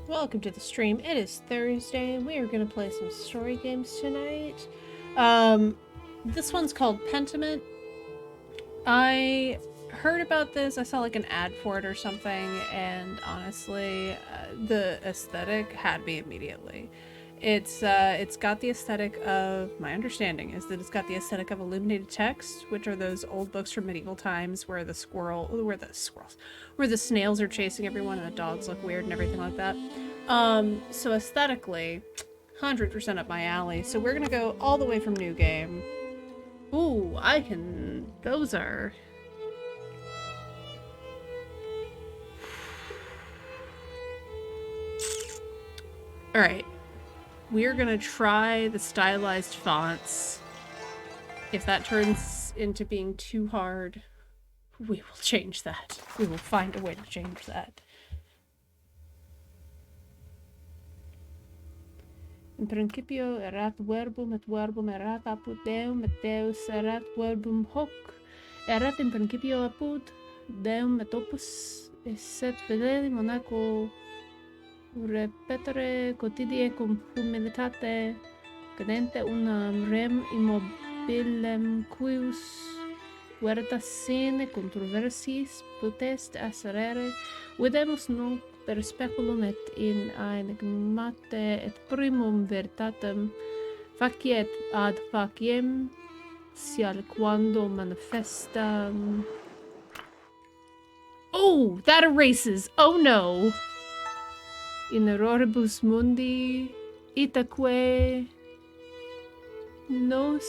Welcome to the stream. It is Thursday and we are going to play some story games tonight. This one's called Pentiment. I heard about this, I saw like an ad for it or something, and honestly, the aesthetic had me immediately. It's got the aesthetic of, my understanding is that it's got the aesthetic of illuminated text, which are those old books from medieval times where the snails are chasing everyone and the dogs look weird and everything like that. So aesthetically, 100% up my alley. So we're gonna go all the way from New Game. Ooh, those are... Alright. We're gonna try the stylized fonts. If that turns into being too hard, we will change that. We will find a way to change that. In principio erat verbum et verbum erat apud Deum et Deus erat verbum hoc. Erat in principio apud Deum et opus esset vedere monaco repetere quotidie cum humilitate cadente unam rem immobilem cuius veritas sine controversiis potest asserere videmus nunc per speculum et in enigmate et primum veritatem faciet ad faciem sial quando manifestam. Oh, that erases. Oh no. In erroribus mundi itaque nos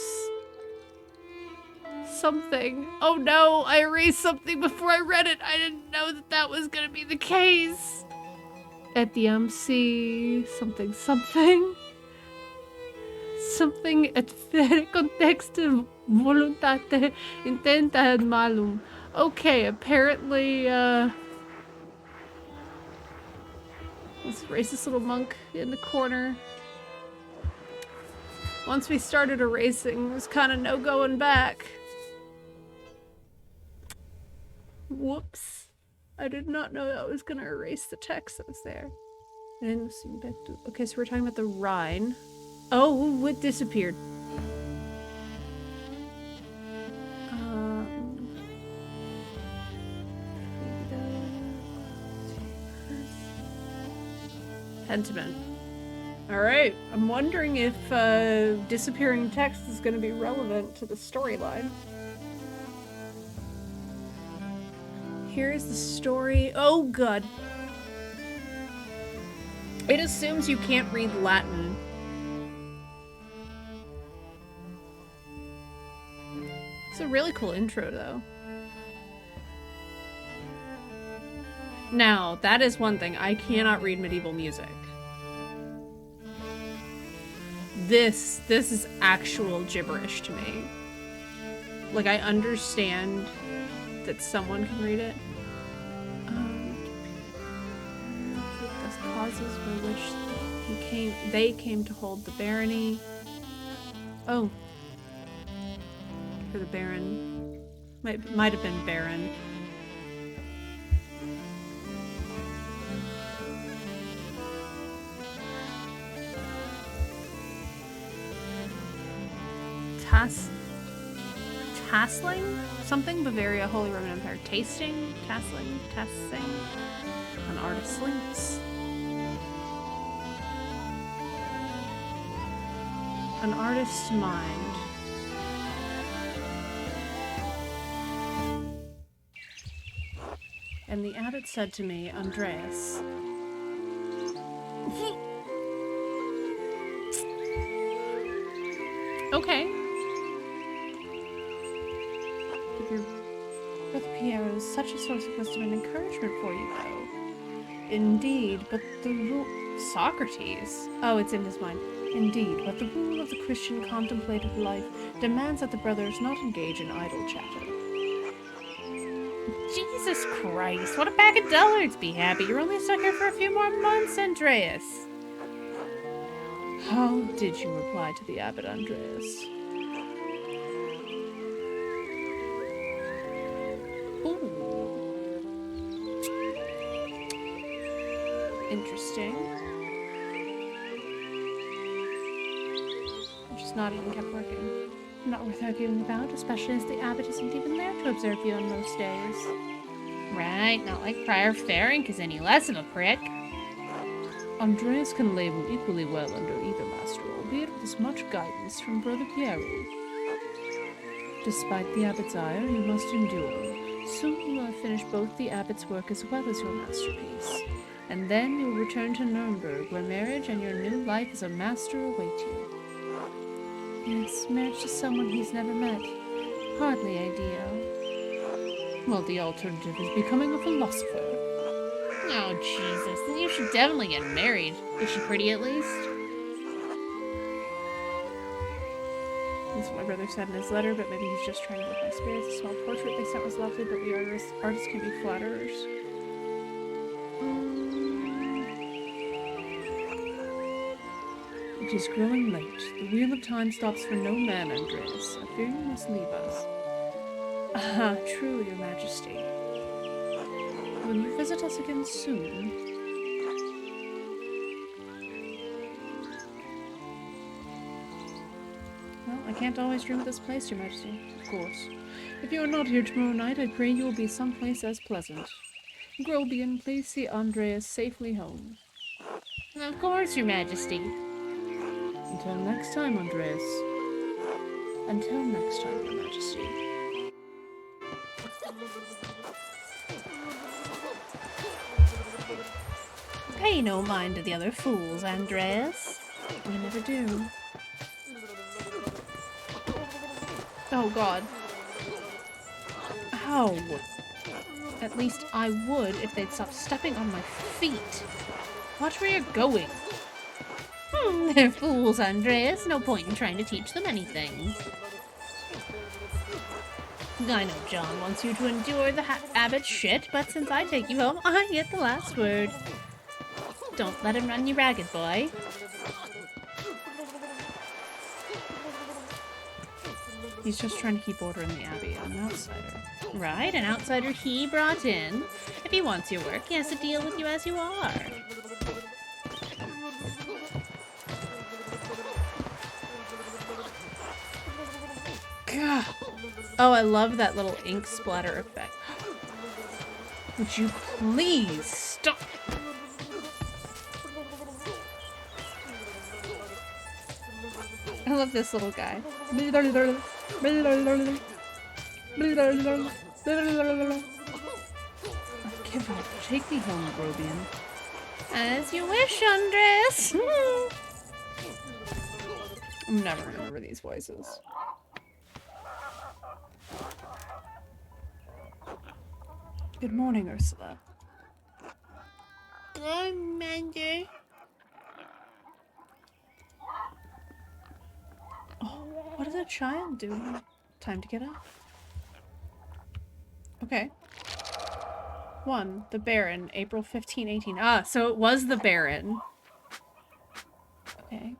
something. Oh no, I erased something before I read it. I didn't know that that was gonna be the case. Etiam si something something. Something et fere contextum voluntate intenta ad malum. Okay, apparently, let's erase this little monk in the corner. Once we started erasing, there's kind of no going back. Whoops. I did not know that I was going to erase the text that was there. Okay, so we're talking about the Rhine. Oh, it disappeared. Pentiment. Alright, I'm wondering if disappearing text is going to be relevant to the storyline. Here's the story. Oh god. It assumes you can't read Latin. It's a really cool intro, though. Now, that is one thing. I cannot read medieval music. This is actual gibberish to me. Like, I understand that someone can read it. Those causes by which they came to hold the barony. Oh. For the baron. Might have been baron. Tasling? Something? Bavaria, Holy Roman Empire. Tasting? Tasling? An artist's links. An artist's mind. And the abbot said to me, Andreas, okay. Brother Pierre is such a source of wisdom and encouragement for you, though. Indeed, but the rule... Socrates? Oh, it's in his mind. Indeed, but the rule of the Christian contemplative life demands that the brothers not engage in idle chatter. Jesus Christ, what a bag of dullards! Be happy, you're only stuck here for a few more months, Andreas. How did you reply to the abbot, Andreas? Ooh. Interesting. Just nodded and kept working. Not worth arguing about, especially as the abbot isn't even there to observe you on most days. Right, not like Prior Ferenc is any less of a prick. Andreas can label equally well under either master, albeit with as much guidance from Brother Piero. Despite the abbot's ire, you must endure. Soon you will have finished both the abbot's work as well as your masterpiece. And then you will return to Nuremberg, where marriage and your new life as a master await you. Yes, marriage to someone he's never met. Hardly ideal. Well, the alternative is becoming a philosopher. Oh, Jesus. Then you should definitely get married. Is she pretty at least? That's what my brother said in his letter, but maybe he's just trying to lift my spirits. The small portrait they sent was lovely, but we artists can be flatterers. It is growing late. The wheel of time stops for no man, Andreas. I fear you must leave us. Ah, true, your majesty. Will you visit us again soon? Well, I can't always dream of this place, your majesty, of course. If you are not here tomorrow night, I pray you will be someplace as pleasant. Grobian, please see Andreas safely home. Of course, your majesty. Until next time, Andreas. Until next time, your majesty. Pay no mind to the other fools, Andreas. We never do. Oh, God. Ow. At least I would if they'd stop stepping on my feet. Watch where you're going. They're fools, Andreas. No point in trying to teach them anything. I know John wants you to endure the abbot's shit, but since I take you home, I get the last word. Don't let him run you ragged, boy. He's just trying to keep order in the abbey. I'm an outsider. Right, an outsider he brought in. If he wants your work, he has to deal with you as you are. God. Oh, I love that little ink splatter effect. Would you please stop? I love this little guy. Give up. Take me home, Grobian. As you wish, Andres. I'm never gonna remember these voices. Good morning, Ursula. Good morning. Oh, what is a child doing? Time to get up. Okay. 1. The Baron, April 15, 18. Ah, so it was the Baron. Okay.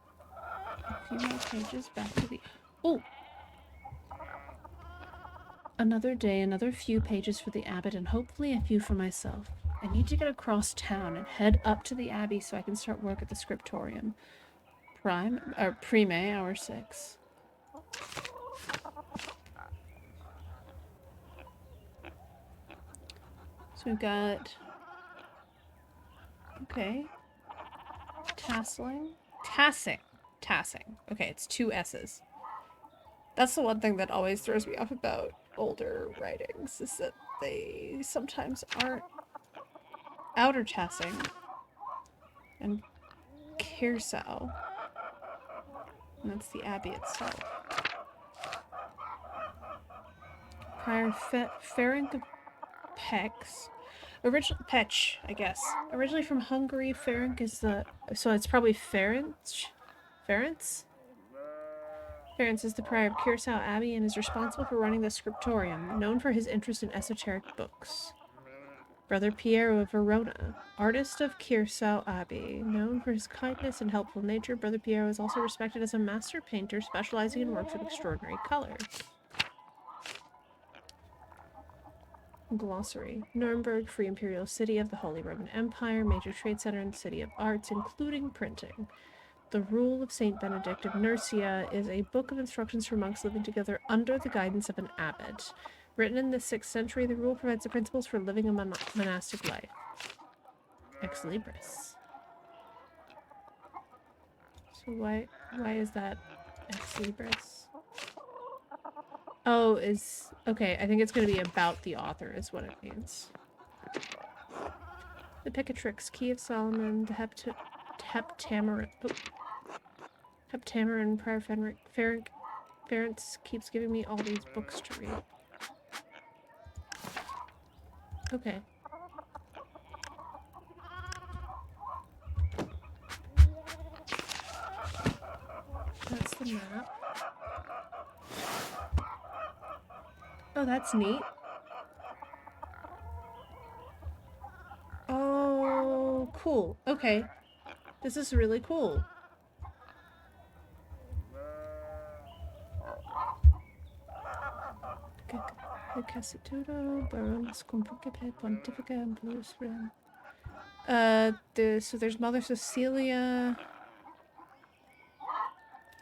A few more pages back to the... Oh! Another day, another few pages for the abbot, and hopefully a few for myself. I need to get across town and head up to the abbey so I can start work at the scriptorium. Pre-May, hour 6. So we've got... Okay. Tasseling? Tassing. Okay, it's 2 S's. That's the one thing that always throws me off about older writings, is that they sometimes aren't outer tassing and Kirsau. And that's the abbey itself. Prior Ferenc of Pex. Petch, I guess. Originally from Hungary, Ferenc is the... So it's probably Ferenc? Ferenc? Ferenc is the prior of Kirsau Abbey and is responsible for running the scriptorium, known for his interest in esoteric books. Brother Piero of Verona, artist of Kirsau Abbey. Known for his kindness and helpful nature, Brother Piero is also respected as a master painter specializing in works of extraordinary color. Glossary. Nuremberg, Free Imperial City of the Holy Roman Empire, major trade center and city of arts, including printing. The Rule of Saint Benedict of Nursia is a book of instructions for monks living together under the guidance of an abbot. Written in the 6th century, the rule provides the principles for living a monastic life. Ex Libris. So why is that Ex Libris? Oh, okay, I think it's going to be about the author is what it means. The Picatrix, Key of Solomon, the Heptameron Prior Ference keeps giving me all these books to read. Okay. That's the map. Oh, that's neat. Oh, cool. Okay. This is really cool. So there's Mother Cecilia.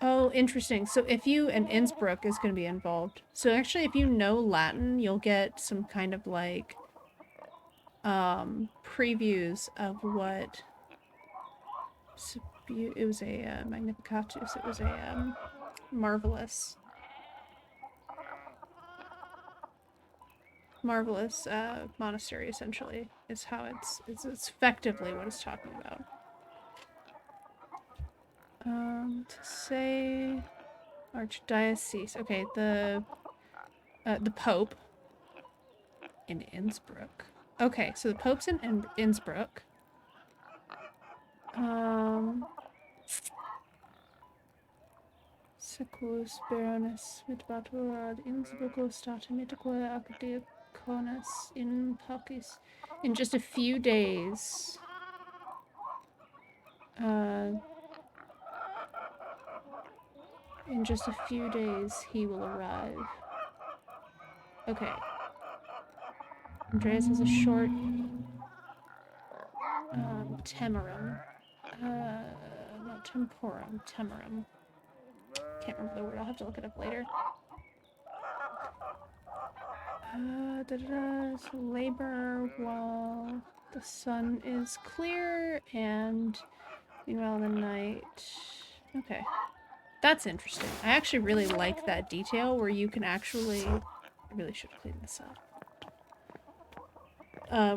Oh, interesting. So and Innsbruck is going to be involved. So actually, if you know Latin, you'll get some kind of like previews of what it was a Magnificatus. It was a marvelous monastery. Essentially, is how it's effectively what it's talking about. To say archdiocese. Okay, the Pope in Innsbruck. Okay, so the Pope's in Innsbruck. Secus Baroness Mitbatur ad Innsbrucko Stata Mitaque Archdiaconus in Pakis. In just a few days. In just a few days, he will arrive. Okay. Andreas has a short temerum. Not temporum, temerum. Can't remember the word, I'll have to look it up later. Labor while the sun is clear and meanwhile in the night. Okay. That's interesting. I actually really like that detail where you can actually... I really should clean this up.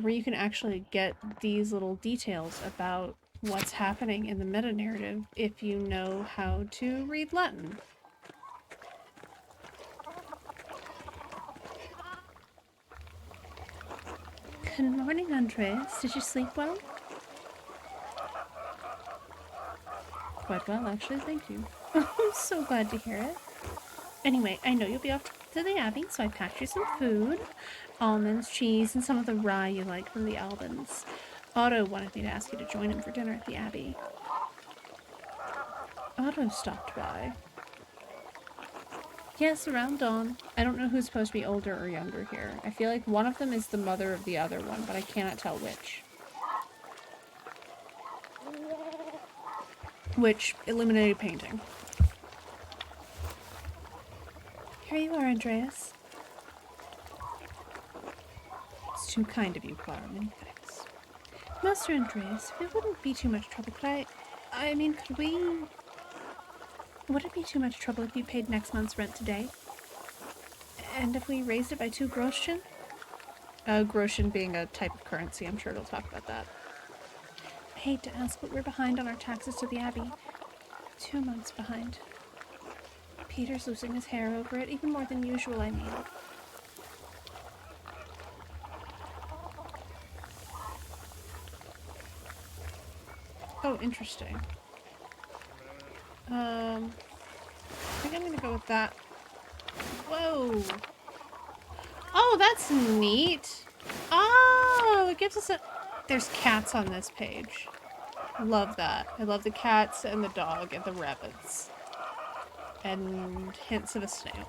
Where you can actually get these little details about what's happening in the meta-narrative if you know how to read Latin. Good morning, Andreas. Did you sleep well? Quite well, actually. Thank you. I'm so glad to hear it. Anyway, I know you'll be off to the Abbey, so I packed you some food. Almonds, cheese, and some of the rye you like from the Albans. Otto wanted me to ask you to join him for dinner at the Abbey. Otto stopped by. Yes, around dawn. I don't know who's supposed to be older or younger here. I feel like one of them is the mother of the other one, but I cannot tell which. Which illuminated painting. Here you are, Andreas. It's too kind of you, Clara. Many thanks. Master Andreas, if it wouldn't be too much trouble, could we... Would it be too much trouble if you paid next month's rent today? And if we raised it by 2 Groschen? Groschen being a type of currency, I'm sure it'll talk about that. I hate to ask, but we're behind on our taxes to the Abbey. 2 months behind. Peter's losing his hair over it, even more than usual, I mean. Oh, interesting. I think I'm gonna go with that. Whoa! Oh, that's neat! Oh, it gives us a... There's cats on this page. Love that. I love the cats and the dog and the rabbits. And hints of a snail.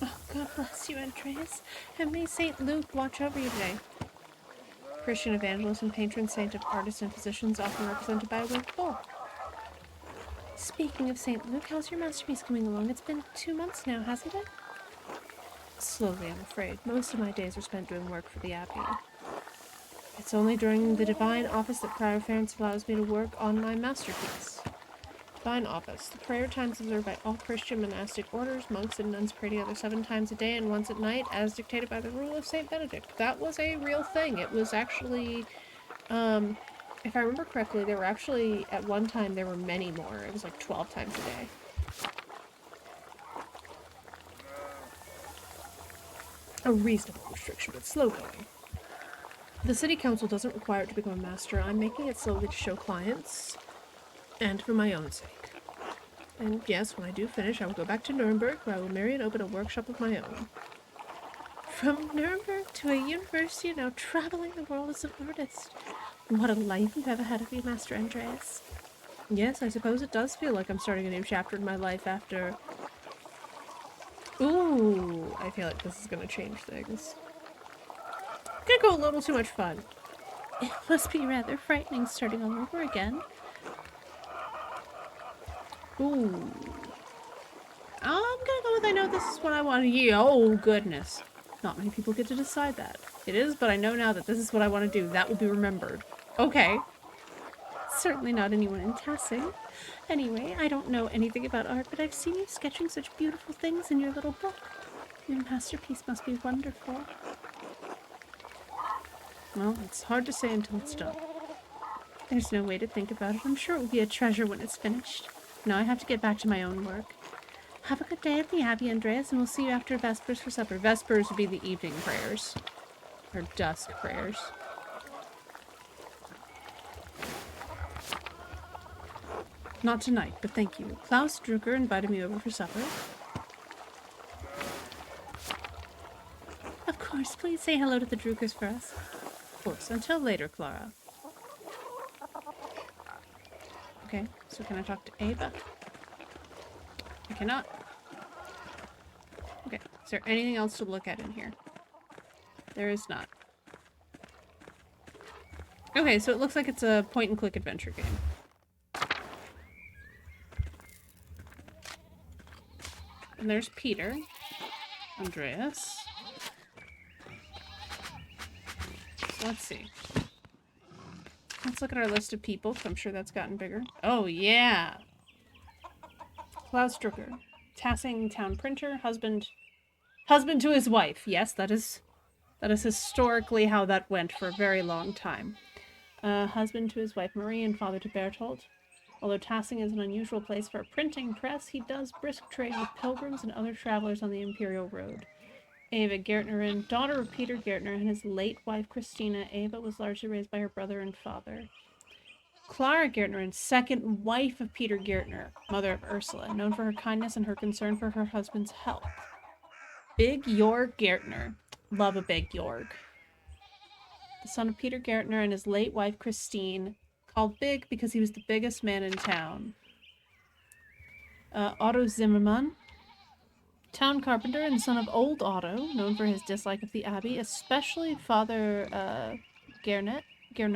Oh God bless you, Andreas, and may St. Luke watch over you today. Christian evangelist and patron saint of artists and physicians, often represented by a winged bull. Speaking of St. Luke, how's your masterpiece coming along? It's been 2 months now, hasn't it? Slowly, I'm afraid. Most of my days are spent doing work for the Abbey. It's only during the divine office that Prior Ference allows me to work on my masterpiece. Divine office. The prayer times observed by all Christian monastic orders. Monks and nuns pray together 7 times a day and once at night, as dictated by the rule of St. Benedict. That was a real thing. It was actually, if I remember correctly, there were actually, at one time, there were many more. It was like 12 times a day. A reasonable restriction, but slow going. The city council doesn't require it to become a master. I'm making it slowly to show clients, and for my own sake. And yes, when I do finish, I will go back to Nuremberg, where I will marry and open a workshop of my own. From Nuremberg to a university, now traveling the world as an artist. What a life you've ever had of you, Master Andreas. Yes, I suppose it does feel like I'm starting a new chapter in my life after... Ooh, I feel like this is gonna change things. Gonna go a little too much fun. It must be rather frightening starting all over again. Ooh. I'm gonna go with I know this is what I want to hear. Oh, goodness. Not many people get to decide that. It is, but I know now that this is what I want to do. That will be remembered. Okay. Certainly not anyone in Tassing. Anyway, I don't know anything about art, but I've seen you sketching such beautiful things in your little book. Your masterpiece must be wonderful. Well, it's hard to say until it's done. There's no way to think about it. I'm sure it will be a treasure when it's finished. Now I have to get back to my own work. Have a good day at the Abbey, Andreas, and we'll see you after Vespers for supper. Vespers would be the evening prayers. Or dusk prayers. Not tonight, but thank you. Klaus Drucker invited me over for supper. Of course, please say hello to the Druckers for us. Of course. Until later, Clara. Okay, so can I talk to Ava? I cannot. Okay, is there anything else to look at in here? There is not. Okay, so it looks like it's a point-and-click adventure game. And there's Peter. Andreas. So let's see. Let's look at our list of people, because I'm sure that's gotten bigger. Oh, yeah! Klaus Drucker. Tassing town printer. Husband to his wife. Yes, that is historically how that went for a very long time. Husband to his wife Marie and father to Bertolt. Although Tassing is an unusual place for a printing press, he does brisk trade with pilgrims and other travelers on the Imperial Road. Ava Gärtnerin, daughter of Peter Gärtner and his late wife Christina, Ava was largely raised by her brother and father. Clara Gärtnerin, second wife of Peter Gärtner, mother of Ursula, known for her kindness and her concern for her husband's health. Big Jorg Gärtner. Love a big Jorg. The son of Peter Gärtner and his late wife Christine, called Big because he was the biggest man in town. Otto Zimmermann, town carpenter and son of old Otto, known for his dislike of the Abbey, especially Father Gernot. Peter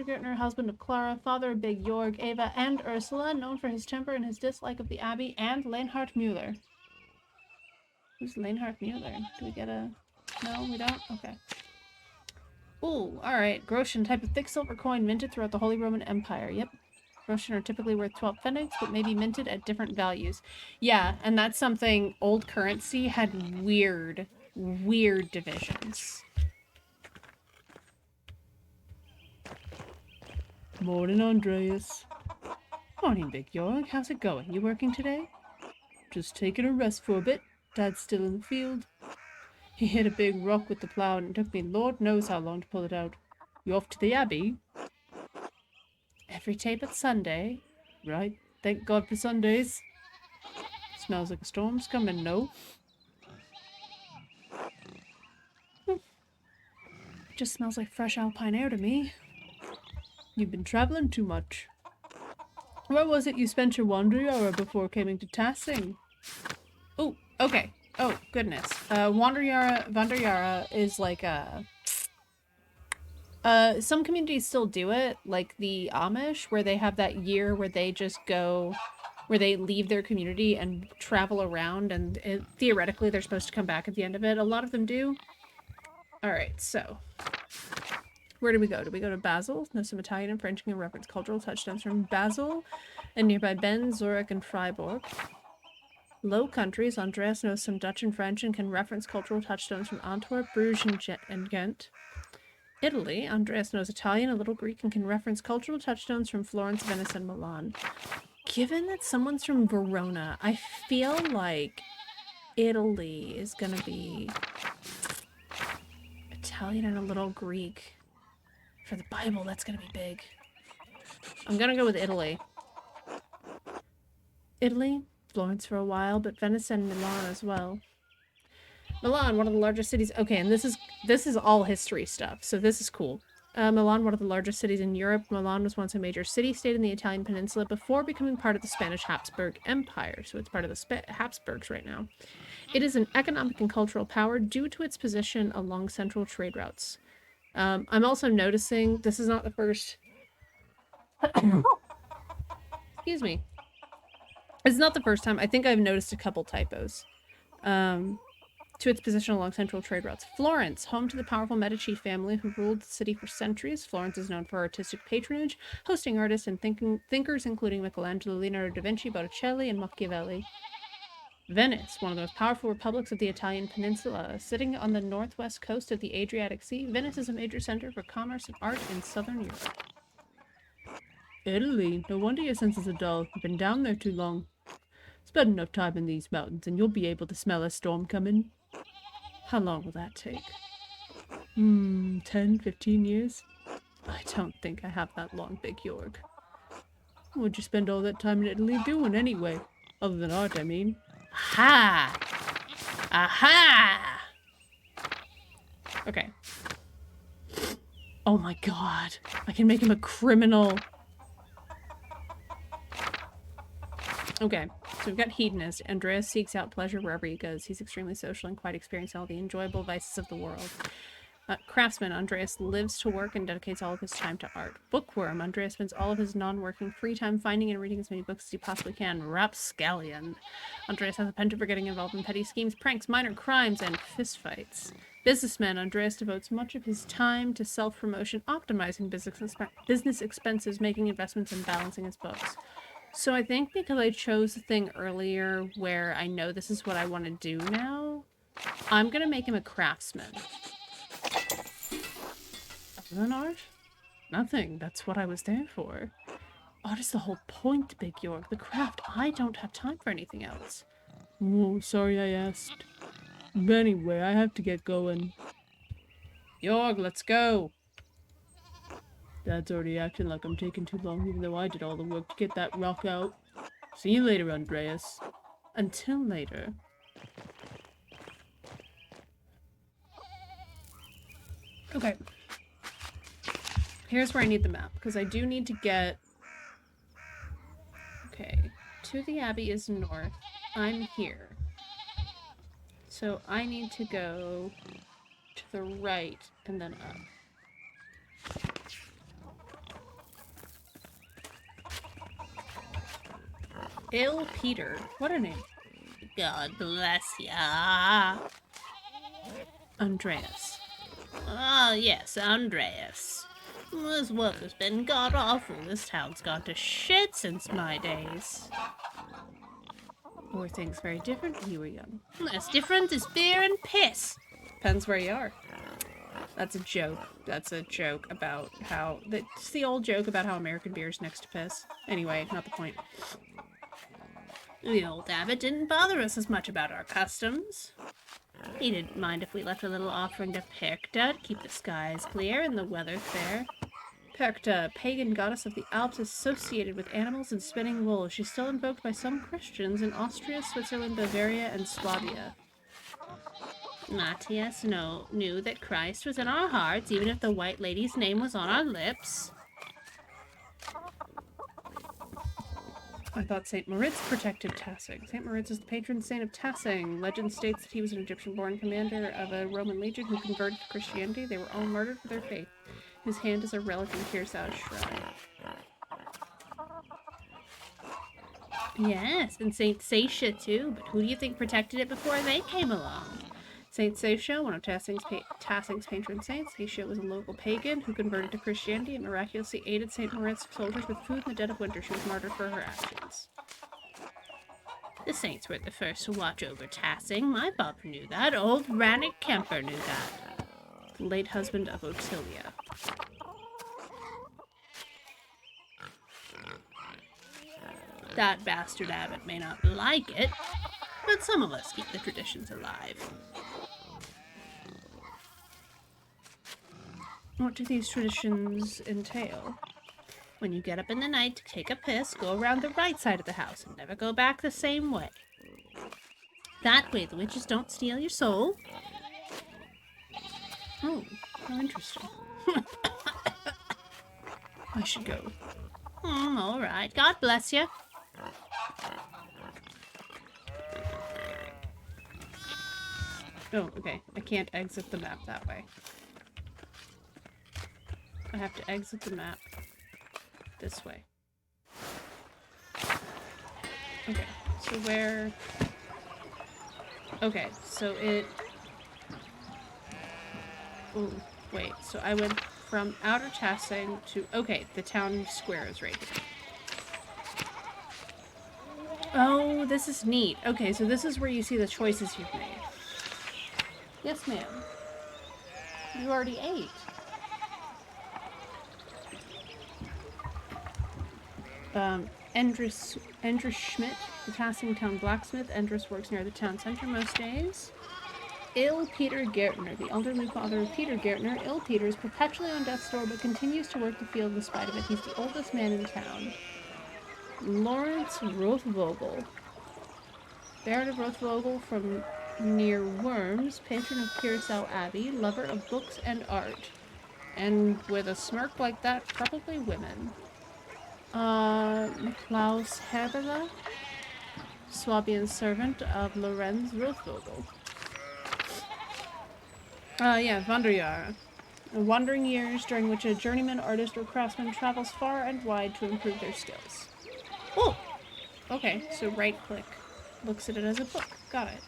Gärtner, husband of Clara, father of Big Jorg, Ava, and Ursula, known for his temper and his dislike of the Abbey, and Leonhard Müller. Who's Leonhard Müller? Do we get a... No, we don't? Okay. Ooh, alright. Groschen, type of thick silver coin minted throughout the Holy Roman Empire. Yep. Groschen are typically worth 12 pfennigs, but may be minted at different values. Yeah, and that's something old currency had weird divisions. Morning, Andreas. Morning, Big Jorg. How's it going? You working today? Just taking a rest for a bit. Dad's still in the field. He hit a big rock with the plow and it took me Lord knows how long to pull it out. You off to the Abbey? Every tape at Sunday. Right. Thank God for Sundays. Smells like a storm's coming, no? Just smells like fresh alpine air to me. You've been traveling too much. Where was it you spent your wandering hour before coming to Tassing? Oh, okay. Oh, goodness. Wanderyara is like a... some communities still do it, like the Amish, where they have that year where they just go, where they leave their community and travel around, and theoretically they're supposed to come back at the end of it. A lot of them do. Alright, so... where do we go? Do we go to Basel? Know some Italian and French can reference cultural touchdowns from Basel and nearby Benn, Zurich, and Freiburg. Low Countries. Andreas knows some Dutch and French and can reference cultural touchstones from Antwerp, Bruges, and Ghent. Italy. Andreas knows Italian, a little Greek, and can reference cultural touchstones from Florence, Venice, and Milan. Given that someone's from Verona, I feel like Italy is gonna be Italian and a little Greek. For the Bible, that's gonna be big. I'm gonna go with Italy. Italy, Florence for a while, but Venice and Milan as well. Milan, one of the largest cities. Okay, and this is all history stuff, so this is cool. Milan, one of the largest cities in Europe. Milan was once a major city-state in the Italian peninsula before becoming part of the Spanish Habsburg Empire, so it's part of the Habsburgs right now. It is an economic and cultural power due to its position along central trade routes. I'm also noticing, this is not the first... Excuse me. It's not the first time. I think I've noticed a couple typos. To its position along central trade routes. Florence, home to the powerful Medici family who ruled the city for centuries. Florence is known for artistic patronage, hosting artists and thinkers including Michelangelo, Leonardo da Vinci, Botticelli, and Machiavelli. Venice, one of the most powerful republics of the Italian peninsula. Sitting on the northwest coast of the Adriatic Sea, Venice is a major center for commerce and art in southern Europe. Italy, no wonder your senses are dull. You've been down there too long. Spend enough time in these mountains and you'll be able to smell a storm coming. How long will that take? 10, 15 years? I don't think I have that long, Big York. What'd you spend all that time in Italy doing anyway? Other than art, I mean. Aha! Aha! Okay. Oh my god. I can make him a criminal. Okay, so we've got hedonist. Andreas seeks out pleasure wherever he goes. He's extremely social and quite experienced in all the enjoyable vices of the world. Craftsman. Andreas lives to work and dedicates all of his time to art. Bookworm. Andreas spends all of his non-working free time finding and reading as many books as he possibly can. Rapscallion. Andreas has a penchant for getting involved in petty schemes, pranks, minor crimes, and fistfights. Businessman. Andreas devotes much of his time to self-promotion, optimizing business expenses, making investments, and balancing his books. So I think because I chose the thing earlier where I know this is what I want to do now, I'm going to make him a craftsman. Other than art? Nothing. That's what I was there for. Art is the whole point, Big York. The craft. I don't have time for anything else. Oh, sorry I asked. Anyway, I have to get going. York, let's go. Dad's already acting like I'm taking too long, even though I did all the work to get that rock out. See you later, Andreas. Until later. Okay. Here's where I need the map, because I do need to get... Okay. To the Abbey is north. I'm here. So I need to go to the right and then up. Il Peter. What a name. God bless ya. Andreas. Ah, yes, Andreas. This work has been god-awful. This town's gone to shit since my days. Were things very different when you were young? Less different is beer and piss. Depends where you are. That's a joke. That's a joke about how... It's the old joke about how American beer is next to piss. Anyway, not the point. The old abbot didn't bother us as much about our customs. He didn't mind if we left a little offering to Perchta to keep the skies clear and the weather fair. Perchta, pagan goddess of the Alps associated with animals and spinning wool. She's still invoked by some Christians in Austria, Switzerland, Bavaria, and Swabia. Matthias knew that Christ was in our hearts, even if the White Lady's name was on our lips. I thought St. Moritz protected Tassing. St. Moritz is the patron saint of Tassing. Legend states that he was an Egyptian-born commander of a Roman legion who converted to Christianity. They were all murdered for their faith. His hand is a relic in Kirsau's shrine. Yes, and St. Sasha too, but who do you think protected it before they came along? St. Sasha, one of Tassing's patron saints. Sasha was a local pagan who converted to Christianity and miraculously aided St. Moritz soldiers with food in the dead of winter. She was martyred for her actions. The saints were the first to watch over Tassing. My father knew that. Old Rannick Kemper knew that. The late husband of Otilia. That bastard abbot may not like it, but some of us keep the traditions alive. What do these traditions entail? When you get up in the night to take a piss, go around the right side of the house and never go back the same way. That way the witches don't steal your soul. Oh, how interesting. I should go. All right. God bless you. Oh, okay. I can't exit the map that way. I have to exit the map this way. Okay, so where... Okay, so it... Oh, wait. So I went from Outer Tassing to... Okay, the town square is right here. Oh, this is neat. Okay, so this is where you see the choices you've made. Yes, ma'am. You already ate. Endris Schmidt, the Tassing town blacksmith. Endris works near the town center most days. Ill Peter Gärtner, the elderly father of Peter Gärtner. Ill Peter is perpetually on death's door, but continues to work the field in spite of it. He's the oldest man in town. Lawrence Rothvogel, Baron of Rothvogel from near Worms, patron of Kirsau Abbey, lover of books and art. And with a smirk like that, probably women. Klaus Herberler, Swabian servant of Lorenz Rothvogel. Yeah, Wanderjahre. Wandering years during which a journeyman, artist, or craftsman travels far and wide to improve their skills. Oh! Okay, so right click looks at it as a book. Got it.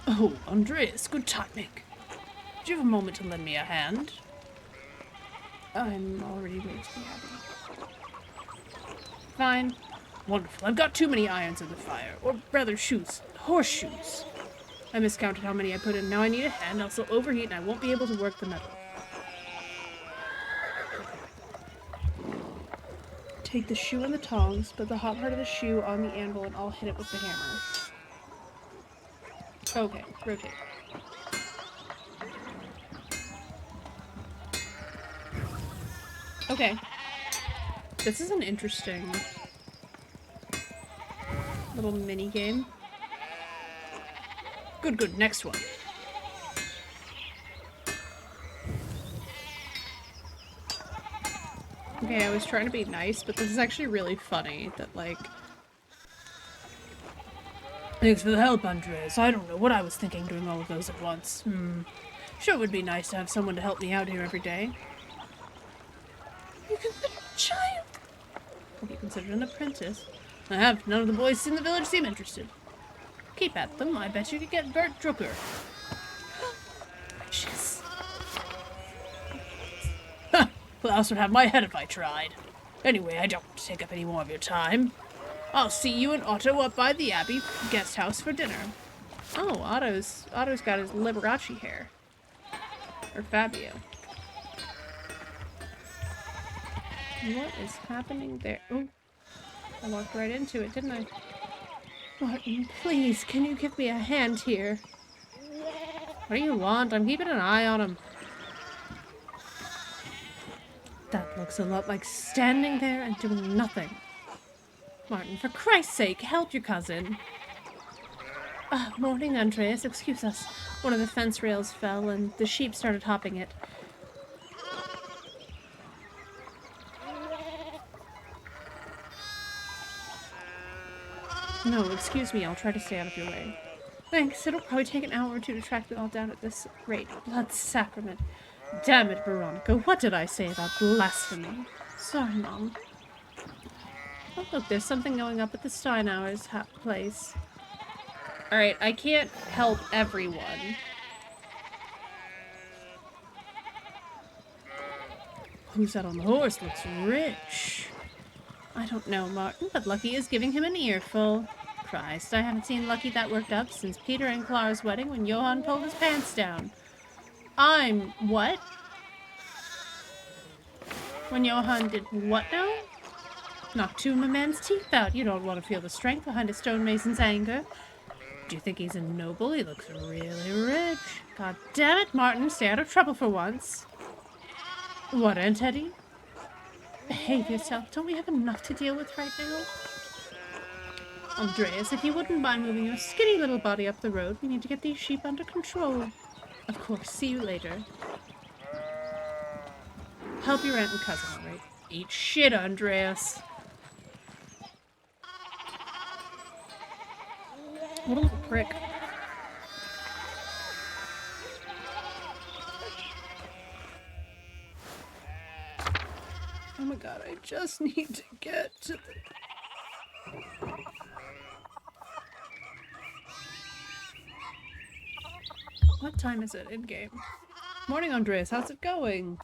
Oh, Andreas, good timing. Do you have a moment to lend me a hand? I'm already late to the abbey. Fine. Wonderful. I've got too many irons in the fire. Or rather, shoes. Horseshoes. I miscounted how many I put in. Now I need a hand, else they'll overheat and I won't be able to work the metal. Take the shoe and the tongs, put the hot part of the shoe on the anvil and I'll hit it with the hammer. Okay, rotate. Okay. This is an interesting little mini game. Good, good. Next one. Okay, I was trying to be nice, but this is actually really funny that, like... Thanks for the help, Andres. I don't know what I was thinking doing all of those at once. Sure would be nice to have someone to help me out here every day. You consider a child? I'll be considered an apprentice. I have. None of the boys in the village seem interested. Keep at them. I bet you could get Bert Drucker. Precious. Ha! Klaus would have my head if I tried. Anyway, I don't want to take up any more of your time. I'll see you and Otto up by the Abbey guest house for dinner. Oh, Otto's got his Liberace hair. Or Fabio. What is happening there? Oh, I walked right into it, didn't I? Martin, please, can you give me a hand here? What do you want? I'm keeping an eye on him. That looks a lot like standing there and doing nothing. Martin, for Christ's sake, help your cousin. Morning, Andreas. Excuse us. One of the fence rails fell and the sheep started hopping it. No, excuse me, I'll try to stay out of your way. Thanks, it'll probably take an hour or two to track them all down at this rate. Blood sacrament. Damn it, Veronica, what did I say about blasphemy? Sorry, Mom. Oh, look, there's something going up at the Steinauer's place. Alright, I can't help everyone. Who's that on the horse? Looks rich. I don't know, Martin, but Lucky is giving him an earful. Christ, I haven't seen Lucky that worked up since Peter and Clara's wedding when Johann pulled his pants down. What? When Johann did what now? Knocked two of my man's teeth out. You don't want to feel the strength behind a stonemason's anger. Do you think he's a noble? He looks really rich. God damn it, Martin, stay out of trouble for once. What, Aunt Hetty? Behave yourself. Don't we have enough to deal with right now? Andreas, if you wouldn't mind moving your skinny little body up the road, we need to get these sheep under control. Of course, see you later. Help your aunt and cousin, alright? Eat shit, Andreas. What a little prick. Oh my god, I just need to get to the... What time is it in game? Morning, Andreas. How's it going?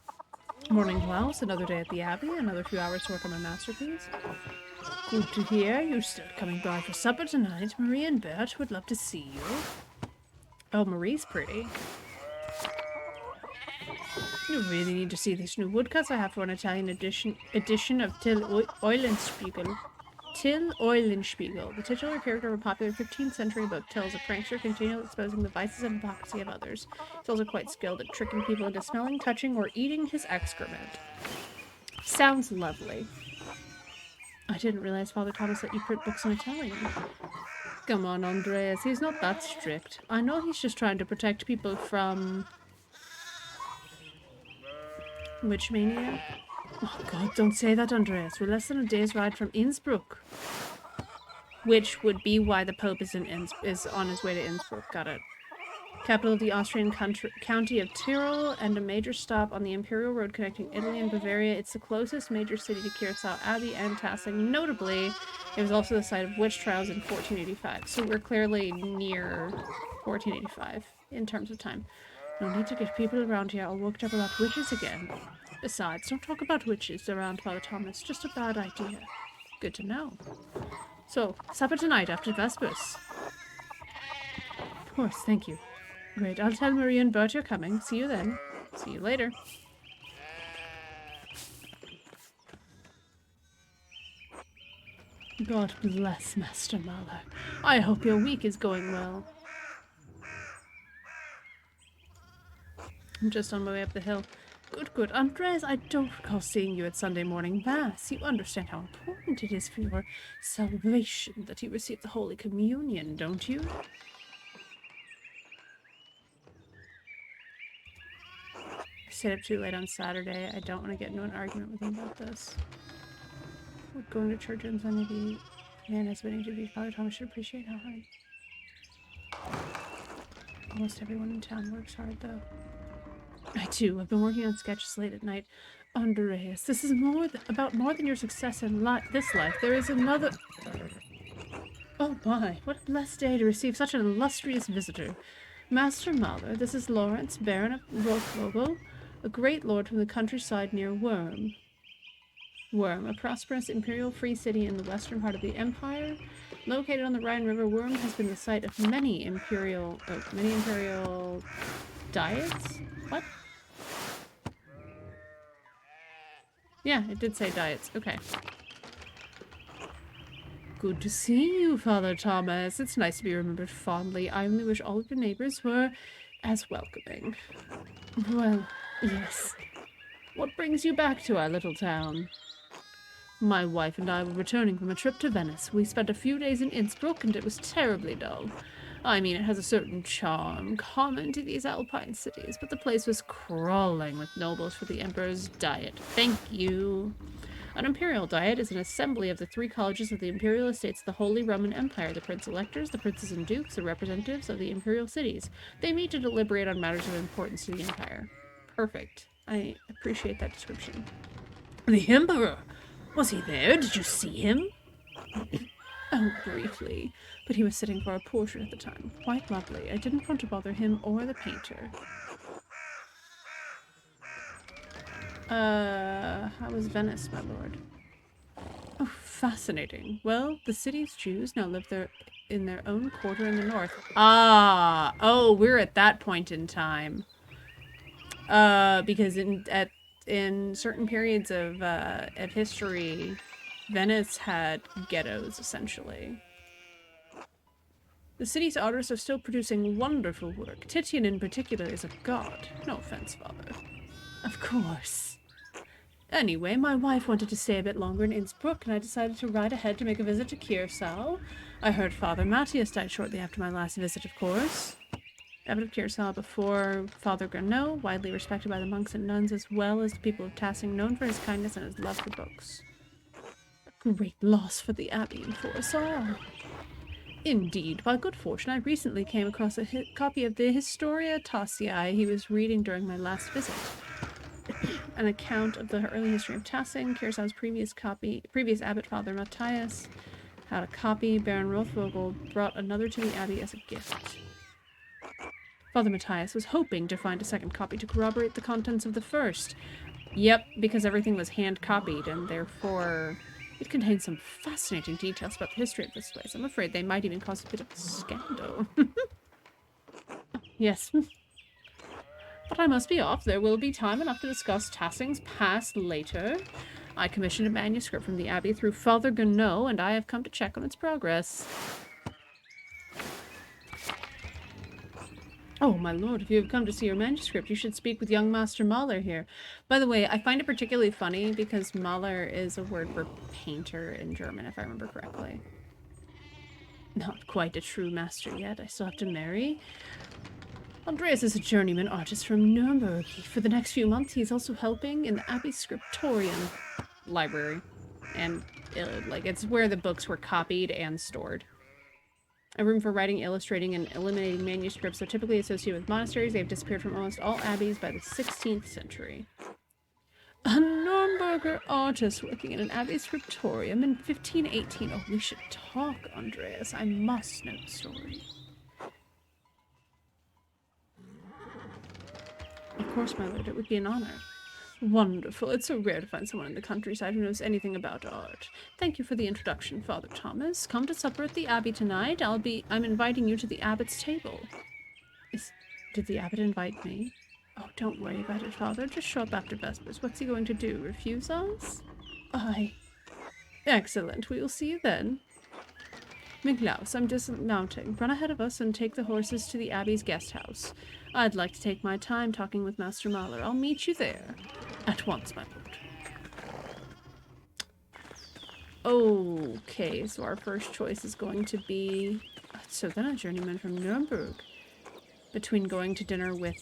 Morning, Klaus. Another day at the Abbey. Another few hours to work on my masterpiece. Good to hear. You're still coming by for supper tonight. Marie and Bert would love to see you. Oh, Marie's pretty. You really need to see these new woodcuts I have for an Italian edition of Till Eulenspiegel. Till Eulenspiegel, the titular character of a popular 15th century book, tells a prankster continually exposing the vices and hypocrisy of others. He's also quite skilled at tricking people into smelling, touching, or eating his excrement. Sounds lovely. I didn't realize Father Thomas let you print books in Italian. Come on, Andreas, he's not that strict. I know he's just trying to protect people from... Witch mania? Oh god, don't say that, Andreas. We're less than a day's ride from Innsbruck. Which would be why the Pope is on his way to Innsbruck. Got it. Capital of the Austrian county of Tyrol, and a major stop on the Imperial Road connecting Italy and Bavaria. It's the closest major city to Curacao Abbey and Tassing. Notably, it was also the site of witch trials in 1485. So we're clearly near 1485 in terms of time. No need to get people around here all worked up about witches again. Besides, don't talk about witches around Father Thomas. Just a bad idea. Good to know. So, supper tonight after Vespers. Of course, thank you. Great, I'll tell Marie and Bert you're coming. See you then. See you later. God bless Master Mahler. I hope your week is going well. I'm just on my way up the hill. Good, good. Andres, I don't recall seeing you at Sunday morning Mass. You understand how important it is for your salvation that you receive the Holy Communion, don't you? I stayed up too late on Saturday. I don't want to get into an argument with him about this. We're going to church on Sunday. The man has been interviewed. Father Thomas should appreciate how hard. Almost everyone in town works hard, though. I too. I've been working on sketches late at night. Andreas, this is about more than your success in this life. There is another... Oh my, what a blessed day to receive such an illustrious visitor. Master Mahler, this is Lawrence, Baron of Rothvogel, a great lord from the countryside near Worm. Worm, a prosperous imperial free city in the western part of the empire. Located on the Rhine River, Worm has been the site of many imperial diets? What? Yeah, it did say diets. Okay. Good to see you, Father Thomas. It's nice to be remembered fondly. I only wish all of your neighbors were as welcoming. Well, yes. What brings you back to our little town? My wife and I were returning from a trip to Venice. We spent a few days in Innsbruck, and it was terribly dull. I mean, it has a certain charm common to these alpine cities, but the place was crawling with nobles for the Emperor's diet. Thank you. An imperial diet is an assembly of the 3 colleges of the imperial estates of the Holy Roman Empire, the prince-electors, the princes and dukes, the representatives of the imperial cities. They meet to deliberate on matters of importance to the empire. Perfect. I appreciate that description. The emperor! Was he there? Did you see him? Oh, briefly. But he was sitting for a portrait at the time. Quite lovely. I didn't want to bother him or the painter. How was Venice, my lord? Oh, fascinating. Well, the city's Jews now live there in their own quarter in the north. Ah! Oh, we're at that point in time. Because in certain periods of history, Venice had ghettos, essentially. The city's artists are still producing wonderful work. Titian in particular is a god. No offense, father. Of course. Anyway, my wife wanted to stay a bit longer in Innsbruck, and I decided to ride ahead to make a visit to Curacao. I heard Father Matthias died shortly after my last visit, of course. Abbot of Curacao before Father Garneau, widely respected by the monks and nuns as well as the people of Tassing, known for his kindness and his love for books. A great loss for the abbey and for us all. Indeed, by good fortune, I recently came across a copy of the Historia Tassiae he was reading during my last visit. An account of the early history of Tassing. Curaçao's previous abbot, Father Matthias, had a copy. Baron Rothvogel brought another to the abbey as a gift. Father Matthias was hoping to find a second copy to corroborate the contents of the first. Yep, because everything was hand-copied, and therefore it contains some fascinating details about the history of this place. I'm afraid they might even cause a bit of a scandal. Yes. But I must be off. There will be time enough to discuss Tassing's past later. I commissioned a manuscript from the abbey through Father Garneau, and I have come to check on its progress. Oh, my lord, if you have come to see your manuscript, you should speak with young Master Mahler here. By the way, I find it particularly funny because Mahler is a word for painter in German, if I remember correctly. Not quite a true master yet. I still have to marry. Andreas is a journeyman artist from Nuremberg. For the next few months, he's also helping in the Abbey Scriptorium library. And, it's where the books were copied and stored. A room for writing, illustrating, and eliminating manuscripts so typically associated with monasteries. They've disappeared from almost all abbeys by the 16th century. A Nuremberger artist working in an abbey scriptorium in 1518. Oh, we should talk, Andreas. I must know the story. Of course, my lord, it would be an honor. Wonderful. It's so rare to find someone in the countryside who knows anything about art. Thank you for the introduction, Father Thomas. Come to supper at the abbey tonight. I'm inviting you to the abbot's table. Did the abbot invite me? Oh, don't worry about it, Father. Just show up after Vespers. What's he going to do? Refuse us? Aye. Excellent. We will see you then. Miklaus, I'm dismounting. Run ahead of us and take the horses to the abbey's guest house. I'd like to take my time talking with Master Mahler. I'll meet you there. At once, my lord. Okay, so our first choice is going to be... So then a journeyman from Nuremberg. Between going to dinner with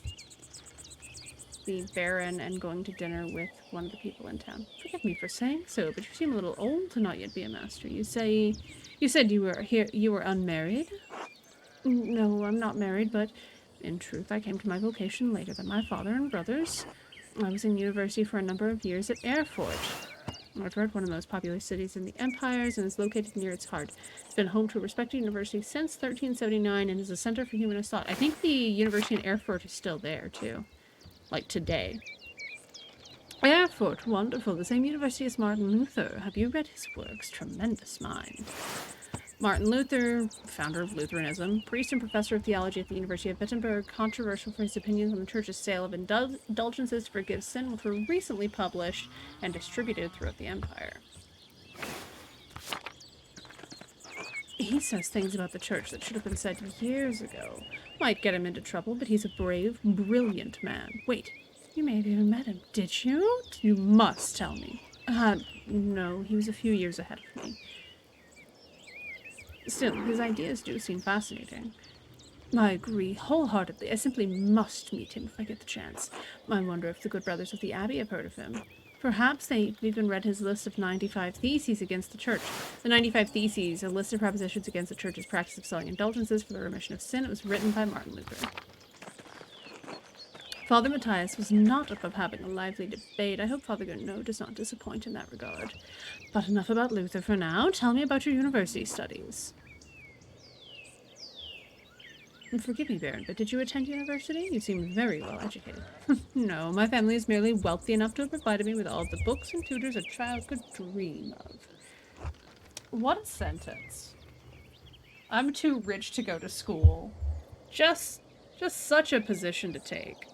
the Baron and going to dinner with one of the people in town. Forgive me for saying so, but you seem a little old to not yet be a master. You said you were unmarried? No, I'm not married, but in truth, I came to my vocation later than my father and brothers. I was in university for a number of years at Erfurt. Erfurt, one of the most populous cities in the empires, and is located near its heart. It's been home to a respected university since 1379 and is a center for humanist thought. I think the university in Erfurt is still there, too. Like today. Erfurt, wonderful. The same university as Martin Luther. Have you read his works? Tremendous mind. Martin Luther, founder of Lutheranism, priest and professor of theology at the University of Wittenberg, controversial for his opinions on the church's sale of indulgences to forgive sin, which were recently published and distributed throughout the empire. He says things about the church that should have been said years ago. Might get him into trouble, but he's a brave, brilliant man. Wait, you may have even met him. Did you? You must tell me. No, he was a few years ahead of me. Still, his ideas do seem fascinating. I agree wholeheartedly. I simply must meet him if I get the chance. I wonder if the good brothers of the Abbey have heard of him. Perhaps they even read his list of 95 theses against the church. The 95 Theses, a list of propositions against the church's practice of selling indulgences for the remission of sin. It was written by Martin Luther. Father Matthias was not above having a lively debate. I hope Father Gounod does not disappoint in that regard. But enough about Luther for now. Tell me about your university studies. And forgive me, Baron, but did you attend university? You seem very well educated. No, my family is merely wealthy enough to have provided me with all the books and tutors a child could dream of. What a sentence. I'm too rich to go to school. Just such a position to take.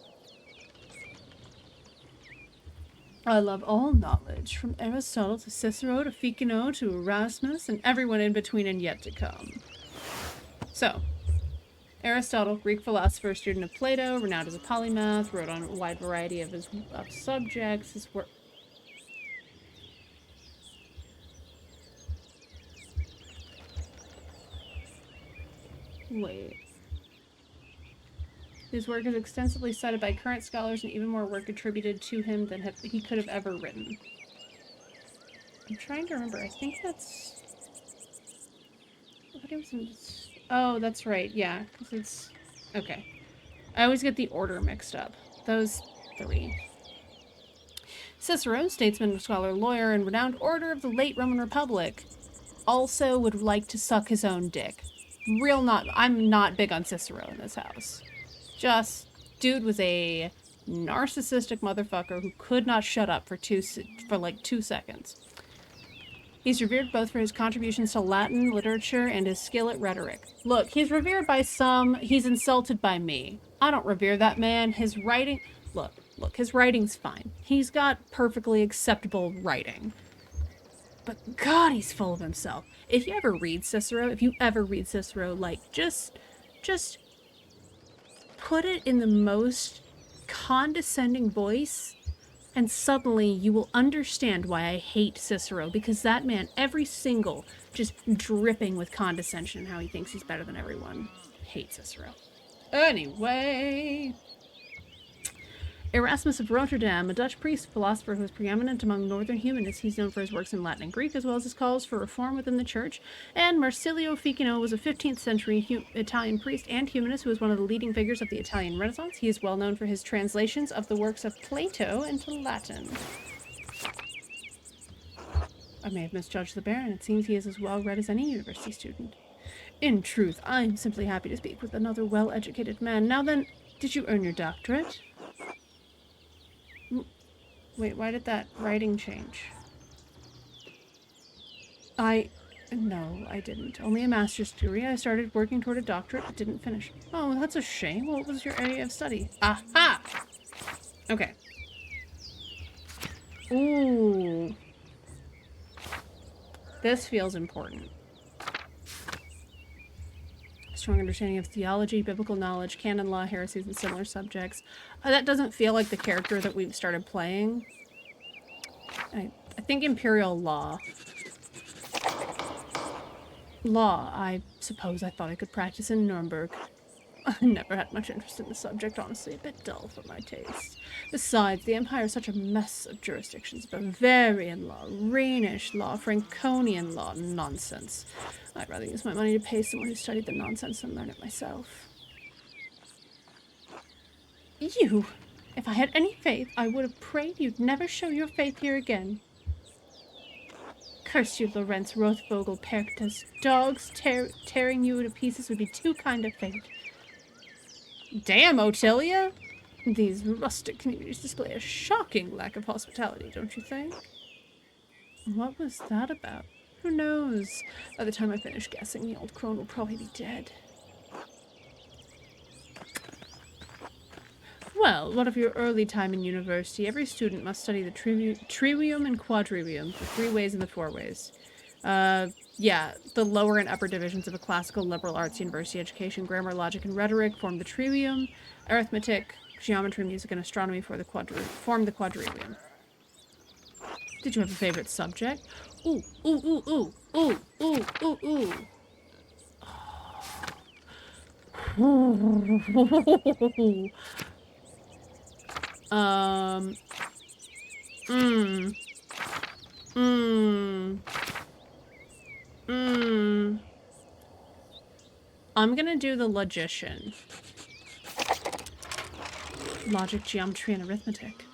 I love all knowledge, from Aristotle to Cicero to Ficino to Erasmus and everyone in between and yet to come. So, Aristotle, Greek philosopher, student of Plato, renowned as a polymath, wrote on a wide variety of subjects. His work. Wait. His work is extensively cited by current scholars, and even more work attributed to him than he could have ever written. I'm trying to remember. I think that's. Oh, that's right. Yeah, because it's. Okay. I always get the order mixed up. Those three. Cicero, statesman, scholar, lawyer, and renowned orator of the late Roman Republic, also would like to suck his own dick. I'm not big on Cicero in this house. Just, dude was a narcissistic motherfucker who could not shut up for like 2 seconds. He's revered both for his contributions to Latin literature and his skill at rhetoric. Look, he's revered by some, he's insulted by me. I don't revere that man. His writing, look, his writing's fine. He's got perfectly acceptable writing. But God, he's full of himself. If you ever read Cicero, like, just put it in the most condescending voice, and suddenly you will understand why I hate Cicero, because that man, every single, just dripping with condescension and how he thinks he's better than everyone. Hate Cicero. Anyway. Erasmus of Rotterdam, a Dutch priest, philosopher who was preeminent among northern humanists. He's known for his works in Latin and Greek, as well as his calls for reform within the church. And Marsilio Ficino was a 15th century Italian priest and humanist who was one of the leading figures of the Italian Renaissance. He is well known for his translations of the works of Plato into Latin. I may have misjudged the Baron. It seems he is as well read as any university student. In truth, I'm simply happy to speak with another well-educated man. Now then, did you earn your doctorate? Wait, why did that writing change? No, I didn't. Only a master's degree. I started working toward a doctorate but didn't finish. Oh, that's a shame. What was your area of study? Aha! Okay. Ooh. This feels important. Strong understanding of theology, biblical knowledge, canon law, heresies, and similar subjects. That doesn't feel like the character that we've started playing. I think imperial law. I suppose I thought I could practice in Nuremberg. I never had much interest in the subject, honestly. A bit dull for my taste. Besides, the Empire is such a mess of jurisdictions. Bavarian law, Rhenish law, Franconian law, nonsense. I'd rather use my money to pay someone who studied the nonsense than learn it myself. You! If I had any faith, I would have prayed you'd never show your faith here again. Curse you, Lorenz Rothvogel Perctus. Dogs tearing you to pieces would be too kind of fate. Damn, Otilia! These rustic communities display a shocking lack of hospitality, don't you think? What was that about? Who knows? By the time I finish guessing, the old crone will probably be dead. Well, what of your early time in university? Every student must study the trivium and quadrivium, the 3 ways and the 4 ways. Yeah, the lower and upper divisions of a classical liberal arts university education. Grammar, logic, and rhetoric form the trivium. Arithmetic, geometry, music, and astronomy form the quadrivium. Did you have a favorite subject? Ooh, ooh, ooh, ooh, ooh, ooh, ooh, ooh. Mmm. Mmm. Mmm. I'm gonna do the logician. Logic, geometry, and arithmetic.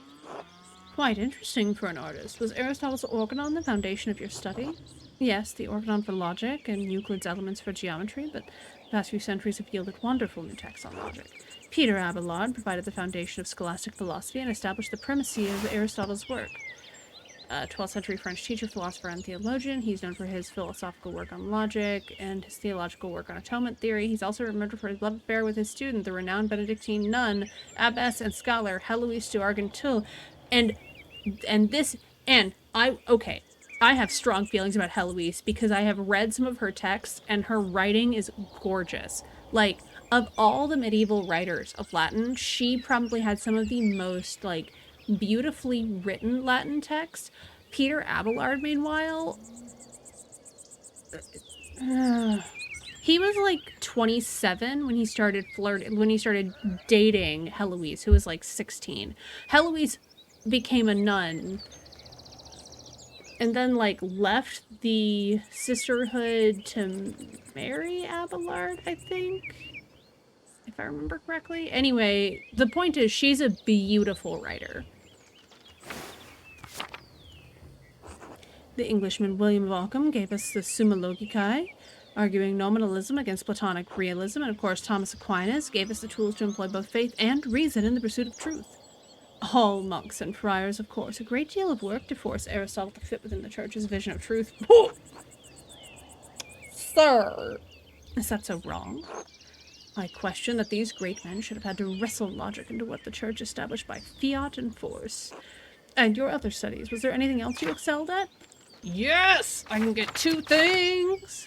Quite interesting for an artist. Was Aristotle's organon the foundation of your study? Yes, the organon for logic and Euclid's elements for geometry, but the past few centuries have yielded wonderful new texts on logic. Peter Abelard provided the foundation of scholastic philosophy and established the primacy of Aristotle's work. 12th century French teacher, philosopher, and theologian. He's known for his philosophical work on logic and his theological work on atonement theory. He's also remembered for his love affair with his student, the renowned Benedictine nun, abbess, and scholar Heloise de Argenteuil. I have strong feelings about Heloise because I have read some of her texts and her writing is gorgeous. Like, of all the medieval writers of Latin, she probably had some of the most, like, beautifully written Latin text. Peter Abelard, meanwhile, he was like 27 when he started dating Heloise, who was like 16. Heloise became a nun and then like left the sisterhood to marry Abelard, I think, if I remember correctly. Anyway, the point is she's a beautiful writer. The Englishman William of Ockham gave us the Summa Logicae, arguing nominalism against Platonic realism, and of course Thomas Aquinas gave us the tools to employ both faith and reason in the pursuit of truth. All monks and friars, of course, a great deal of work to force Aristotle to fit within the Church's vision of truth. Sir! Is that so wrong? I question that these great men should have had to wrestle logic into what the Church established by fiat and force. And your other studies, was there anything else you excelled at? Yes! I can get 2 things!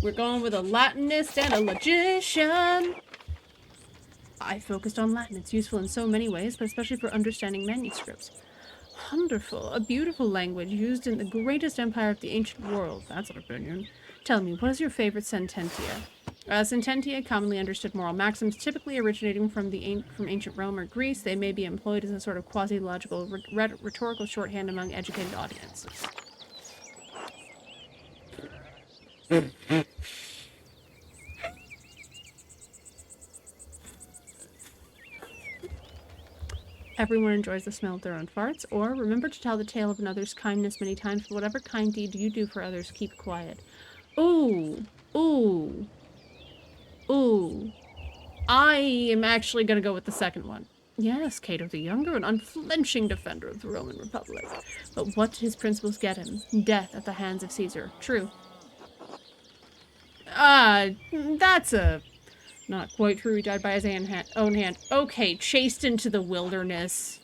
We're going with a Latinist and a logician! I focused on Latin. It's useful in so many ways, but especially for understanding manuscripts. Wonderful. A beautiful language used in the greatest empire of the ancient world. That's an opinion. Tell me, what is your favorite sententia? Sententia, commonly understood moral maxims, typically originating from ancient Rome or Greece. They may be employed as a sort of quasi-logical rhetorical shorthand among educated audiences. Everyone enjoys the smell of their own farts, or remember to tell the tale of another's kindness many times. For whatever kind deed you do for others, keep quiet. Ooh. Ooh. Ooh. I am actually going to go with the second one. Yes, Cato the Younger, an unflinching defender of the Roman Republic. But what did his principles get him? Death at the hands of Caesar. True. That's not quite true. He died by his own hand. Okay, chased into the wilderness.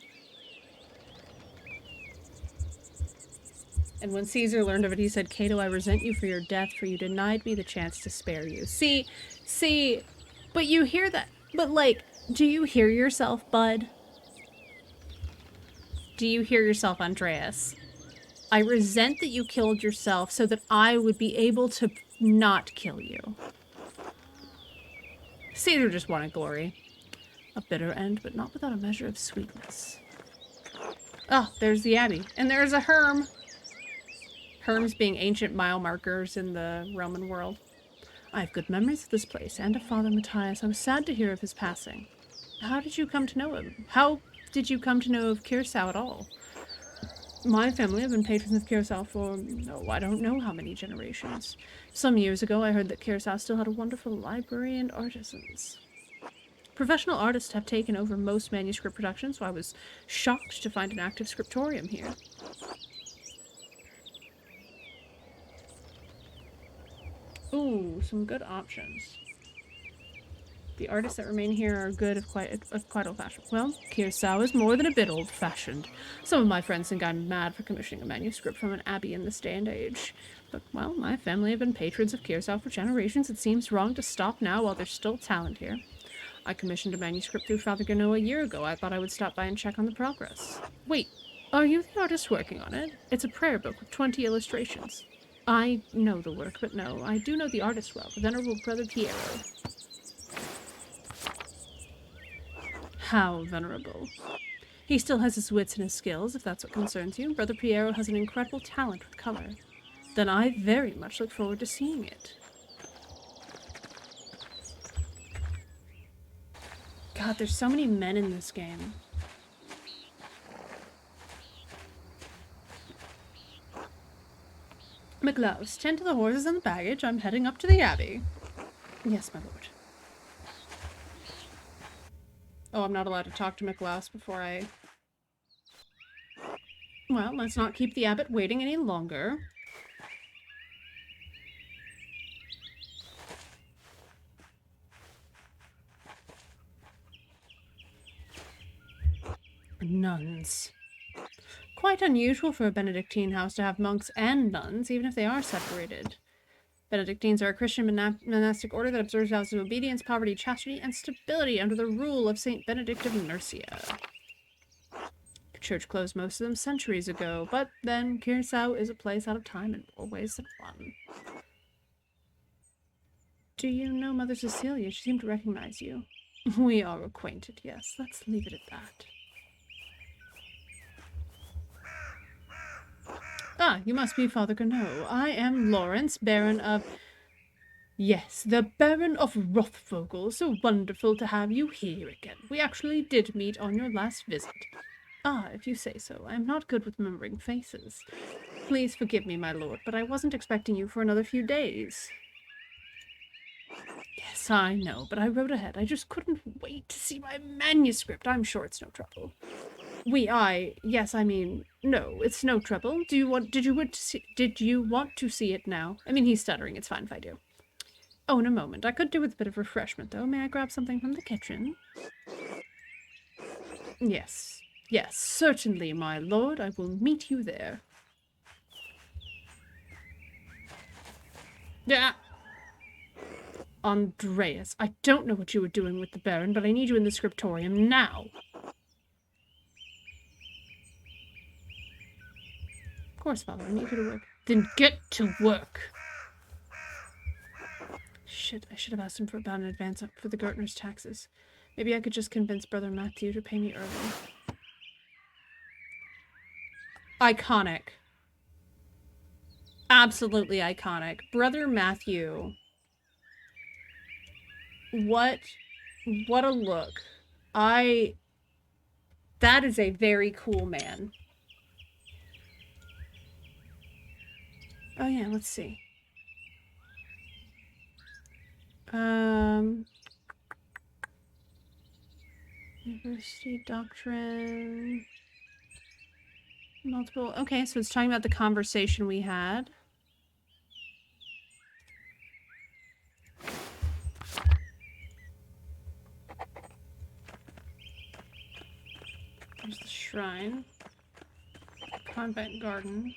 And when Caesar learned of it, he said, Cato, I resent you for your death, for you denied me the chance to spare you. See, but you hear that. But, like, do you hear yourself, bud? Do you hear yourself, Andreas? I resent that you killed yourself so that I would be able to not kill you. Caesar just wanted glory. A bitter end, but not without a measure of sweetness. Oh, there's the abbey. And there's a herm. Herms being ancient mile markers in the Roman world. I have good memories of this place and of Father Matthias. I was sad to hear of his passing. How did you come to know him? How did you come to know of Curacao at all? My family have been patrons of Curacao for, I don't know how many generations. Some years ago, I heard that Curacao still had a wonderful library and artisans. Professional artists have taken over most manuscript productions, so I was shocked to find an active scriptorium here. Ooh, some good options. The artists that remain here are good of quite old-fashioned. Well, Curacao is more than a bit old-fashioned. Some of my friends think I'm mad for commissioning a manuscript from an abbey in this day and age. But, well, my family have been patrons of Curacao for generations. It seems wrong to stop now while there's still talent here. I commissioned a manuscript through Father Gano a year ago. I thought I would stop by and check on the progress. Wait, are you the artist working on it? It's a prayer book with 20 illustrations. I know the work, but no, I do know the artist well, the Venerable Brother Piero. How venerable? He still has his wits and his skills, if that's what concerns you. Brother Piero has an incredible talent with color. Then I very much look forward to seeing it. God, there's so many men in this game. McLaus, tend to the horses and the baggage. I'm heading up to the Abbey. Yes, my lord. Oh, I'm not allowed to talk to McLaus before I... Well, let's not keep the abbot waiting any longer. Nuns. Quite unusual for a Benedictine house to have monks and nuns, even if they are separated. Benedictines are a Christian monastic order that observes vows of obedience, poverty, chastity, and stability under the rule of Saint Benedict of Nursia. The church closed most of them centuries ago, but then Curacao is a place out of time in more ways than one. Do you know Mother Cecilia? She seemed to recognize you. We are acquainted, yes. Let's leave it at that. Ah, you must be Father Gano. I am Lawrence, Baron of... Yes, the Baron of Rothvogel. So wonderful to have you here again. We actually did meet on your last visit. Ah, if you say so. I am not good with remembering faces. Please forgive me, my lord, but I wasn't expecting you for another few days. Yes, I know, but I rode ahead. I just couldn't wait to see my manuscript. I'm sure it's no trouble. Yes, I mean, no, it's no trouble. Did you want to see it now? I mean, he's stuttering. It's fine if I do. Oh, in a moment. I could do with a bit of refreshment, though. May I grab something from the kitchen? Yes. Yes, certainly, my lord. I will meet you there. Yeah. Andreas, I don't know what you were doing with the Baron, but I need you in the scriptorium now. Of course, Father. I need you to work. Then get to work. Shit, I should have asked him for about an advance for the gardener's taxes. Maybe I could just convince Brother Matthew to pay me early. Iconic. Absolutely iconic. Brother Matthew. What a look. That is a very cool man. Oh yeah, let's see. University doctrine. Multiple. Okay, so it's talking about the conversation we had. There's the shrine. Convent garden.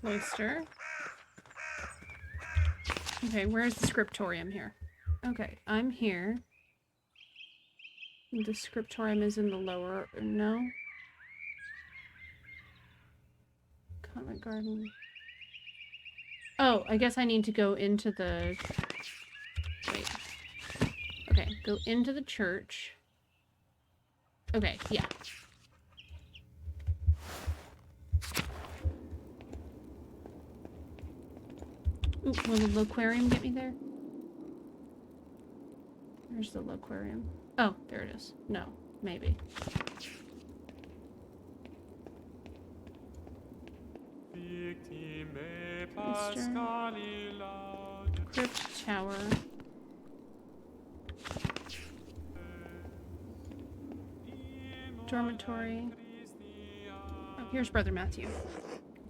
Cloister. Okay, where's the scriptorium here? Okay, I'm here. The scriptorium is in the lower... No? Convent garden. Oh, I guess I need to go into the... Wait. Okay, go into the church. Okay, yeah. Ooh, will the loquarium get me there? Where's the loquarium? Oh, there it is. No, maybe. Crypt tower. Dormitory. Oh, here's Brother Matthew.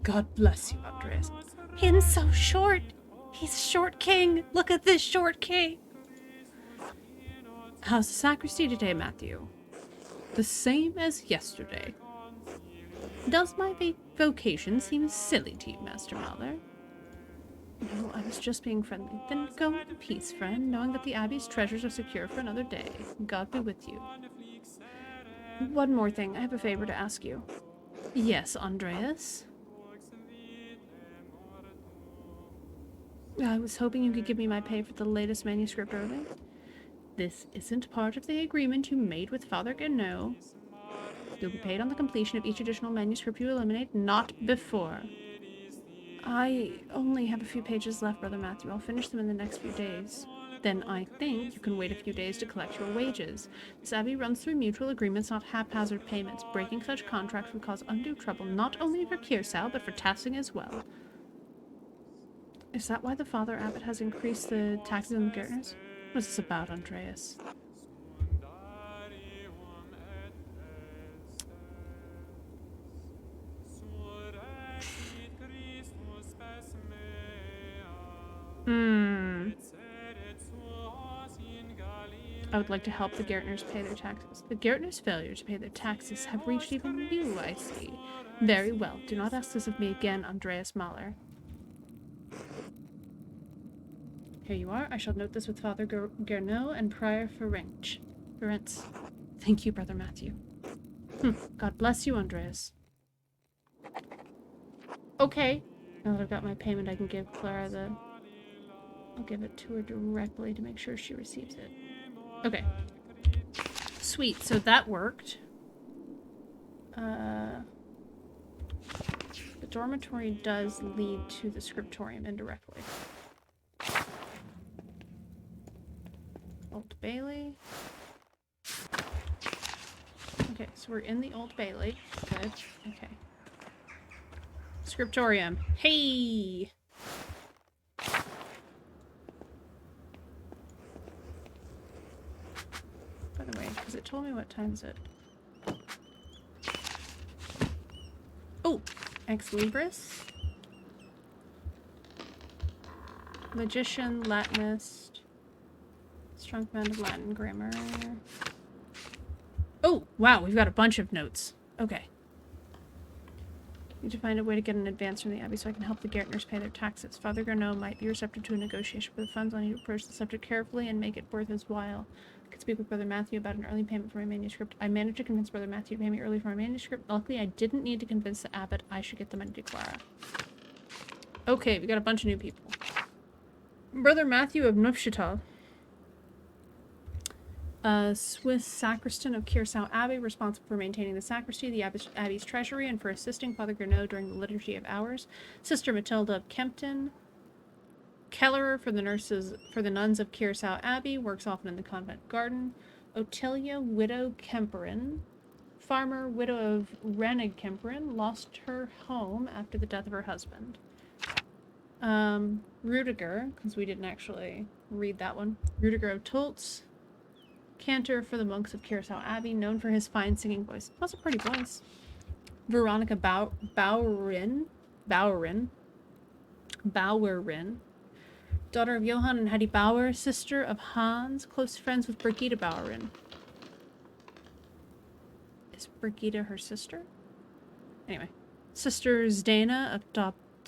God bless you, Andreas. Him's so short. He's a short king. Look at this short king. How's the sacristy today, Matthew? The same as yesterday. Does my vocation seem silly to you, Master Mahler? No, I was just being friendly. Then go in peace, friend, knowing that the Abbey's treasures are secure for another day. God be with you. One more thing. I have a favor to ask you. Yes, Andreas? I was hoping you could give me my pay for the latest manuscript early. This isn't part of the agreement you made with Father Gano. You'll be paid on the completion of each additional manuscript you eliminate, not before. I only have a few pages left, Brother Matthew. I'll finish them in the next few days. Then I think you can wait a few days to collect your wages. This abbey runs through mutual agreements, not haphazard payments. Breaking such contracts would cause undue trouble, not only for Kirsau, but for Tassing as well. Is that why the Father Abbot has increased the taxes on the gardeners? What's this about, Andreas? I would like to help the Gartners pay their taxes. The Gartners' failure to pay their taxes have reached even you, I see. Very well. Do not ask this of me again, Andreas Mahler. Here you are. I shall note this with Father Gernot and Prior Ferenc. Thank you, Brother Matthew. God bless you, Andreas. Okay. Now that I've got my payment, I can give Clara the... I'll give it to her directly to make sure she receives it. Okay. Sweet. So that worked. The dormitory does lead to the scriptorium indirectly. Old Bailey. Okay, so we're in the Old Bailey. Good. Okay. Scriptorium. Hey! By the way, because it told me what time is it. Oh! Ex Libris. Logician, Latinist. Strong command of Latin grammar. Oh, wow, we've got a bunch of notes. Okay. Need to find a way to get an advance from the Abbey so I can help the Gartners pay their taxes. Father Garneau might be receptive to a negotiation for the funds. I need to approach the subject carefully and make it worth his while. I could speak with Brother Matthew about an early payment for my manuscript. I managed to convince Brother Matthew to pay me early for my manuscript. Luckily, I didn't need to convince the abbot I should get the money to Clara. Okay, we got a bunch of new people. Brother Matthew of Neufchatel. Swiss sacristan of Kirsau Abbey, responsible for maintaining the sacristy, the Abbey's treasury, and for assisting Father Gernot during the Liturgy of Hours. Sister Matilda of Kempton. Kellerer for the nuns of Kirsau Abbey, works often in the convent garden. Otilia, widow Kemperin. Farmer, widow of Renig Kemperin, lost her home after the death of her husband. Rudiger, because we didn't actually read that one. Rudiger of Tultz. Cantor for the monks of Kirsau Abbey, known for his fine singing voice. That's a pretty voice. Veronica Bauerin. Daughter of Johann and Hetty Bauer, sister of Hans, close friends with Brigitte Bauerin. Is Brigitte her sister? Anyway. Sister Zdena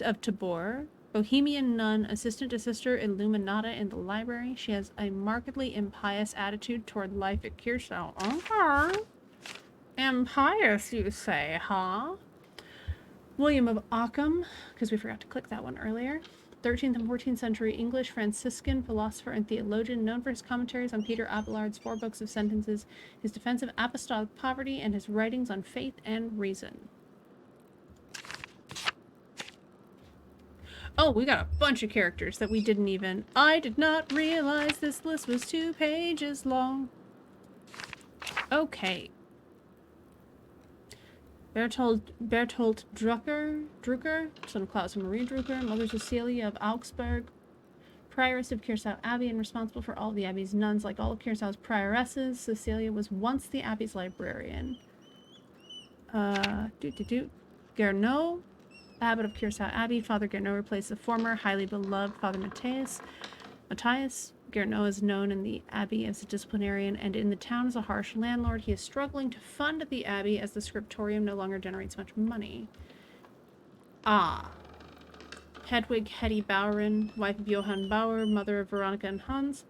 of Tabor. Bohemian nun, assistant to Sister Illuminati in the library. She has a markedly impious attitude toward life at Kirsau. Okay. Impious, you say, huh? William of Ockham, because we forgot to click that one earlier. 13th and 14th century English Franciscan philosopher and theologian, known for his commentaries on Peter Abelard's 4 books of sentences, his defense of apostolic poverty, and his writings on faith and reason. Oh, we got a bunch of characters that we didn't even... I did not realize this list was 2 pages long. Okay. Berthold Drucker, son of Klaus and Marie Drucker, Mother Cecilia of Augsburg, prioress of Kirsau Abbey and responsible for all the Abbey's nuns. Like all of Kirsau's prioresses, Cecilia was once the Abbey's librarian. Gernot, abbot of Kirsau Abbey. Father Gernot replaced the former, highly beloved Father Matthias. Gernot is known in the Abbey as a disciplinarian and in the town as a harsh landlord. He is struggling to fund the Abbey as the scriptorium no longer generates much money. Hedwig Hetty Bauerin, wife of Johann Bauer, mother of Veronica and Hans.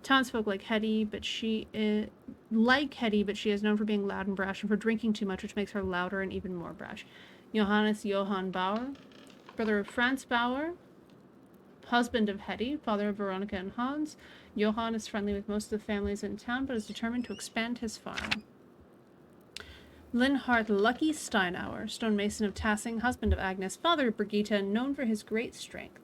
Townsfolk like Hetty, but she is known for being loud and brash and for drinking too much, which makes her louder and even more brash. Johann Bauer, brother of Franz Bauer, husband of Hetty, father of Veronica and Hans. Johann is friendly with most of the families in town, but is determined to expand his farm. Linhart Lucky Steinauer, stonemason of Tassing, husband of Agnes, father of Brigitte, known for his great strength.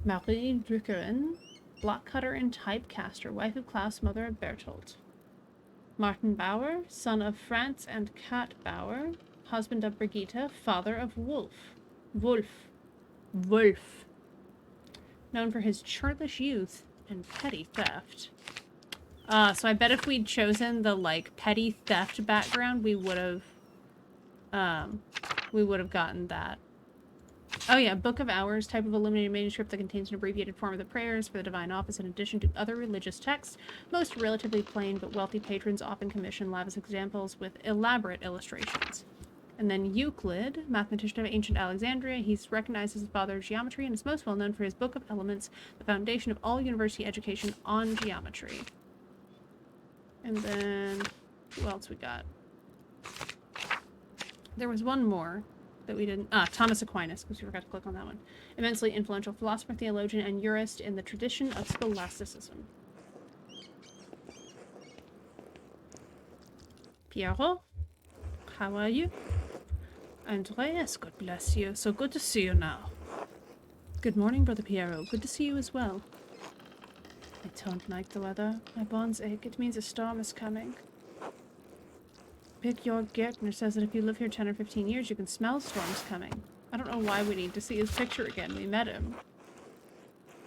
Marie Druckerin, block cutter and typecaster, wife of Klaus, mother of Bertolt. Martin Bauer, son of Franz and Kat Bauer, husband of Brigitte, father of Wolf. Wolf. Known for his churlish youth and petty theft. So I bet if we'd chosen the, like, petty theft background, we would have gotten that. Oh yeah, Book of Hours, type of illuminated manuscript that contains an abbreviated form of the prayers for the divine office in addition to other religious texts. Most relatively plain, but wealthy patrons often commission lavish examples with elaborate illustrations. And then Euclid, mathematician of ancient Alexandria. He's recognized as the father of geometry and is most well known for his Book of Elements, the foundation of all university education on geometry. And then, who else we got? There was one more that we didn't. Thomas Aquinas, because we forgot to click on that one. Immensely influential philosopher, theologian, and jurist in the tradition of scholasticism. Piero, how are you? Andreas, God bless you. So good to see you now. Good morning, Brother Piero. Good to see you as well. I don't like the weather. My bones ache. It means a storm is coming. Big Jorg Gertner says that if you live here 10 or 15 years, you can smell storms coming. I don't know why we need to see his picture again. We met him.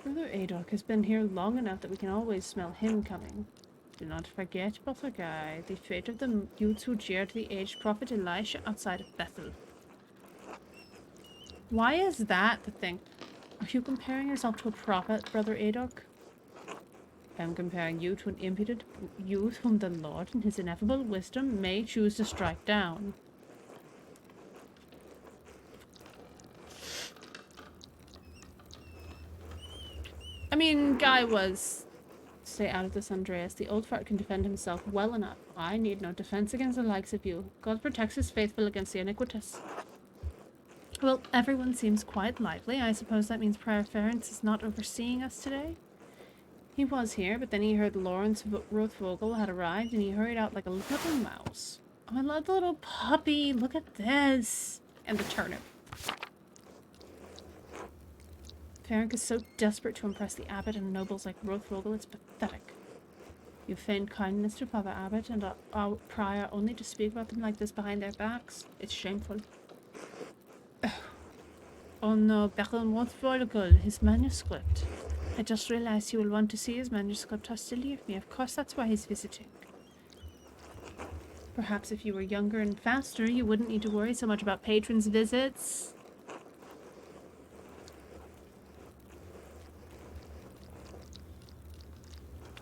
Brother Adolf has been here long enough that we can always smell him coming. Do not forget, Brother Guy, the fate of the youths who jeered the aged prophet Elisha outside of Bethel. Why is that the thing? Are you comparing yourself to a prophet, Brother Adolf? I am comparing you to an impudent youth whom the Lord, in his ineffable wisdom, may choose to strike down. I mean, Guy was... Stay out of this, Andreas. The old fart can defend himself well enough. I need no defense against the likes of you. God protects his faithful against the iniquitous. Well, everyone seems quite lively. I suppose that means Prior Ferenc is not overseeing us today? He was here, but then he heard Lawrence Rothvogel had arrived, and he hurried out like a little mouse. Oh, I love the little puppy. Look at this. And the turnip. Ferenc is so desperate to impress the abbot and nobles like Rothvogel, it's pathetic. You feigned kindness to Father Abbot and our prior only to speak about them like this behind their backs. It's shameful. Oh no, Baron Rothvogel, his manuscript. I just realized he will want to see his manuscript hostility of me. Of course, that's why he's visiting. Perhaps if you were younger and faster, you wouldn't need to worry so much about patrons' visits.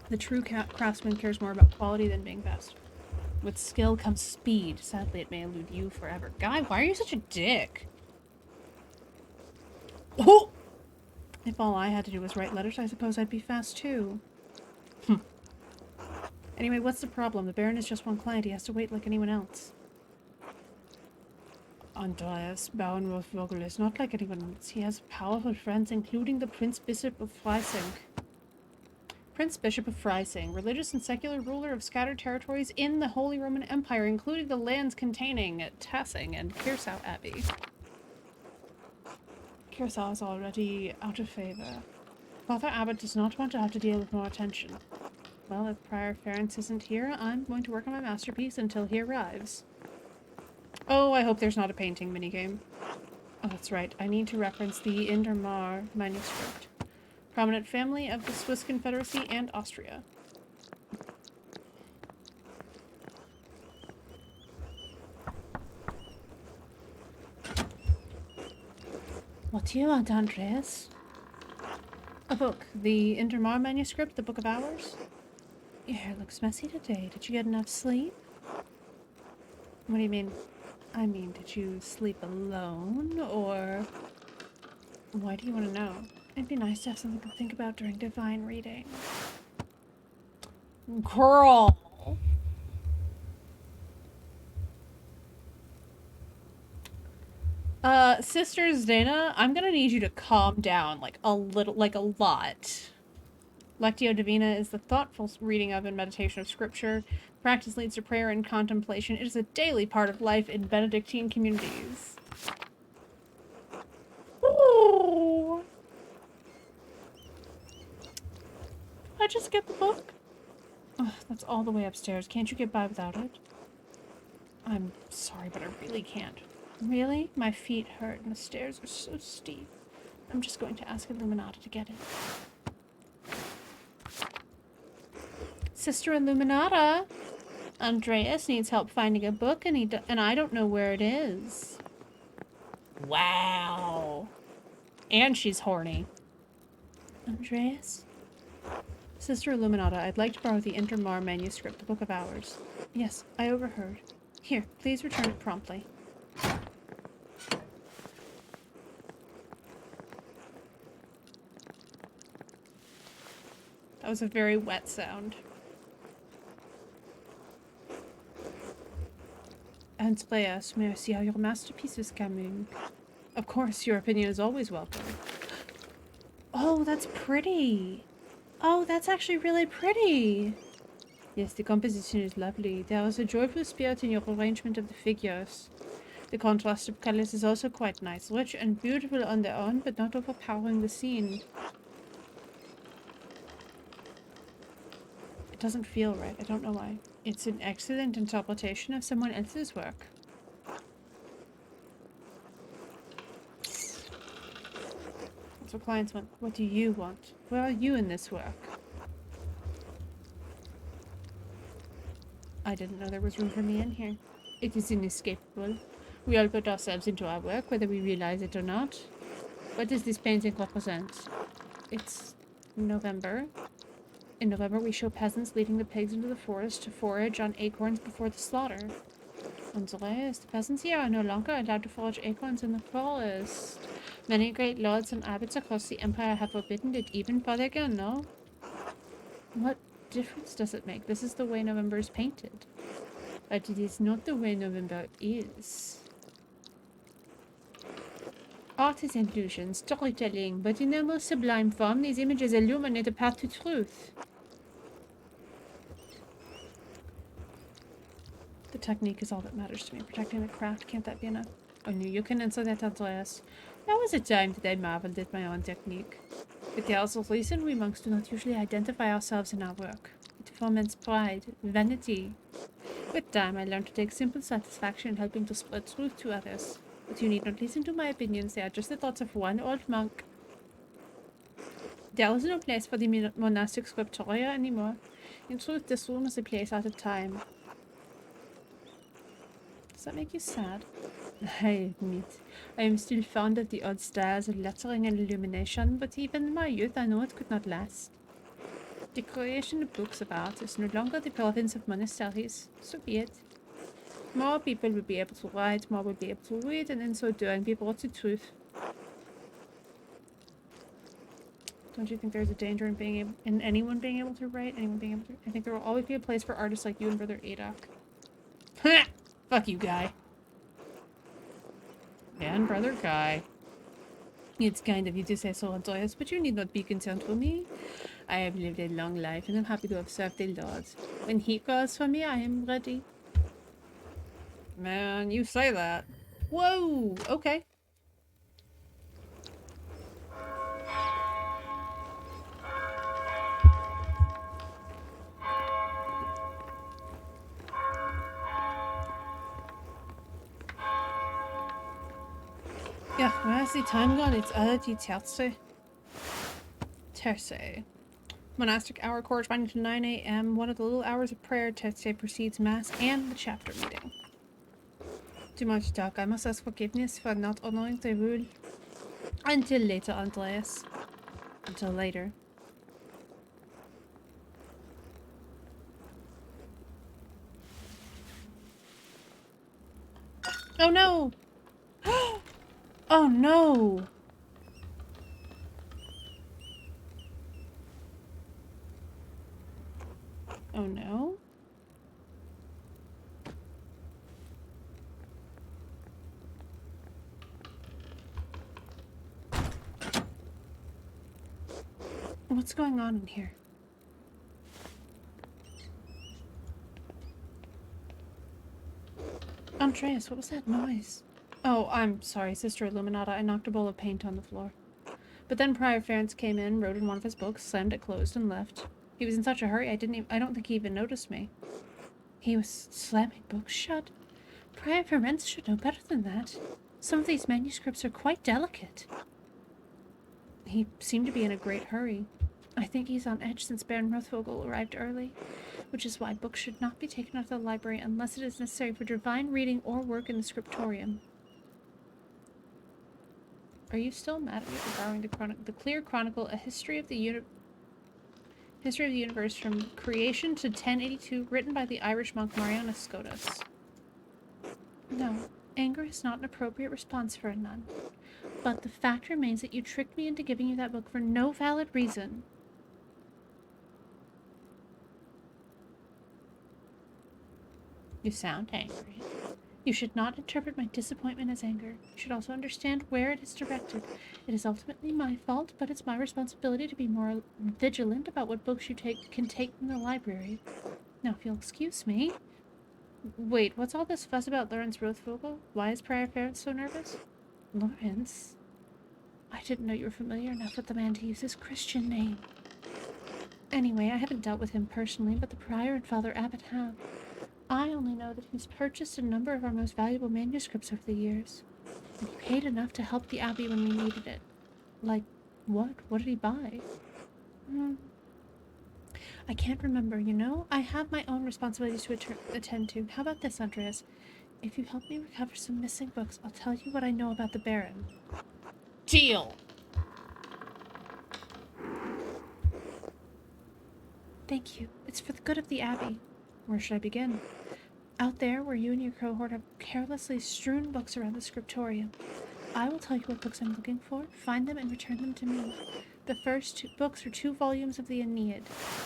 The true craftsman cares more about quality than being fast. With skill comes speed. Sadly, it may elude you forever. Guy, why are you such a dick? Oh! If all I had to do was write letters, I suppose I'd be fast too. Anyway, what's the problem? The Baron is just one client. He has to wait like anyone else. Andreas, Baron Rothvogel is not like anyone else. He has powerful friends, including the Prince Bishop of Freising. Prince Bishop of Freising, religious and secular ruler of scattered territories in the Holy Roman Empire, including the lands containing Tassing and Kirsau Abbey. Kirsau is already out of favor. Father Abbot does not want to have to deal with more attention. Well, if Prior Ferenc isn't here, I'm going to work on my masterpiece until he arrives. Oh, I hope there's not a painting minigame. Oh, that's right. I need to reference the Indermar manuscript. Prominent family of the Swiss Confederacy and Austria. What do you want, Andreas? A book. The Indermar manuscript, the Book of Hours? Your hair looks messy today. Did you get enough sleep? What do you mean? I mean, did you sleep alone, or... Why do you want to know? It'd be nice to have something to think about during divine reading. Girl! Sister Zdena, I'm gonna need you to calm down, like, a little, like, a lot. Lectio Divina is the thoughtful reading of and meditation of scripture. Practice leads to prayer and contemplation. It is a daily part of life in Benedictine communities. Ooh. Did I just get the book? Oh, that's all the way upstairs. Can't you get by without it? I'm sorry, but I really can't. Really? My feet hurt and the stairs are so steep. I'm just going to ask Illuminati to get it. Sister Illuminata! Andreas needs help finding a book and I don't know where it is. Wow. And she's horny. Andreas? Sister Illuminata, I'd like to borrow the Intermar manuscript, the Book of Hours. Yes, I overheard. Here, please return it promptly. That was a very wet sound. Andreas, may I see how your masterpiece is coming? Of course, your opinion is always welcome. Oh, that's pretty. Oh, that's actually really pretty. Yes, the composition is lovely. There is a joyful spirit in your arrangement of the figures. The contrast of colors is also quite nice. Rich and beautiful on their own, but not overpowering the scene. It doesn't feel right. I don't know why. It's an excellent interpretation of someone else's work. That's what clients want. What do you want? Where are you in this work? I didn't know there was room for me in here. It is inescapable. We all put ourselves into our work, whether we realize it or not. What does this painting represent? It's November. In November, we show peasants leading the pigs into the forest to forage on acorns before the slaughter. Andreas, the peasants here are no longer allowed to forage acorns in the forest. Many great lords and abbots across the empire have forbidden it even for their gun, no? What difference does it make? This is the way November is painted. But it is not the way November is. Art is illusion, storytelling, but in their most sublime form, these images illuminate a path to truth. The technique is all that matters to me. Protecting the craft, can't that be enough? I knew you can answer that, Andreas. There was a time that I marveled at my own technique. But there is a reason we monks do not usually identify ourselves in our work. It foments pride, vanity. With time, I learned to take simple satisfaction in helping to spread truth to others. But you need not listen to my opinions, they are just the thoughts of one old monk. There is no place for the monastic scriptoria anymore. In truth, this room is a place out of time. Does that make you sad? I admit, I am still fond of the odd styles of lettering and illumination, but even in my youth I know it could not last. The creation of books of art is no longer the province of monasteries, so be it. More people will be able to write, more will be able to read, and in so doing be brought to truth. Don't you think there's a danger in anyone being able to write? I think there will always be a place for artists like you and Brother Adok. Fuck you, Guy. And Brother Guy. It's kind of you to say so, Andreas, but you need not be concerned for me. I have lived a long life, and I'm happy to have served the Lord. When he calls for me, I am ready. Man, you say that. Whoa! Okay. Yeah, where's the time gone? It's already Terce. Terce. Monastic hour corresponding to 9 a.m. One of the little hours of prayer. Terce precedes Mass and the chapter meeting. Too much talk. I must ask forgiveness for not honoring the rule. Until later, Andreas. Until later. Oh no! Oh no! Oh no? What's going on in here? Andreas, what was that noise? Oh, I'm sorry, Sister Illuminata. I knocked a bowl of paint on the floor. But then Prior Ference came in, wrote in one of his books, slammed it closed, and left. He was in such a hurry, I don't think he even noticed me. He was slamming books shut? Prior Ference should know better than that. Some of these manuscripts are quite delicate. He seemed to be in a great hurry. I think he's on edge since Baron Rothvogel arrived early, which is why books should not be taken out of the library unless it is necessary for divine reading or work in the scriptorium. Are you still mad at me for borrowing the Clear Chronicle, a history of the universe from creation to 1082, written by the Irish monk Mariana Scotus? No, anger is not an appropriate response for a nun. But the fact remains that you tricked me into giving you that book for no valid reason. You sound angry. You should not interpret my disappointment as anger. You should also understand where it is directed. It is ultimately my fault, but it's my responsibility to be more vigilant about what books you can take from the library. Now, if you'll excuse me... Wait, what's all this fuss about Lawrence Rothvogel? Why is Prior Ference so nervous? Lawrence? I didn't know you were familiar enough with the man to use his Christian name. Anyway, I haven't dealt with him personally, but the Prior and Father Abbot have. I only know that he's purchased a number of our most valuable manuscripts over the years. And he paid enough to help the Abbey when we needed it. Like, what? What did he buy? I can't remember, you know? I have my own responsibilities to attend to. How about this, Andreas? If you help me recover some missing books, I'll tell you what I know about the Baron. Deal! Thank you. It's for the good of the Abbey. Where should I begin? Out there, where you and your cohort have carelessly strewn books around the scriptorium. I will tell you what books I'm looking for, find them, and return them to me. The first two books are 2 volumes of the Aeneid.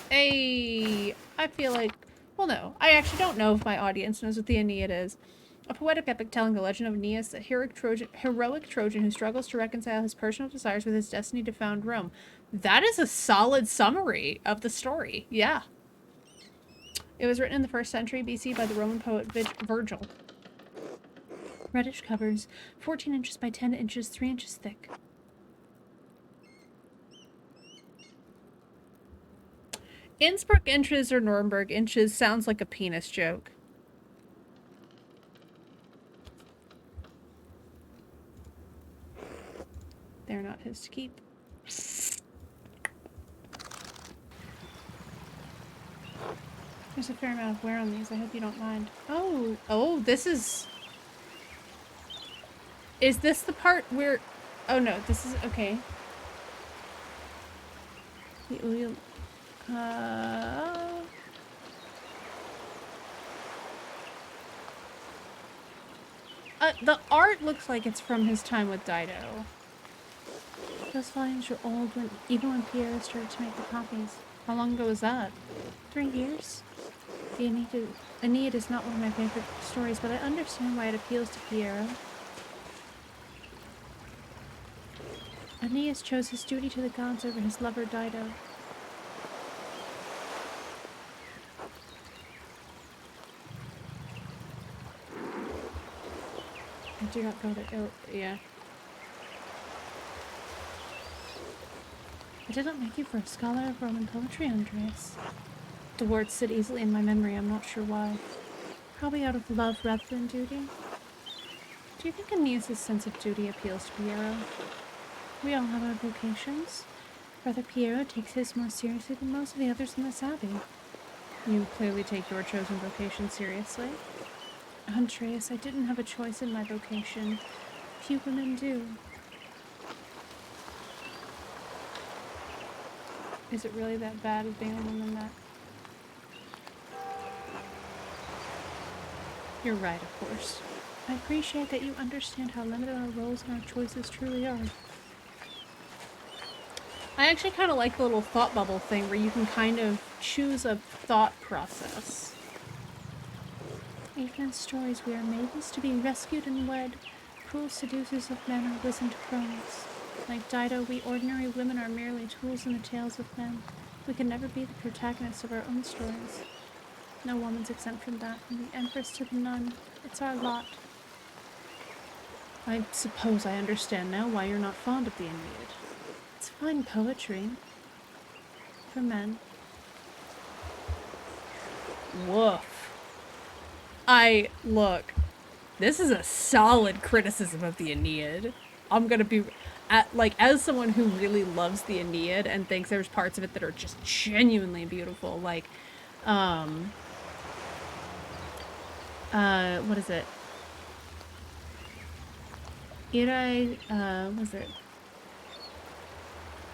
Hey, I feel like... Well, no. I actually don't know if my audience knows what the Aeneid is. A poetic epic telling the legend of Aeneas, a heroic Trojan who struggles to reconcile his personal desires with his destiny to found Rome. That is a solid summary of the story. Yeah. It was written in the 1st century BC by the Roman poet Virgil. Reddish covers, 14 inches by 10 inches, 3 inches thick. Innsbruck inches or Nuremberg inches sounds like a penis joke. They're not his to keep. There's a fair amount of wear on these. I hope you don't mind. Oh, this is... Is this the part where... Oh no, this is... Okay. The art looks like it's from his time with Dido. Those volumes were old even when Piero started to make the copies. How long ago was that? 3 years? The Aeneid is not one of my favorite stories, but I understand why it appeals to Piero. Aeneas chose his duty to the gods over his lover Dido. I do not go to yeah. I did not make you for a scholar of Roman poetry, Andreas. The words sit easily in my memory, I'm not sure why. Probably out of love rather than duty. Do you think Aeneas' sense of duty appeals to Piero? We all have our vocations. Brother Piero takes his more seriously than most of the others in this abbey. You clearly take your chosen vocation seriously. Andreas, I didn't have a choice in my vocation. Few women do. Is it really that bad as being a woman that... You're right, of course. I appreciate that you understand how limited our roles and our choices truly are. I actually kind of like the little thought bubble thing where you can kind of choose a thought process. Even in stories we are maidens to be rescued and wed, cruel seducers of men are risen to thrones. Like Dido, we ordinary women are merely tools in the tales of men. We can never be the protagonists of our own stories. No woman's exempt from that, from the empress to the nun. It's our lot. I suppose I understand now why you're not fond of the Aeneid. It's fine poetry. For men. Woof. Look, this is a solid criticism of the Aeneid. I'm gonna be, as someone who really loves the Aeneid and thinks there's parts of it that are just genuinely beautiful, what is it? What is it?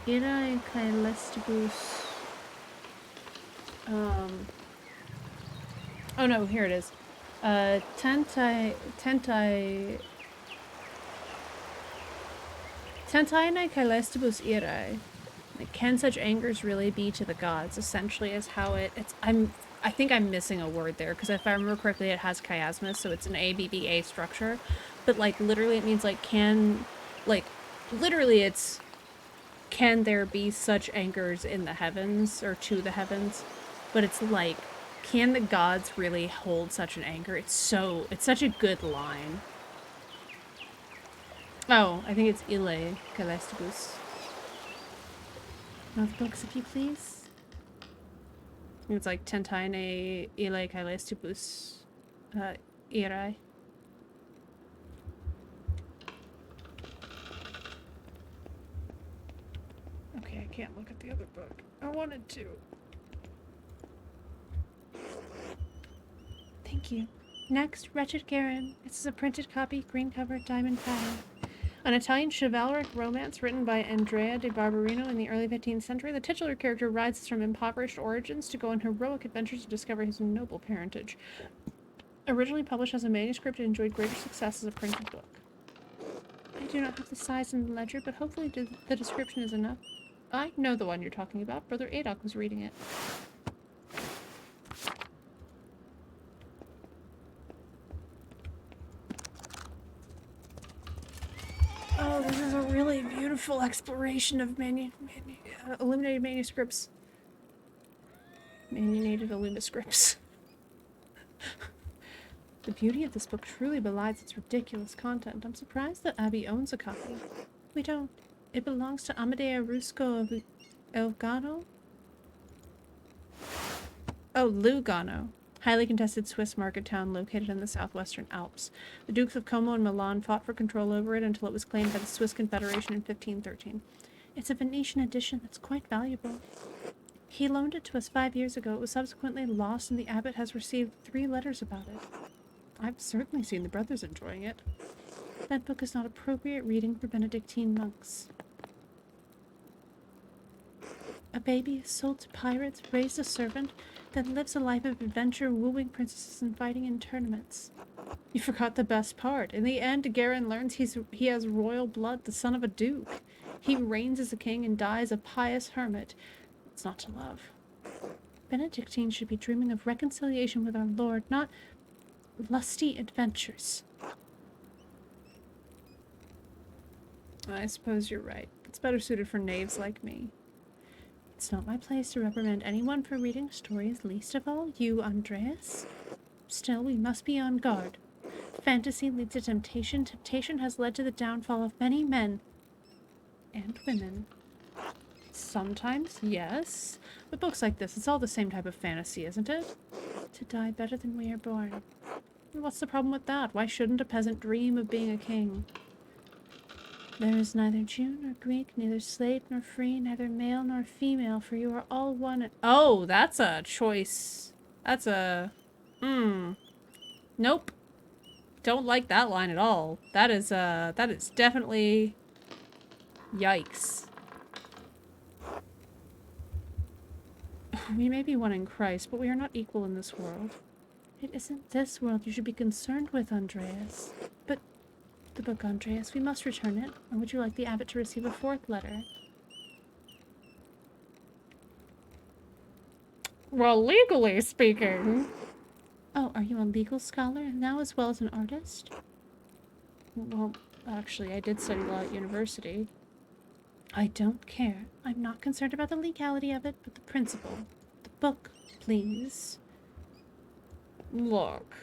Irai Kailestibus. Oh no, here it is. Tentainai Kailestibus Irai. Like, can such angers really be to the gods? Essentially, is how I think I'm missing a word there, because if I remember correctly, it has chiasmus, so it's an ABBA structure. But, like, literally it means, like, literally it's, can there be such angers in the heavens, or to the heavens? But it's like, can the gods really hold such an anger? It's such a good line. Oh, I think it's Ile Calestibus. Now the books, if you please. It's like Tentaine Ile Calestibus Irai. Okay, I can't look at the other book. I wanted to. Thank you. Next, Wretched Garin. This is a printed copy, green cover, diamond pattern. An Italian chivalric romance written by Andrea de Barberino in the early 15th century, the titular character rises from impoverished origins to go on heroic adventures to discover his noble parentage. Originally published as a manuscript, it enjoyed greater success as a printed book. I do not have the size in the ledger, but hopefully the description is enough. I know the one you're talking about. Brother Adok was reading it. Oh, this is a really beautiful exploration of illuminated manuscripts. Manunated illumiscripts. The beauty of this book truly belies its ridiculous content. I'm surprised that Abby owns a copy. We don't. It belongs to Amadea Rusco of Elgano? Oh, Lugano. Highly contested Swiss market town located in the southwestern Alps. The Dukes of Como and Milan fought for control over it until it was claimed by the Swiss Confederation in 1513. It's a Venetian edition that's quite valuable. He loaned it to us 5 years ago. It was subsequently lost, and the abbot has received 3 letters about it. I've certainly seen the brothers enjoying it. That book is not appropriate reading for Benedictine monks. A baby is sold to pirates, raised a servant, then lives a life of adventure, wooing princesses and fighting in tournaments. You forgot the best part. In the end, Garin learns he has royal blood, the son of a duke. He reigns as a king and dies a pious hermit. It's not to love. Benedictine should be dreaming of reconciliation with our Lord, not lusty adventures. I suppose you're right. It's better suited for knaves like me. It's not my place to reprimand anyone for reading stories, least of all you, Andreas. Still, we must be on guard. Fantasy leads to temptation. Temptation has led to the downfall of many men and women. Sometimes, yes. But books like this, it's all the same type of fantasy, isn't it? To die better than we are born. And what's the problem with that? Why shouldn't a peasant dream of being a king? There is neither Jew nor Greek, neither slave nor free, neither male nor female, for you are all one and— Oh, that's a choice. That's a— Nope. Don't like that line at all. That is definitely— Yikes. We may be one in Christ, but we are not equal in this world. It isn't this world you should be concerned with, Andreas. But the book, Andreas, we must return it. Or would you like the abbot to receive a 4th letter? Well, legally speaking. Oh, are you a legal scholar now as well as an artist? Well, actually, I did study law at university. I don't care. I'm not concerned about the legality of it, but the principle. The book, please. Look.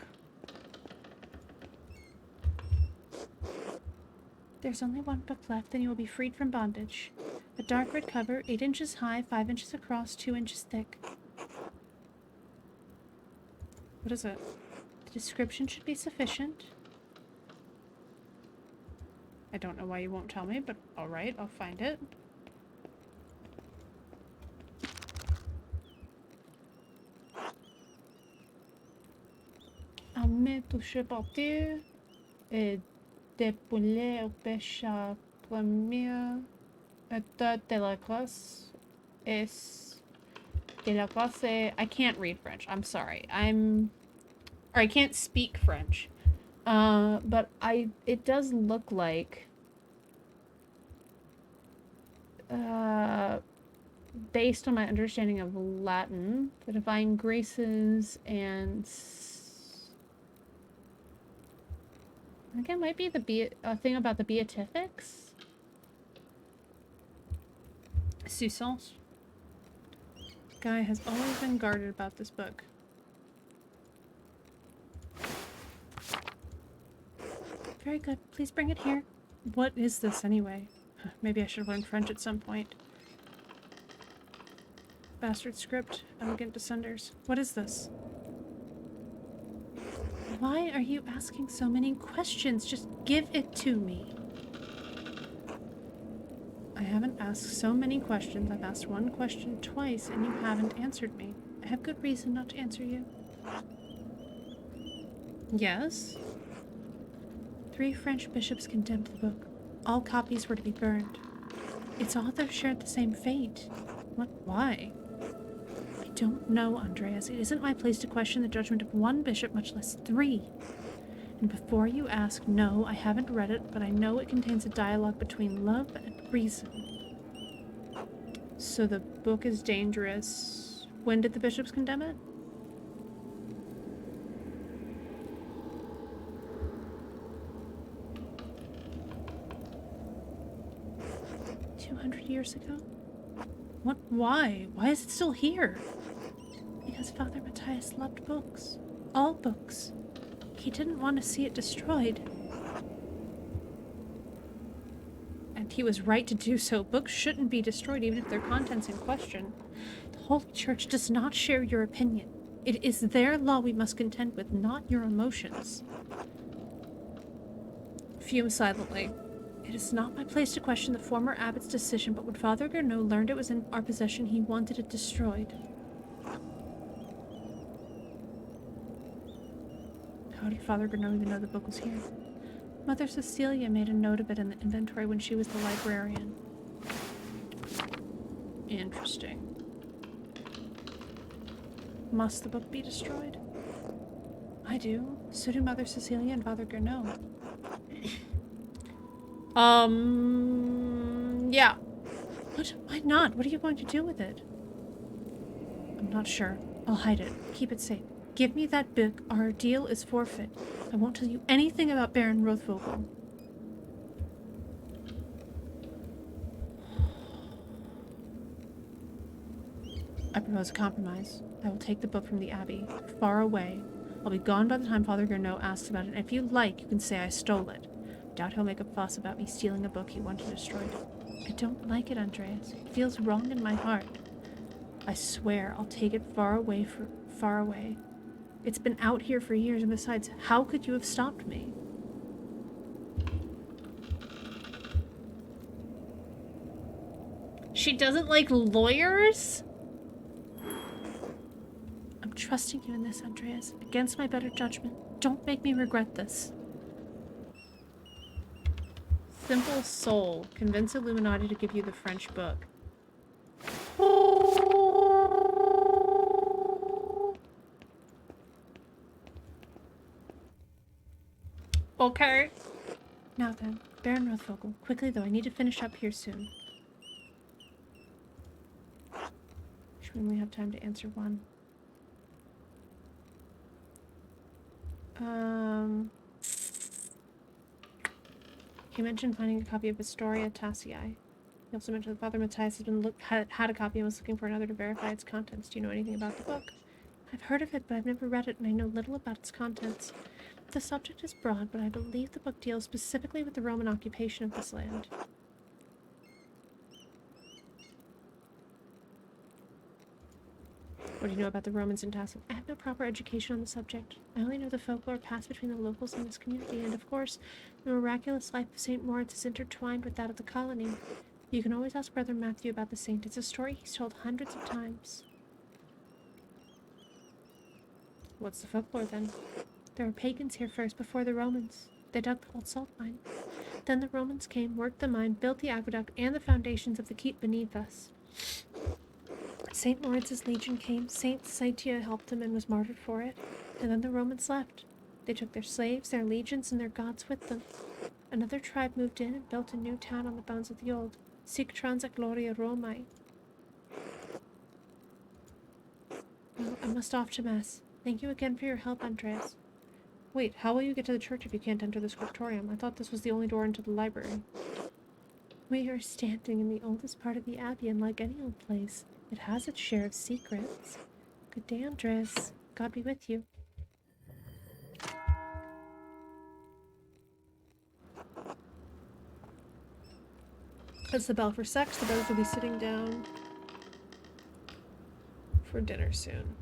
There's only one book left, then you will be freed from bondage. A dark red cover, 8 inches high, 5 inches across, 2 inches thick. What is it? The description should be sufficient. I don't know why you won't tell me, but alright, I'll find it. Ame touché partir et dépouiller au pêche à première état de la classe est de la classe. I can't read French. I'm sorry. Or I can't speak French. But it does look like based on my understanding of Latin, the divine graces and I think it might be the thing about the beatifics. Suissance. Guy has always been guarded about this book. Very good. Please bring it here. What is this anyway? Maybe I should have learned French at some point. Bastard script. Elegant descenders. What is this? Why are you asking so many questions? Just give it to me. I haven't asked so many questions. I've asked one question twice and you haven't answered me. I have good reason not to answer you. Yes? 3 French bishops condemned the book. All copies were to be burned. Its author shared the same fate. What? Why? I don't know, Andreas. It isn't my place to question the judgment of one bishop, much less 3. And before you ask, no, I haven't read it, but I know it contains a dialogue between love and reason. So the book is dangerous. When did the bishops condemn it? Years ago. What? Why? Why is it still here? Because Father Matthias loved books. All books. He didn't want to see it destroyed. And he was right to do so. Books shouldn't be destroyed even if their content's in question. The Holy Church does not share your opinion. It is their law we must contend with, not your emotions. Fume silently. It is not my place to question the former abbot's decision, but when Father Gernot learned it was in our possession, he wanted it destroyed. How did Father Gernot even know the book was here? Mother Cecilia made a note of it in the inventory when she was the librarian. Interesting. Must the book be destroyed? I do. So do Mother Cecilia and Father Gernot. Yeah. What? Why not? What are you going to do with it? I'm not sure. I'll hide it. Keep it safe. Give me that book. Our deal is forfeit. I won't tell you anything about Baron Rothvogel. I propose a compromise. I will take the book from the Abbey, far away. I'll be gone by the time Father Gernot asks about it, and if you like, you can say I stole it. Doubt he'll make a fuss about me stealing a book he wanted destroyed. I don't like it, Andreas. It feels wrong in my heart. I swear I'll take it far away. It's been out here for years, and besides, how could you have stopped me? She doesn't like lawyers? I'm trusting you in this, Andreas. Against my better judgment. Don't make me regret this. Simple soul. Convince Illuminati to give you the French book. Okay. Now then, Baron Rothvogel. Quickly though, I need to finish up here soon. Should we only have time to answer one? He mentioned finding a copy of Historia Tassii. He also mentioned that Father Matthias had a copy and was looking for another to verify its contents. Do you know anything about the book? I've heard of it, but I've never read it, and I know little about its contents. The subject is broad, but I believe the book deals specifically with the Roman occupation of this land. What do you know about the Romans in Tassel? I have no proper education on the subject. I only know the folklore passed between the locals in this community, and of course, the miraculous life of St. Moritz is intertwined with that of the colony. You can always ask Brother Matthew about the saint. It's a story he's told hundreds of times. What's the folklore, then? There were pagans here first, before the Romans. They dug the old salt mine. Then the Romans came, worked the mine, built the aqueduct, and the foundations of the keep beneath us. St. Moritz's legion came, St. Saitia helped them and was martyred for it, and then the Romans left. They took their slaves, their legions, and their gods with them. Another tribe moved in and built a new town on the bones of the old, Sic transit gloria Romae. Well, I must off to Mass. Thank you again for your help, Andreas. Wait, how will you get to the church if you can't enter the scriptorium? I thought this was the only door into the library. We are standing in the oldest part of the abbey, and like any old place, it has its share of secrets. Good day, Andreas. God be with you. That's the bell for sex. The brothers will be sitting down for dinner soon.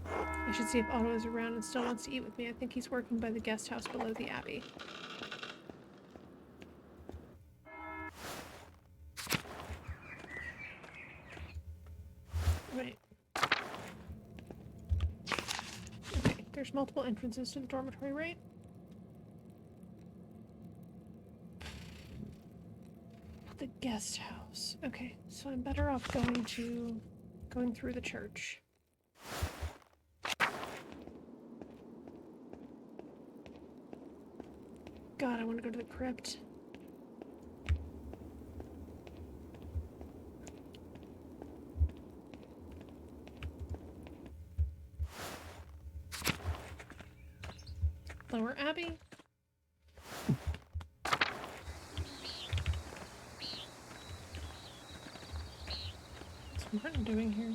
I should see if Otto is around and still wants to eat with me. I think he's working by the guest house below the abbey. Right. Okay, there's multiple entrances to the dormitory, right? The guest house. Okay, so I'm better off going through the church. God, I want to go to the crypt. Lower Abbey? What's Martin doing here?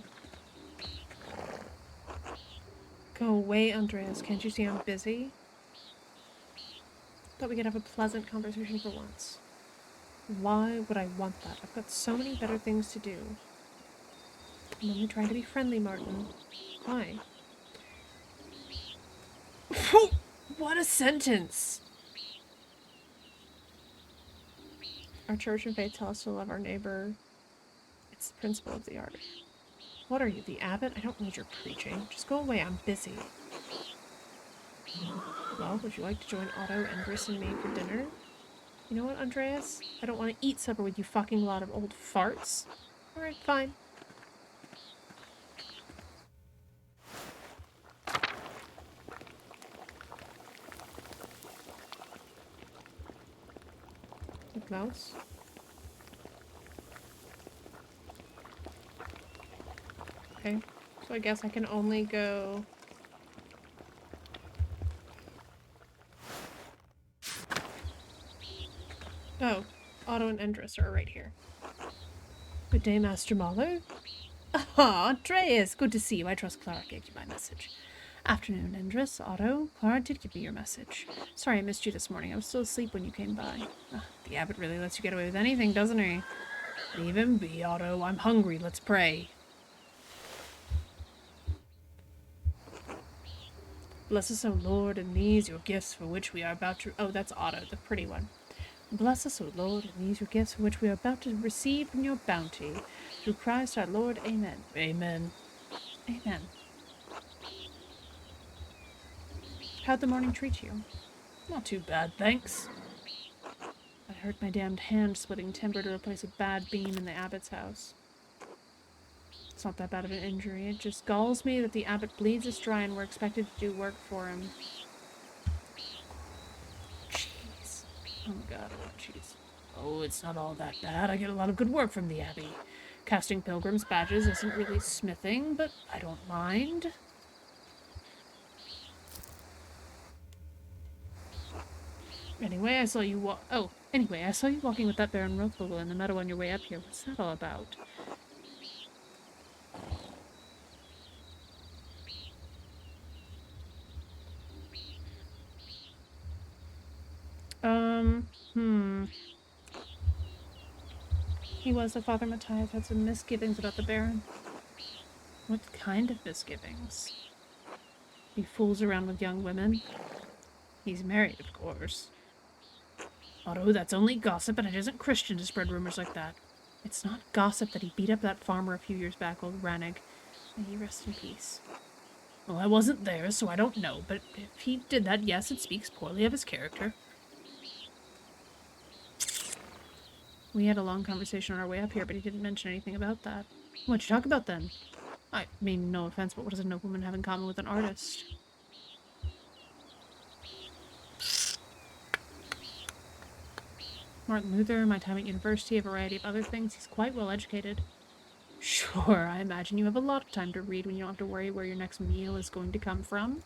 Go away, Andreas. Can't you see I'm busy? Thought we could have a pleasant conversation for once. Why would I want that? I've got so many better things to do. I'm only trying to be friendly, Martin. Why? What a sentence! Our church and faith tell us to love our neighbor. It's the principle of the art. What are you, the abbot? I don't need your preaching. Just go away, I'm busy. Well, would you like to join Otto, Endris, and me for dinner? You know what, Andreas? I don't want to eat supper with you fucking lot of old farts. Alright, fine. The mouse? Okay, so I guess I can only go... Oh, Otto and Endris are right here. Good day, Master Mahler. Ah, Andreas, good to see you. I trust Clara gave you my message. Afternoon, Endris. Otto, Clara did give me your message. Sorry I missed you this morning. I was still asleep when you came by. The abbot really lets you get away with anything, doesn't he? Leave him be, Otto. I'm hungry. Let's pray. Bless us, O Lord, and these your gifts for which we are about to... Oh, that's Otto, the pretty one. Bless us, O Lord, and these your gifts for which we are about to receive from your bounty. Through Christ our Lord, amen. Amen. Amen. How'd the morning treat you? Not too bad, thanks. I hurt my damned hand splitting timber to replace a bad beam in the abbot's house. It's not that bad of an injury. It just galls me that the abbot bleeds us dry and we're expected to do work for him. Jeez. Oh my god, I want cheese. Oh, it's not all that bad. I get a lot of good work from the abbey. Casting pilgrims' badges isn't really smithing, but I don't mind. Anyway, I saw you walking with that Baron Rothvogel in the meadow on your way up here. What's that all about? He was that Father Matthias had some misgivings about the Baron. What kind of misgivings? He fools around with young women. He's married, of course. Otto, that's only gossip, and it isn't Christian to spread rumors like that. It's not gossip that he beat up that farmer a few years back, old Rannig. May he rest in peace. Well, I wasn't there, so I don't know, but if he did that, yes, it speaks poorly of his character. We had a long conversation on our way up here, but he didn't mention anything about that. What'd you talk about then? I mean, no offense, but what does a nobleman have in common with an artist? Martin Luther, my time at university, a variety of other things. He's quite well educated. Sure, I imagine you have a lot of time to read when you don't have to worry where your next meal is going to come from.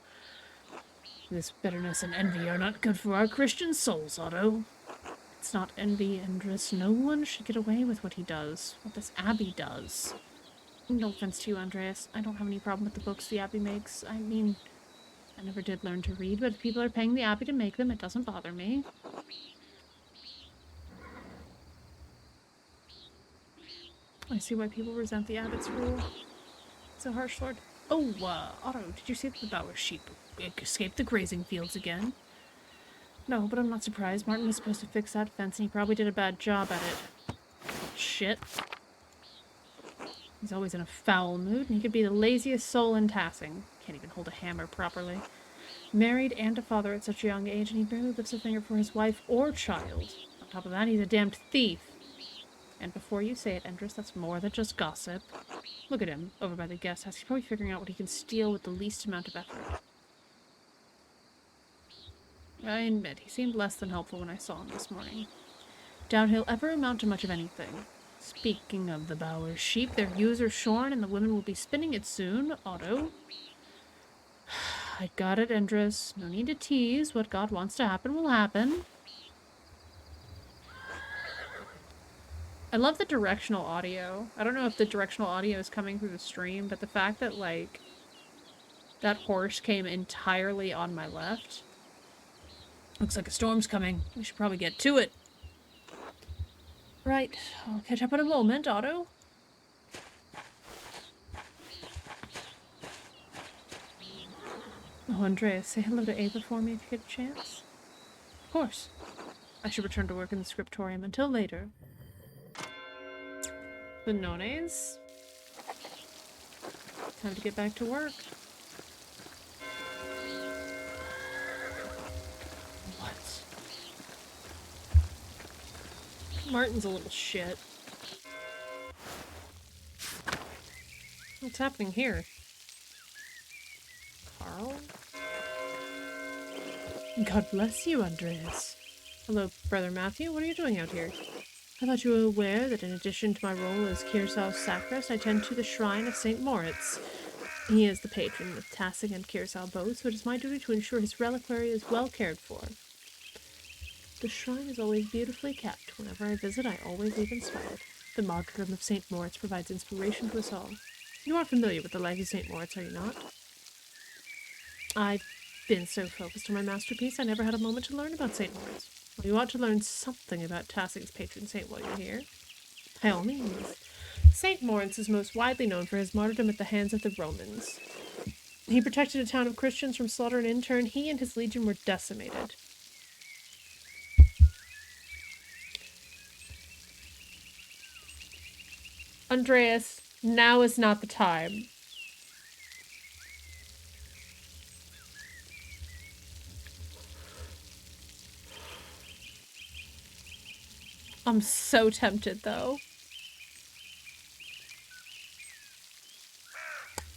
This bitterness and envy are not good for our Christian souls, Otto. It's not envy, Andres. No one should get away with what he does, what this Abbey does. No offense to you, Andreas. I don't have any problem with the books the Abbey makes. I mean, I never did learn to read, but if people are paying the Abbey to make them, it doesn't bother me. I see why people resent the Abbot's rule. It's a harsh lord. Oh, Otto, did you see that the Bower sheep escaped the grazing fields again? No, but I'm not surprised. Martin was supposed to fix that fence, and he probably did a bad job at it. Shit. He's always in a foul mood, and he could be the laziest soul in Tassing. Can't even hold a hammer properly. Married and a father at such a young age, and he barely lifts a finger for his wife or child. On top of that, he's a damned thief. And before you say it, Endress, that's more than just gossip. Look at him, over by the guest house. He's probably figuring out what he can steal with the least amount of effort. I admit, he seemed less than helpful when I saw him this morning. Doubt he'll ever amount to much of anything. Speaking of the Bower sheep, their ewes are shorn and the women will be spinning it soon, Otto. I got it, Endress. No need to tease. What God wants to happen will happen. I love the directional audio. I don't know if the directional audio is coming through the stream, but the fact that, like, that horse came entirely on my left. Looks like a storm's coming. We should probably get to it. Right. I'll catch up in a moment, Otto. Oh, Andreas, say hello to Ava for me if you get a chance. Of course. I should return to work in the scriptorium until later. The nones? Time to get back to work. What? Martin's a little shit. What's happening here? Carl? God bless you, Andreas. Hello, Brother Matthew. What are you doing out here? I thought you were aware that in addition to my role as Kirsau's sacrist, I tend to the shrine of St. Moritz. He is the patron of Tassing and Kirsau both, so it is my duty to ensure his reliquary is well cared for. The shrine is always beautifully kept. Whenever I visit, I always leave inspired. The martyrdom of St. Moritz provides inspiration to us all. You are familiar with the life of St. Moritz, are you not? I've been so focused on my masterpiece, I never had a moment to learn about St. Moritz. Well, you ought to learn something about Tassing's patron saint while you're here. By all means. St. Moritz is most widely known for his martyrdom at the hands of the Romans. He protected a town of Christians from slaughter, and in turn, he and his legion were decimated. Andreas, now is not the time. I'm so tempted, though.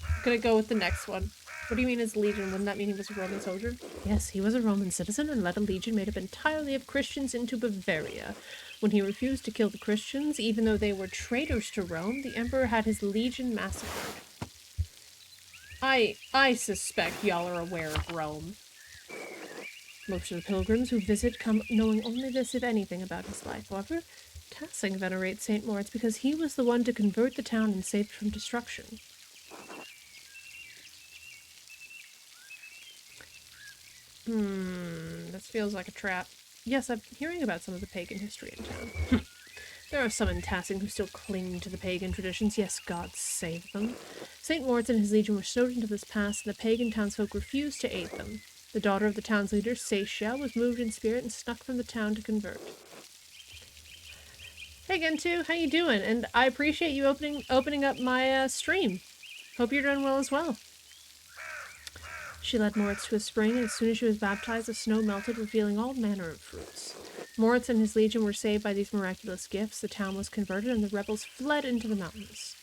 I'm gonna go with the next one. What do you mean his legion? Wouldn't that mean he was a Roman soldier? Yes, he was a Roman citizen and led a legion made up entirely of Christians into Bavaria. When he refused to kill the Christians, even though they were traitors to Rome, the emperor had his legion massacred. I suspect y'all are aware of Rome. Most of the pilgrims who visit come knowing only this, if anything, about his life. However, Tassing venerates St. Moritz because he was the one to convert the town and save it from destruction. This feels like a trap. Yes, I'm hearing about some of the pagan history in town. There are some in Tassing who still cling to the pagan traditions. Yes, God save them. St. Moritz and his legion were snowed into this past, and the pagan townsfolk refused to aid them. The daughter of the town's leader, Seisha, was moved in spirit and snuck from the town to convert. Hey, Gentu, how you doing? And I appreciate you opening up my stream. Hope you're doing well as well. She led Moritz to a spring, and as soon as she was baptized, the snow melted, revealing all manner of fruits. Moritz and his legion were saved by these miraculous gifts, the town was converted, and the rebels fled into the mountains.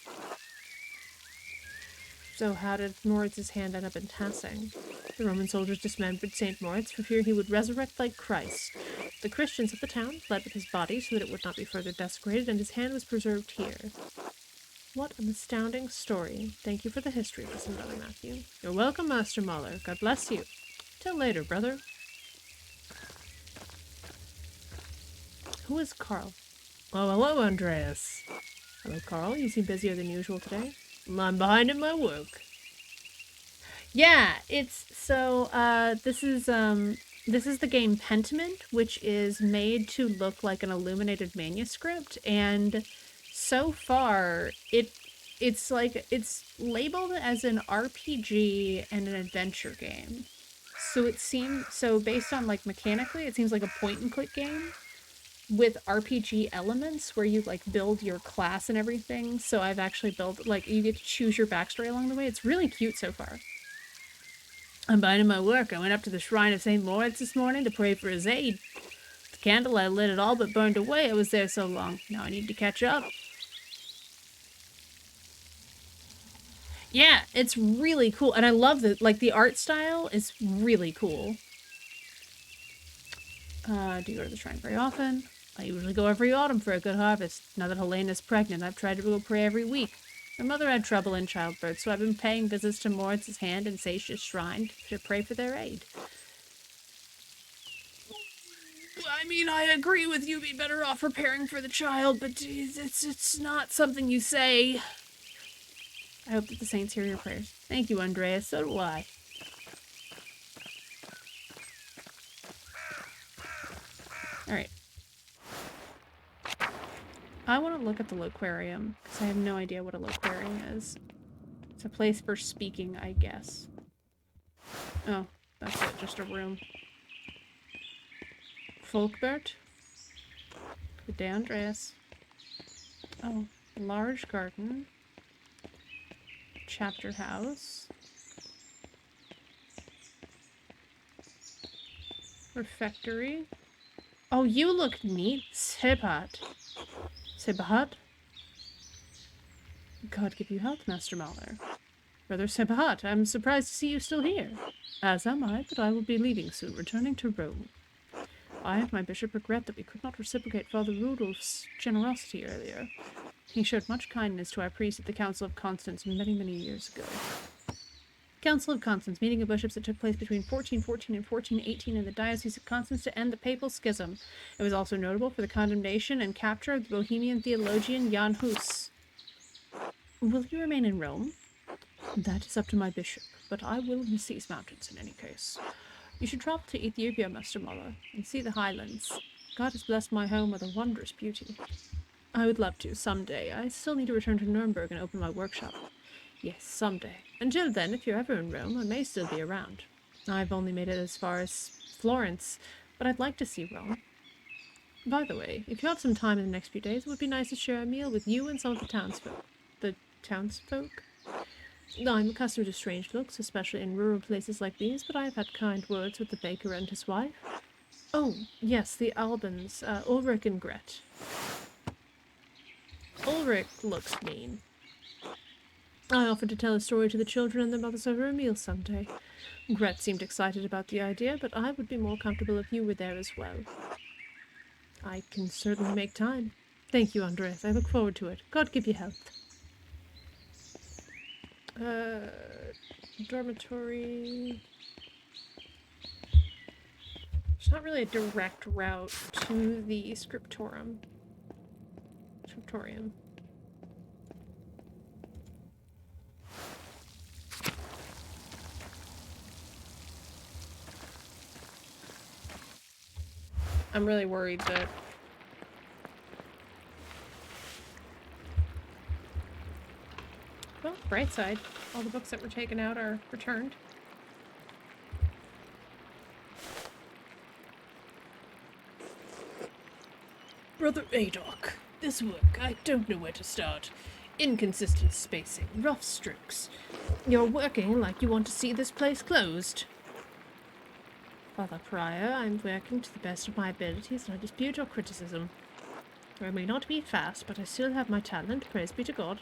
So how did Moritz's hand end up in Tassing? The Roman soldiers dismembered St. Moritz for fear he would resurrect like Christ. The Christians of the town fled with his body so that it would not be further desecrated, and his hand was preserved here. What an astounding story. Thank you for the history lesson, Brother Matthew. You're welcome, Master Mahler. God bless you. Till later, brother. Who is Carl? Oh, hello, Andreas. Hello, Carl. You seem busier than usual today. I'm behind in my work. Yeah, it's so this is the game Pentiment, which is made to look like an illuminated manuscript, and so far it's labeled as an RPG and an adventure game. So based on like mechanically, it seems like a point and click game with RPG elements where you like build your class and everything. So I've actually built, like, you get to choose your backstory along the way. It's really cute so far. I'm behind my work. I went up to the shrine of St. Moritz this morning to pray for his aid. The candle I lit it all but burned away. I was there so long. Now I need to catch up. Yeah, it's really cool. And I love the art style is really cool. Do you go to the shrine very often? I usually go every autumn for a good harvest. Now that Helena's pregnant, I've tried to go pray every week. My mother had trouble in childbirth, so I've been paying visits to Moritz's hand and Seisha's shrine to pray for their aid. I mean, I agree with you. Be better off preparing for the child, but it's not something you say. I hope that the saints hear your prayers. Thank you, Andreas. So do I. Alright. I want to look at the loquarium, because I have no idea what a loquarium is. It's a place for speaking, I guess. Oh, that's it. Just a room. Folkbert? Good day, Andreas. Oh, large garden. Chapter house. Refectory. Oh, you look neat. Sebat. Sebat? God give you health, Master Mahler. Brother Sebat, I'm surprised to see you still here. As am I, but I will be leaving soon, returning to Rome. I and my bishop regret that we could not reciprocate Father Rudolph's generosity earlier. He showed much kindness to our priest at the Council of Constance many, many years ago. Council of Constance, meeting of bishops that took place between 1414 and 1418 in the Diocese of Constance to end the Papal Schism. It was also notable for the condemnation and capture of the Bohemian theologian Jan Hus. Will you remain in Rome? That is up to my bishop, but I will miss these mountains in any case. You should travel to Ethiopia, Master Muller, and see the highlands. God has blessed my home with a wondrous beauty. I would love to, someday. I still need to return to Nuremberg and open my workshop. Yes, someday. Until then, if you're ever in Rome, I may still be around. I've only made it as far as Florence, but I'd like to see Rome. By the way, if you have some time in the next few days, it would be nice to share a meal with you and some of the townsfolk. The townsfolk? I'm accustomed to strange looks, especially in rural places like these, but I have had kind words with the baker and his wife. Oh, yes, the Albans, Ulrich and Gret. Ulrich looks mean. I offered to tell a story to the children and their mothers over a meal someday. Gret seemed excited about the idea, but I would be more comfortable if you were there as well. I can certainly make time. Thank you, Andres. I look forward to it. God give you health. Dormitory. There's not really a direct route to the scriptorium. I'm really worried that... Well, bright side. All the books that were taken out are returned. Brother Adok, this work, I don't know where to start. Inconsistent spacing, rough strokes. You're working like you want to see this place closed. Father Prior, I'm working to the best of my abilities, and I dispute your criticism. I may not be fast, but I still have my talent, praise be to God.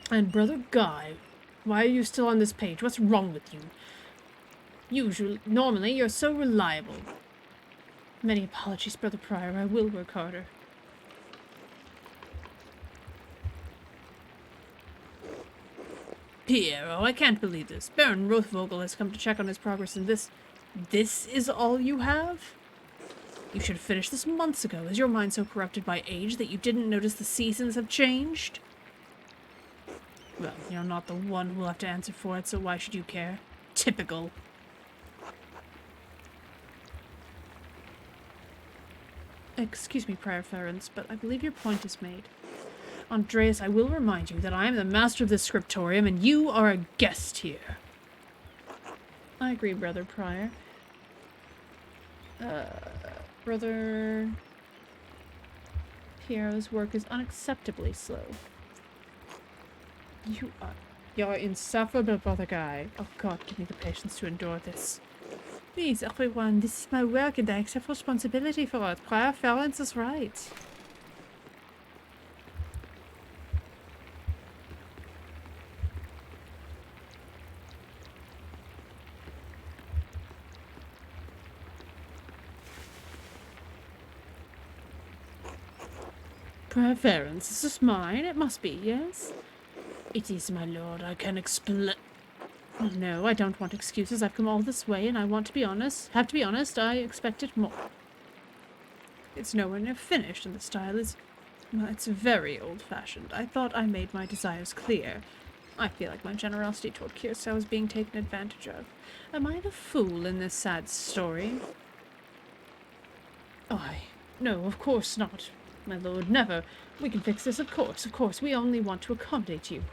And Brother Guy, why are you still on this page? What's wrong with you? Normally, you're so reliable. Many apologies, Brother Prior. I will work harder. Piero, I can't believe this. Baron Rothvogel has come to check on his progress, and this is all you have? You should have finished this months ago. Is your mind so corrupted by age that you didn't notice the seasons have changed? Well, you're not the one who'll have to answer for it, so why should you care? Typical. Excuse me, Prior Ferens, but I believe your point is made. Andreas, I will remind you that I am the master of this scriptorium, and you are a guest here. I agree, Brother Prior. Brother Piero's work is unacceptably slow. You're insufferable, Brother Guy. Oh God, give me the patience to endure this. Please, everyone, this is my work and I accept responsibility for it. Prior Ferens is right. Prior Ferens, is this mine? It must be, yes? It is, my lord. I can explain. Oh, no, I don't want excuses. I've come all this way and I want to be honest. Have to be honest, I expected more. It's nowhere near finished and the style is... well, it's very old-fashioned. I thought I made my desires clear. I feel like my generosity toward Kirsa was being taken advantage of. Am I the fool in this sad story? No, of course not. My lord, never. We can fix this, of course. Of course, we only want to accommodate you.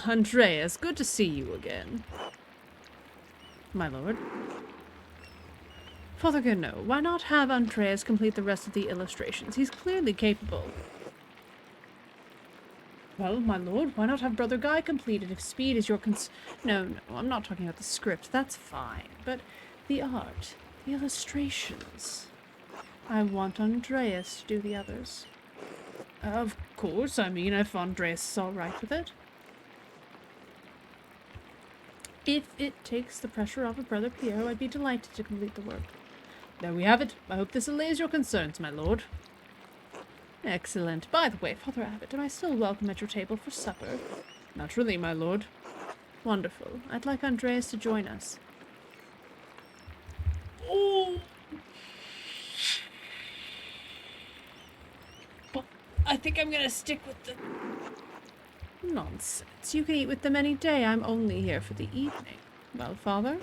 Andreas, good to see you again. My lord. Father Gano, why not have Andreas complete the rest of the illustrations? He's clearly capable. Well, my lord, why not have Brother Guy complete it if speed is your No, I'm not talking about the script. That's fine. But the art, the illustrations. I want Andreas to do the others. Of course, I mean, if Andreas is all right with it. If it takes the pressure off of Brother Piero, I'd be delighted to complete the work. There we have it. I hope this allays your concerns, my lord. Excellent. By the way, Father Abbot, am I still welcome at your table for supper? Naturally, my lord. Wonderful. I'd like Andreas to join us. Oh! But I think I'm gonna stick with the... Nonsense. You can eat with them any day. I'm only here for the evening. Well, Father?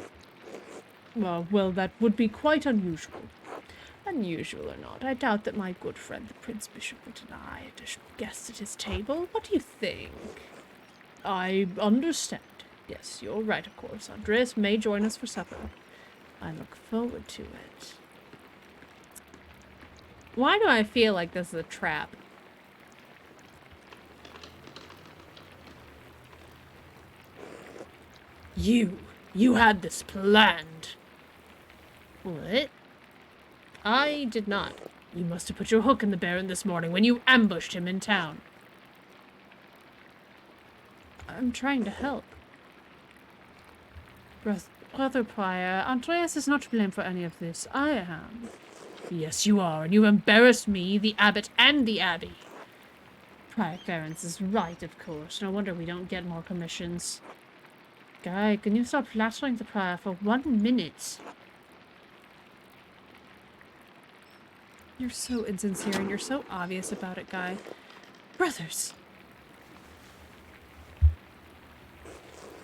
Well, that would be quite unusual. Unusual or not, I doubt that my good friend the Prince Bishop will deny additional guests at his table. What do you think? I understand. Yes, you're right, of course. Andreas may join us for supper. I look forward to it. Why do I feel like this is a trap? You had this planned. What? I did not. You must have put your hook in the Baron this morning when you ambushed him in town. I'm trying to help. Brother Prior, Andreas is not to blame for any of this. I am. Yes, you are, and you embarrassed me, the abbot, and the abbey. Prior Ferens is right, of course. No wonder we don't get more commissions. Guy, can you stop flattering the prior for 1 minute? You're so insincere and you're so obvious about it, Guy. Brothers!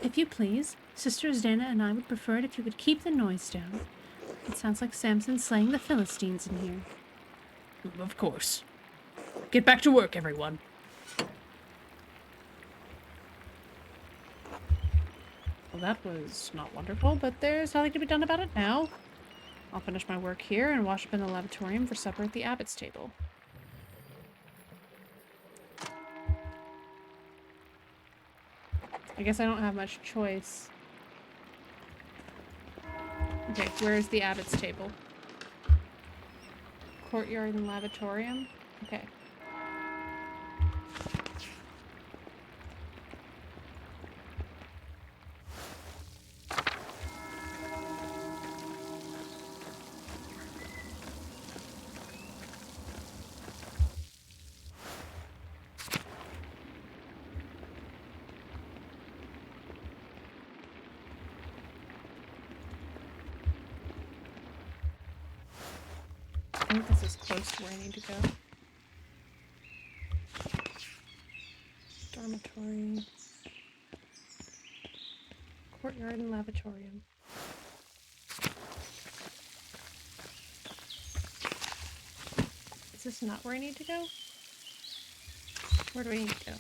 If you please, Sisters Dana and I would prefer it if you could keep the noise down. It sounds like Samson slaying the Philistines in here. Of course. Get back to work, everyone. Well, that was not wonderful, but there's nothing to be done about it now. I'll finish my work here and wash up in the lavatorium for supper at the abbot's table. I guess I don't have much choice. Okay, where's the abbot's table? Courtyard and lavatorium? Okay. I think this is close to where I need to go. Dormitory. Courtyard and lavatorium. Is this not where I need to go? Where do I need to go?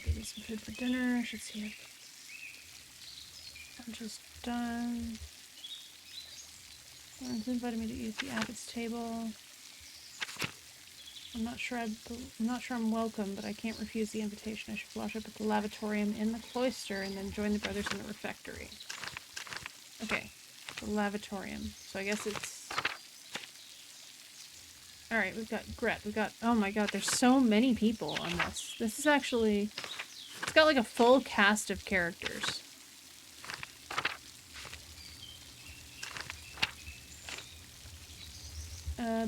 Give me some food for dinner. I should see if lunch is done. Someone's invited me to use the abbot's table. I'm not sure I'm welcome, but I can't refuse the invitation. I should wash up at the lavatorium in the cloister and then join the brothers in the refectory. Okay, the lavatorium. So I guess it's... Alright, we've got Gret. We've got... Oh my god, there's so many people on this. This is actually... It's got like a full cast of characters.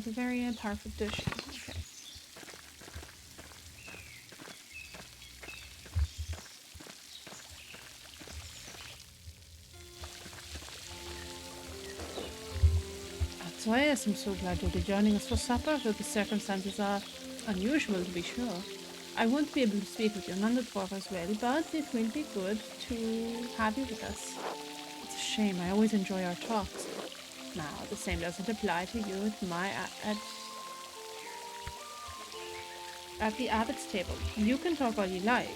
Bavarian, powerful dish. Okay. So yes, I'm so glad you'll be joining us for supper, though the circumstances are unusual to be sure. I won't be able to speak with your non-dwarf as well, but it will be good to have you with us. It's a shame, I always enjoy our talks. Now, the same doesn't apply to you at the abbot's table. You can talk all you like,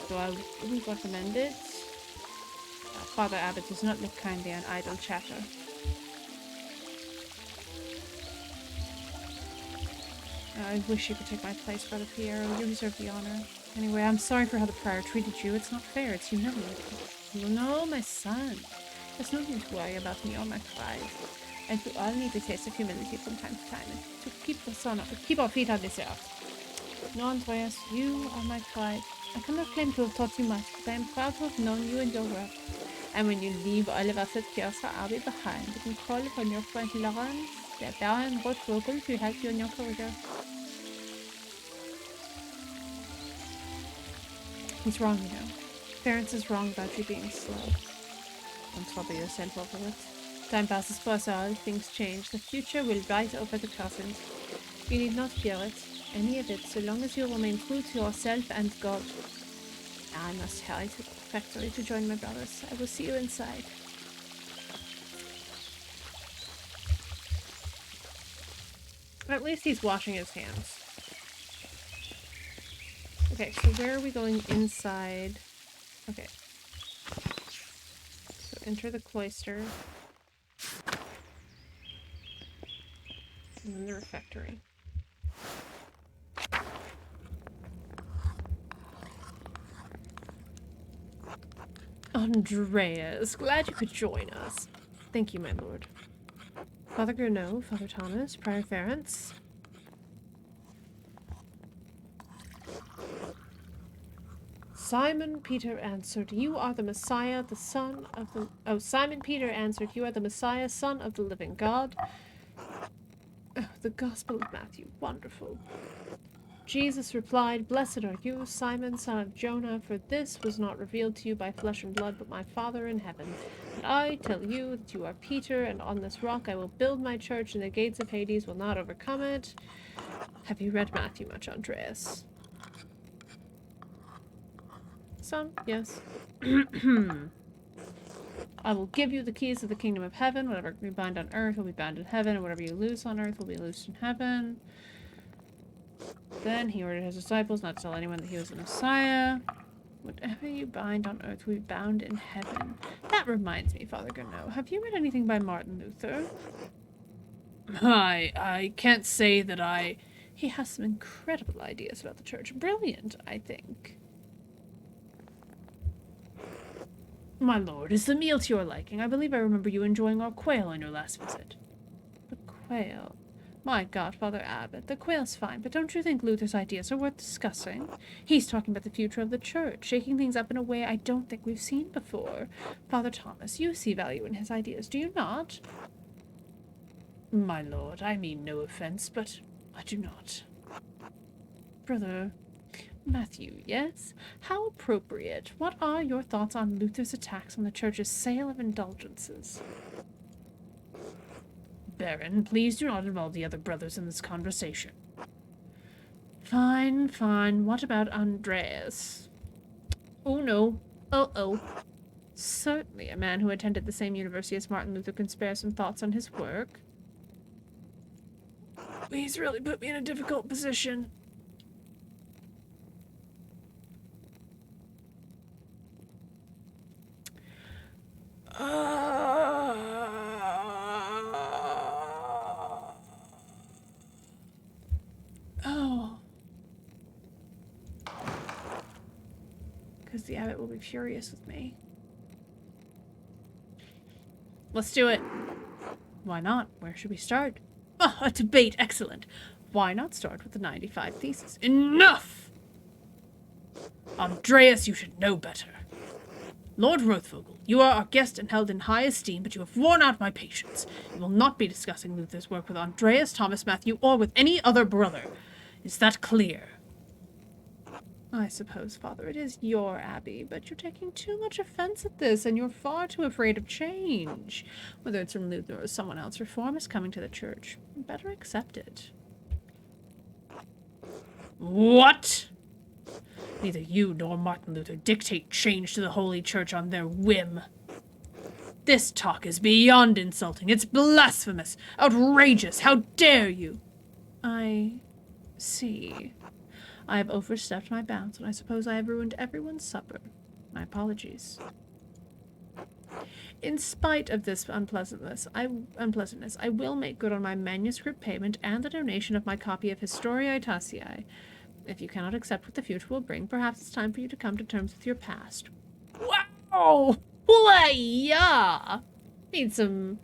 though I wouldn't recommend it. Father Abbot does not look kindly on idle chatter. I wish you could take my place, Brother Piero. You deserve the honor. Anyway, I'm sorry for how the prior treated you. It's not fair. It's humiliating. You know, my son. There's no need to worry about me or my pride. And we all need a taste of humility from time to time to keep our feet on this earth. No, Andreas, you are my pride. I cannot claim to have taught you much, but I am proud to have known you and your work. And when you leave all of us at Kiosa, I'll be behind. You can call upon your friend Lawrence, the Baron Rotvogel, to help you in your career. He's wrong, you know. Ference is wrong about you being slow. Don't trouble yourself over it. Time passes for us all, things change. The future will rise over the present. You need not fear it, any of it, so long as you remain true to yourself and God. Now I must hurry to the factory to join my brothers. I will see you inside. At least he's washing his hands. Okay, so where are we going inside? Okay. So enter the cloister. And then the refectory. Andreas, glad you could join us. Thank you, my lord. Father Gurneau, Father Thomas, Prior Ference. Simon Peter answered, "You are the Messiah, the son of the..." Oh, Simon Peter answered, "You are the Messiah, son of the living God." Oh, the Gospel of Matthew, wonderful. Jesus replied, "Blessed are you, Simon, son of Jonah, for this was not revealed to you by flesh and blood, but my Father in heaven. And I tell you that you are Peter, and on this rock I will build my church, and the gates of Hades will not overcome it." Have you read Matthew much, Andreas? some? Yes. I will give you the keys of the kingdom of heaven. Whatever we bind on earth will be bound in heaven, and whatever you loose on earth will be loosed in heaven. Then he ordered his disciples not to tell anyone that he was the Messiah. Whatever you bind on earth will be bound in heaven. That reminds me, Father Gurno, have you read anything by Martin Luther? I can't say that I... He has some incredible ideas about the church. Brilliant, I think. My lord, is the meal to your liking? I believe I remember you enjoying our quail on your last visit. The quail? My God, Father Abbot, the quail's fine, but don't you think Luther's ideas are worth discussing? He's talking about the future of the church, shaking things up in a way I don't think we've seen before. Father Thomas, you see value in his ideas, do you not? My lord, I mean no offense, but I do not. Brother Matthew, yes? How appropriate. What are your thoughts on Luther's attacks on the church's sale of indulgences? Baron, please do not involve the other brothers in this conversation. Fine, fine. What about Andreas? Oh, no. Oh. Certainly, a man who attended the same university as Martin Luther can spare some thoughts on his work. He's really put me in a difficult position. Oh. Because the abbot will be furious with me. Let's do it. Why not? Where should we start? Oh, a debate. Excellent. Why not start with the 95 Theses? Enough! Andreas, you should know better. Lord Rothvogel, you are our guest and held in high esteem, but you have worn out my patience. You will not be discussing Luther's work with Andreas, Thomas, Matthew, or with any other brother. Is that clear? I suppose, Father, it is your abbey, but you're taking too much offense at this, and you're far too afraid of change. Whether it's from Luther or someone else, reform is coming to the church. You better accept it. What? Neither you nor Martin Luther dictate change to the Holy Church on their whim. This talk is beyond insulting. It's blasphemous, outrageous. How dare you? I see. I have overstepped my bounds, and I suppose I have ruined everyone's supper. My apologies. In spite of this unpleasantness, I will make good on my manuscript payment and the donation of my copy of Historiae Taciae. If you cannot accept what the future will bring, perhaps it's time for you to come to terms with your past. Wow! Why-ya! Need some,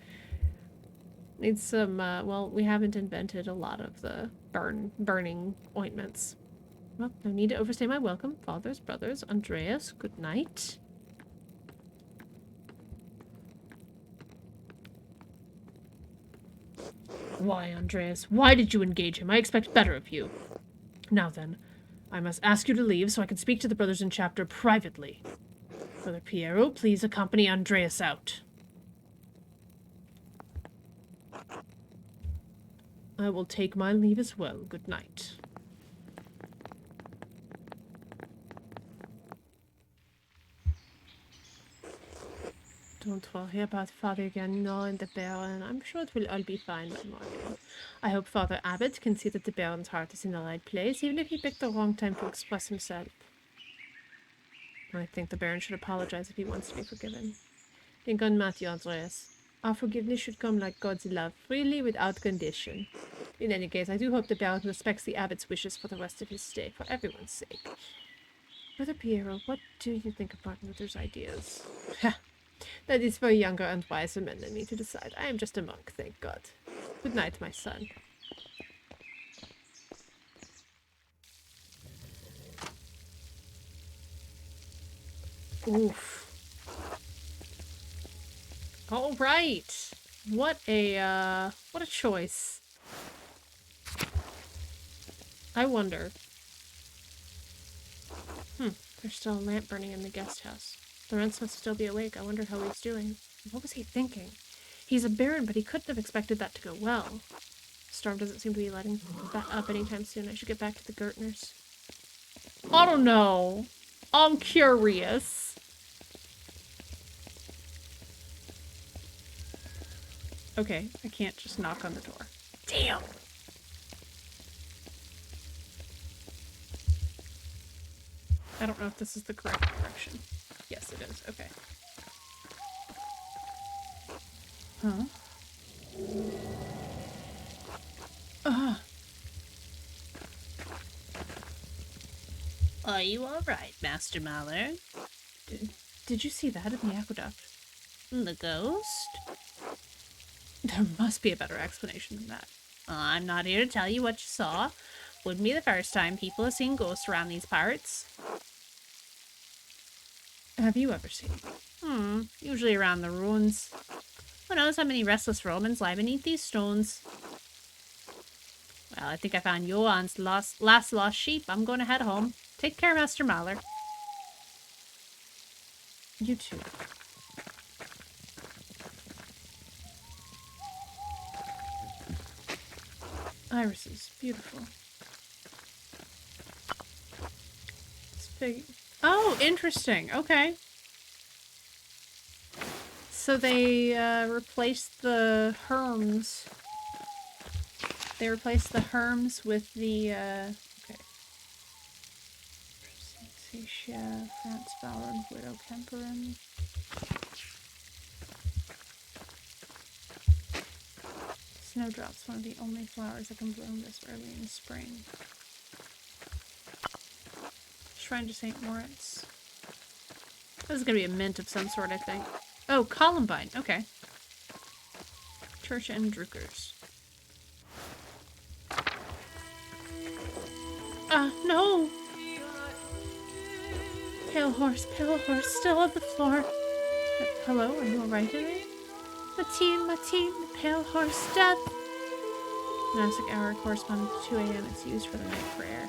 well, we haven't invented a lot of the burning ointments. Well, no need to overstay my welcome. Fathers, brothers, Andreas, good night. Why, Andreas? Why did you engage him? I expect better of you. Now then, I must ask you to leave so I can speak to the brothers in chapter privately. Brother Piero, please accompany Andreas out. I will take my leave as well. Good night. Don't worry about Father Gurno and the Baron. I'm sure it will all be fine by morning. I hope Father Abbot can see that the Baron's heart is in the right place, even if he picked the wrong time to express himself. I think the Baron should apologize if he wants to be forgiven. Think on Matthew, Andreas. Our forgiveness should come like God's love, freely, without condition. In any case, I do hope the Baron respects the Abbot's wishes for the rest of his stay, for everyone's sake. Brother Piero, what do you think of Martin Luther's ideas? That is for younger and wiser men than me to decide. I am just a monk, thank God. Good night, my son. Oof. All right. What a choice. I wonder. There's still a lamp burning in the guest house. Lorenz must still be awake. I wonder how he's doing. What was he thinking? He's a baron, but he couldn't have expected that to go well. Storm doesn't seem to be letting up anytime soon. I should get back to the Gertners. I don't know. I'm curious. Okay, I can't just knock on the door. Damn. I don't know if this is the correct direction. Yes, it is. Okay. Huh? Are you alright, Master Mallard? Did you see that in the aqueduct? The ghost? There must be a better explanation than that. I'm not here to tell you what you saw. Wouldn't be the first time people have seen ghosts around these parts. Have you ever seen? Usually around the ruins. Who knows how many restless Romans lie beneath these stones? Well, I think I found Johan's last lost sheep. I'm going to head home. Take care, Master Mallard. You too. Iris is beautiful. It's big. Oh, interesting. Okay. So they replaced the Herms. They replaced the Herms with the, okay. Satia, France Ballard, Widow Kemperin. Snowdrop's one of the only flowers that can bloom this early in spring. Shrine to St. Moritz. This is going to be a mint of some sort, I think. Oh, Columbine. Okay. Church and Druckers. No! Pale horse, still on the floor. Hello, are you alright, Henry? Mateen, the pale horse, death! Monastic hour corresponding to 2 a.m. It's used for the night prayer.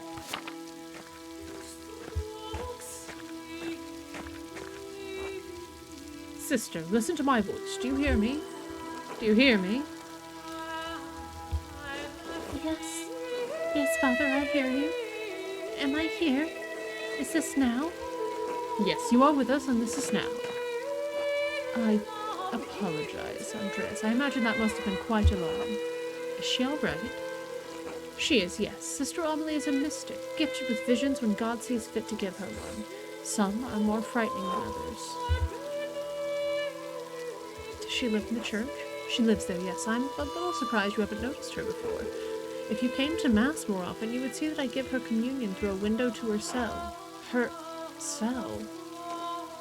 Sister, listen to my voice. Do you hear me? Do you hear me? Yes. Yes, Father, I hear you. Am I here? Is this now? Yes, you are with us, and this is now. I apologize, Andreas. I imagine that must have been quite a alarm. Is she all right? She is, yes. Sister Amelie is a mystic, gifted with visions when God sees fit to give her one. Some are more frightening than others. Does she live in the church? She lives there, yes. I'm a little surprised you haven't noticed her before. If you came to Mass more often, you would see that I give her communion through a window to her cell. Her cell?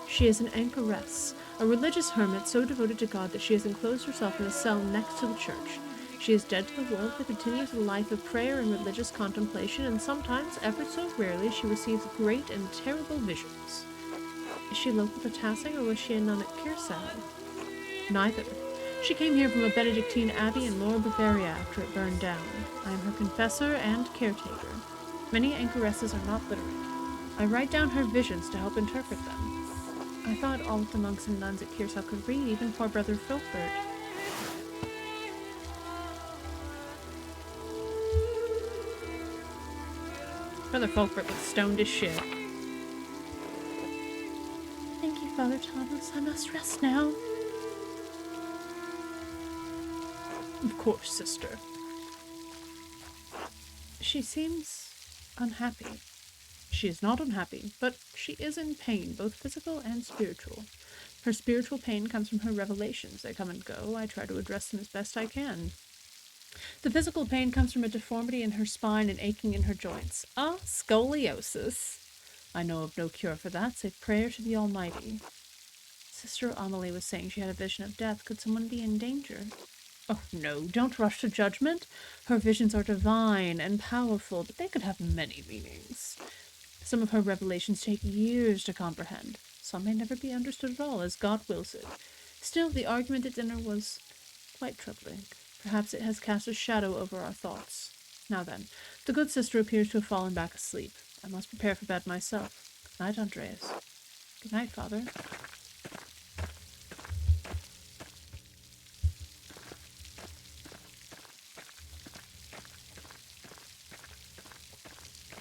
She is an anchoress, a religious hermit so devoted to God that she has enclosed herself in a cell next to the church. She is dead to the world but continues a life of prayer and religious contemplation, and sometimes, ever so rarely, she receives great and terrible visions. Is she local to Tassing, or was she a nun at Kirsau? Neither. She came here from a Benedictine abbey in Lower Bavaria after it burned down. I am her confessor and caretaker. Many anchoresses are not literate. I write down her visions to help interpret them. I thought all of the monks and nuns at Kirsau could read, even poor Brother Filbert. Brother Filbert looks stoned as shit. Thank you, Father Thomas. I must rest now. Of course, sister. She seems unhappy. She is not unhappy, but she is in pain, both physical and spiritual. Her spiritual pain comes from her revelations. They come and go. I try to address them as best I can. The physical pain comes from a deformity in her spine and aching in her joints. Scoliosis. I know of no cure for that, save prayer to the Almighty. Sister Amelie was saying she had a vision of death. Could someone be in danger? Oh, no, don't rush to judgment. Her visions are divine and powerful, but they could have many meanings. Some of her revelations take years to comprehend. Some may never be understood at all, as God wills it. Still, the argument at dinner was quite troubling. Perhaps it has cast a shadow over our thoughts. Now then, the good sister appears to have fallen back asleep. I must prepare for bed myself. Good night, Andreas. Good night, Father.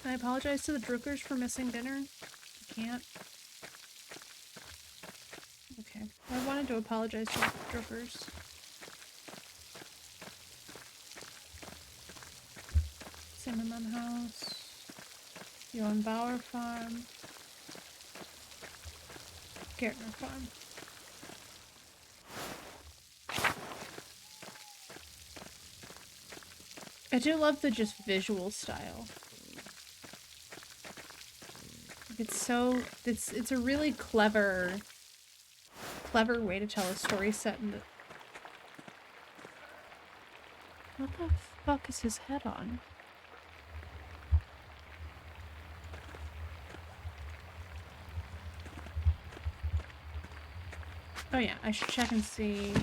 I apologize to the Druckers for missing dinner. can't. Okay. I wanted to apologize to the Druckers. Zimmerman House. Johan Bauer Farm. Gärtner Farm. I do love the just visual style. It's a really clever way to tell a story set in the... What the fuck is his head on? Oh yeah, I should check and see.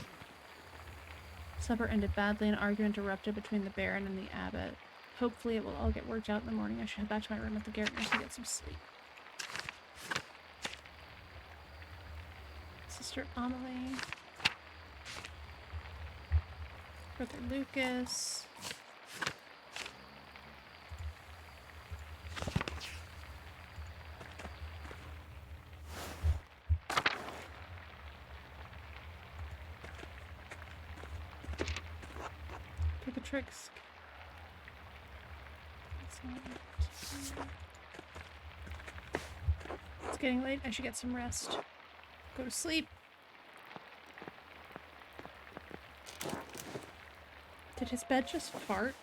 Supper ended badly, an argument erupted between the Baron and the Abbot. Hopefully it will all get worked out in the morning. I should head back to my room at the Gärtners and get some sleep. Sister Amelie. Brother Lucas. Tricks. It's getting late. I should get some rest. Go to sleep. Did his bed just fart?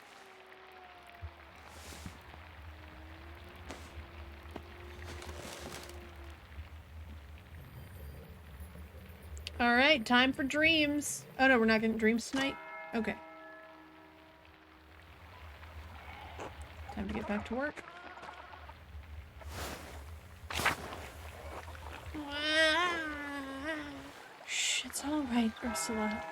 Alright, time for dreams. Oh no, we're not getting dreams tonight? Okay. Time to get back to work. Shh, it's all right, Ursula.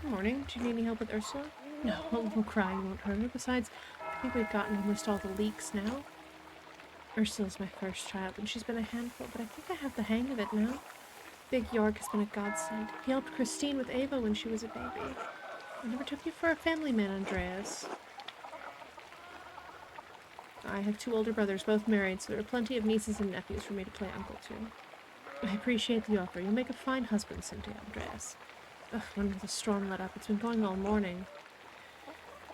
Good morning. Do you need any help with Ursula? No, a little crying won't hurt her. Besides, I think we've gotten almost all the leaks now. Ursula's my first child, and she's been a handful, but I think I have the hang of it now. Big York has been a godsend. He helped Christine with Ava when she was a baby. I never took you for a family man, Andreas. I have 2 older brothers, both married, so there are plenty of nieces and nephews for me to play uncle to. I appreciate the offer. You'll make a fine husband, Cynthia, Andreas. Ugh, when will the storm let up? It's been going all morning.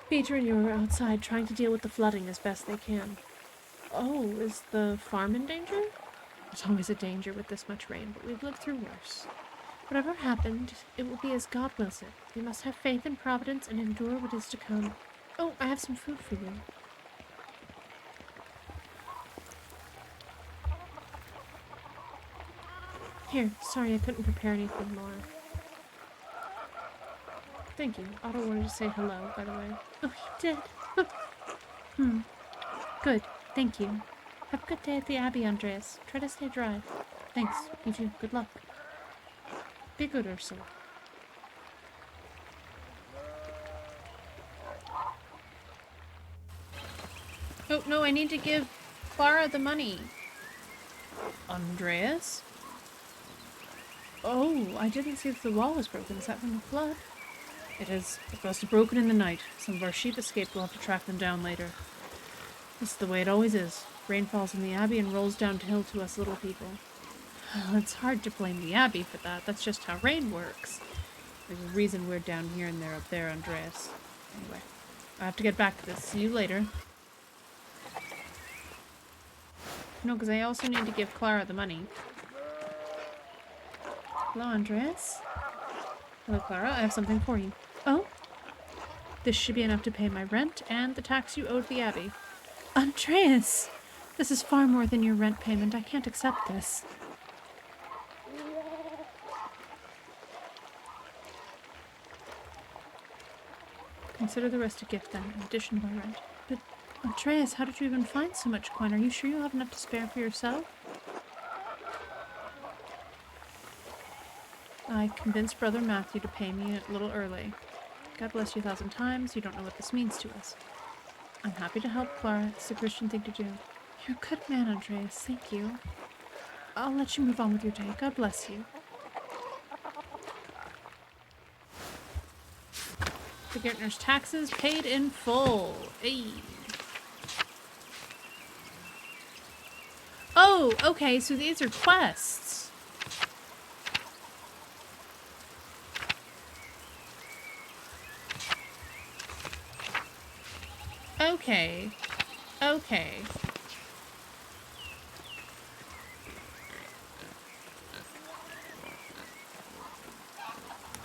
Peter and you are outside trying to deal with the flooding as best they can. Oh, is the farm in danger? There's always a danger with this much rain, but we've lived through worse. Whatever happened, it will be as God wills it. We must have faith in Providence and endure what is to come. Oh, I have some food for you. Here, sorry I couldn't prepare anything more. Thank you. Otto wanted to say hello, by the way. Oh, he did? Good. Thank you. Have a good day at the Abbey, Andreas. Try to stay dry. Thanks. You too. Good luck. Be good, Ursula. Oh, no, I need to give Clara the money. Andreas? Oh, I didn't see that the wall was broken. Is that from the flood? It is. It must have broken in the night. Some of our sheep escaped. We'll have to track them down later. This is the way it always is. Rain falls in the Abbey and rolls downhill to us little people. Well, it's hard to blame the Abbey for that. That's just how rain works. There's a reason we're down here and they're up there, Andreas. Anyway, I have to get back to this. See you later. No, because I also need to give Clara the money. Hello, Andreas. Hello, Clara. I have something for you. Oh? This should be enough to pay my rent and the tax you owed the Abbey. Andreas! This is far more than your rent payment. I can't accept this. Consider the rest a gift then, in addition to my rent. But, Andreas, how did you even find so much coin? Are you sure you'll have enough to spare for yourself? I convinced Brother Matthew to pay me a little early. God bless you 1,000 times. You don't know what this means to us. I'm happy to help, Clara. It's the Christian thing to do. You're a good man, Andreas. Thank you. I'll let you move on with your day. God bless you. The Gärtner's taxes paid in full. Hey. Oh, okay, so these are quests. Okay. Okay.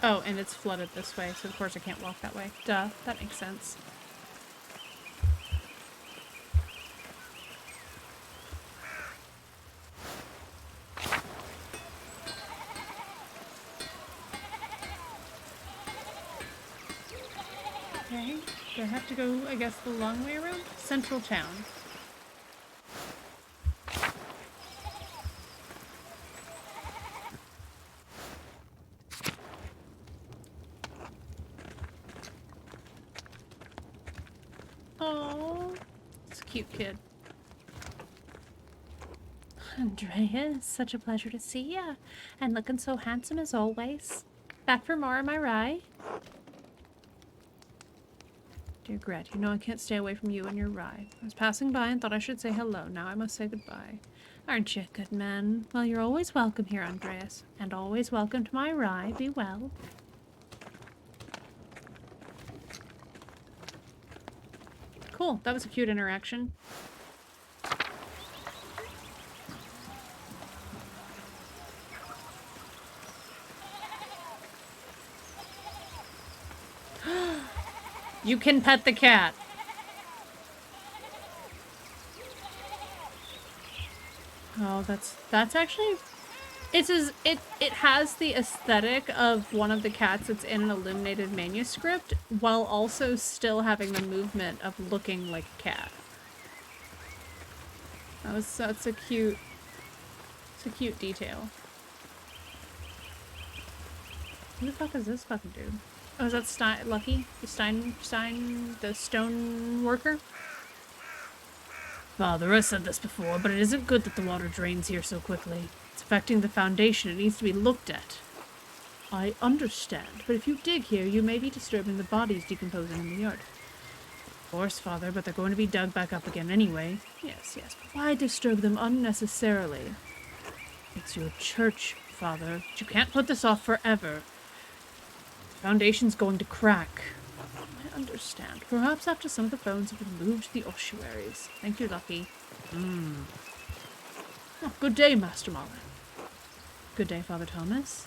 Oh, and it's flooded this way, so of course I can't walk that way. Duh, that makes sense. Okay, do I have to go, I guess, the long way around? Central town. Oh, it's a cute kid. Andrea, such a pleasure to see ya. And looking so handsome as always. Back for more, am I right? Dear Gret, you know I can't stay away from you and your rye. I was passing by and thought I should say hello. Now I must say goodbye. Aren't you a good man? Well, you're always welcome here, Andreas. And always welcome to my rye. Be well. Cool. That was a cute interaction. You can pet the cat. Oh, that's actually it has the aesthetic of one of the cats that's in an illuminated manuscript while also still having the movement of looking like a cat. That's a cute detail. Who the fuck is this fucking dude? Oh, is that Lucky? The the stone worker? Father, I said this before, but it isn't good that the water drains here so quickly. It's affecting the foundation. It needs to be looked at. I understand, but if you dig here, you may be disturbing the bodies decomposing in the yard. Of course, Father, but they're going to be dug back up again anyway. Yes, but why disturb them unnecessarily? It's your church, Father, but you can't put this off forever. The foundation's going to crack. I understand. Perhaps after some of the bones have been moved to the ossuaries. Thank you, Lucky. Oh, good day, Master Mahler. Good day, Father Thomas.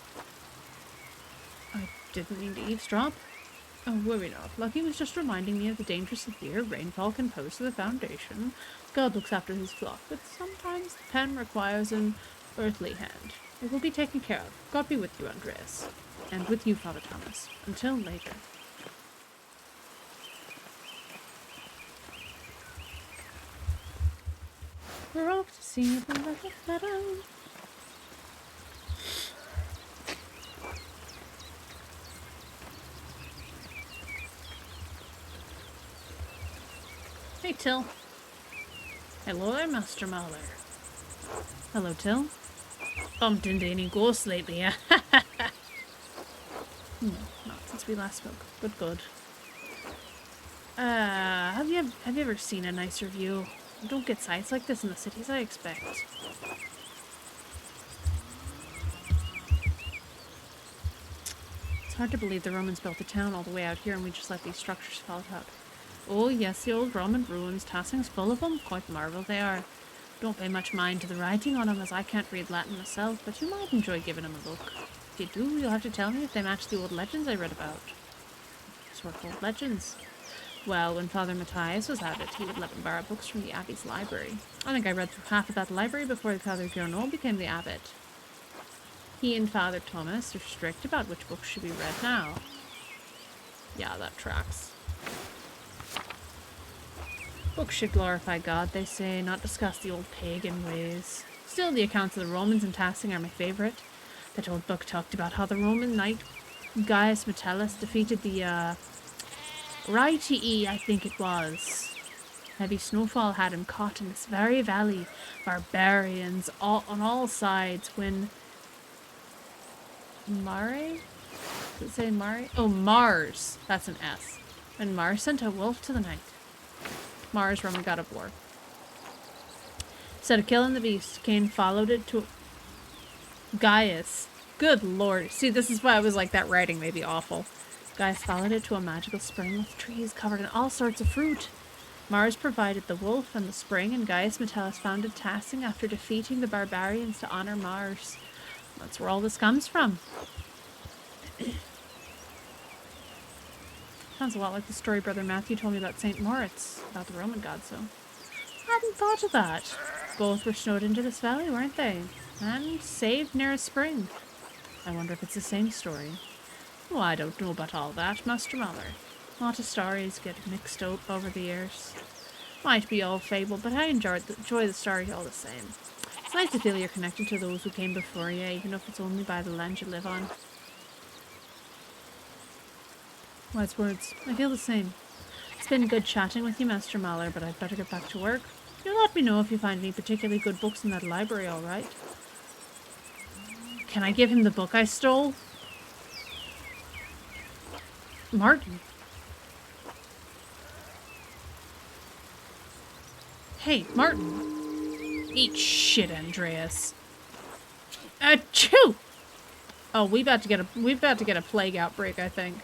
I didn't mean to eavesdrop. Oh, worry not. Lucky was just reminding me of the danger severe rainfall can pose to the foundation. God looks after his flock, but sometimes the pen requires an earthly hand. It will be taken care of. God be with you, Andreas. And with you, Father Thomas. Until later. We're off to see the little meadow. Hey, Till. Hello there, Master Mahler. Hello, Till. Bumped into any ghosts lately, yeah? No, not since we last spoke, but good. Have you ever seen a nicer view? You don't get sights like this in the cities, I expect. It's hard to believe the Romans built a town all the way out here and we just let these structures fall out. Oh yes, the old Roman ruins, Tassing's full of them. Quite marvel they are. Don't pay much mind to the writing on them as I can't read Latin myself, but you might enjoy giving them a look. If you do, you'll have to tell me if they match the old legends I read about. Sort of old legends. Well, when Father Matthias was abbot, he would let me borrow books from the abbey's library. I think I read through half of that library before Father Gernot became the abbot. He and Father Thomas are strict about which books should be read now. Yeah, that tracks. Books should glorify God, they say, not discuss the old pagan ways. Still, the accounts of the Romans in Tassing are my favourite. That old book talked about how the Roman knight Gaius Metellus defeated the, Rhytii, I think it was. Heavy snowfall had him caught in this very valley. Barbarians on all sides when... Mare? Does it say Mare? Oh, Mars. That's an S. When Mars sent a wolf to the night. Mars, Roman god of war. Instead of killing the beast, Cain followed it to Gaius. Good lord. See, this is why I was like, that writing may be awful. Gaius followed it to a magical spring with trees covered in all sorts of fruit. Mars provided the wolf and the spring, and Gaius Metellus founded Tassing after defeating the barbarians to honor Mars. That's where all this comes from. Sounds a lot like the story Brother Matthew told me about St. Moritz, about the Roman god, so. I hadn't thought of that. Both were snowed into this valley, weren't they? And saved near a spring. I wonder if it's the same story. Oh, I don't know about all that, Master Mother. A lot of stories get mixed up over the years. Might be all fable, but I enjoy the story all the same. It's nice to feel you're connected to those who came before you, even if it's only by the land you live on. Wise words. I feel the same. It's been good chatting with you, Master Mahler, but I'd better get back to work. You'll let me know if you find any particularly good books in that library, all right? Can I give him the book I stole? Martin. Hey, Martin. Eat shit, Andreas. Achoo! Oh, we've about to get a plague outbreak, I think.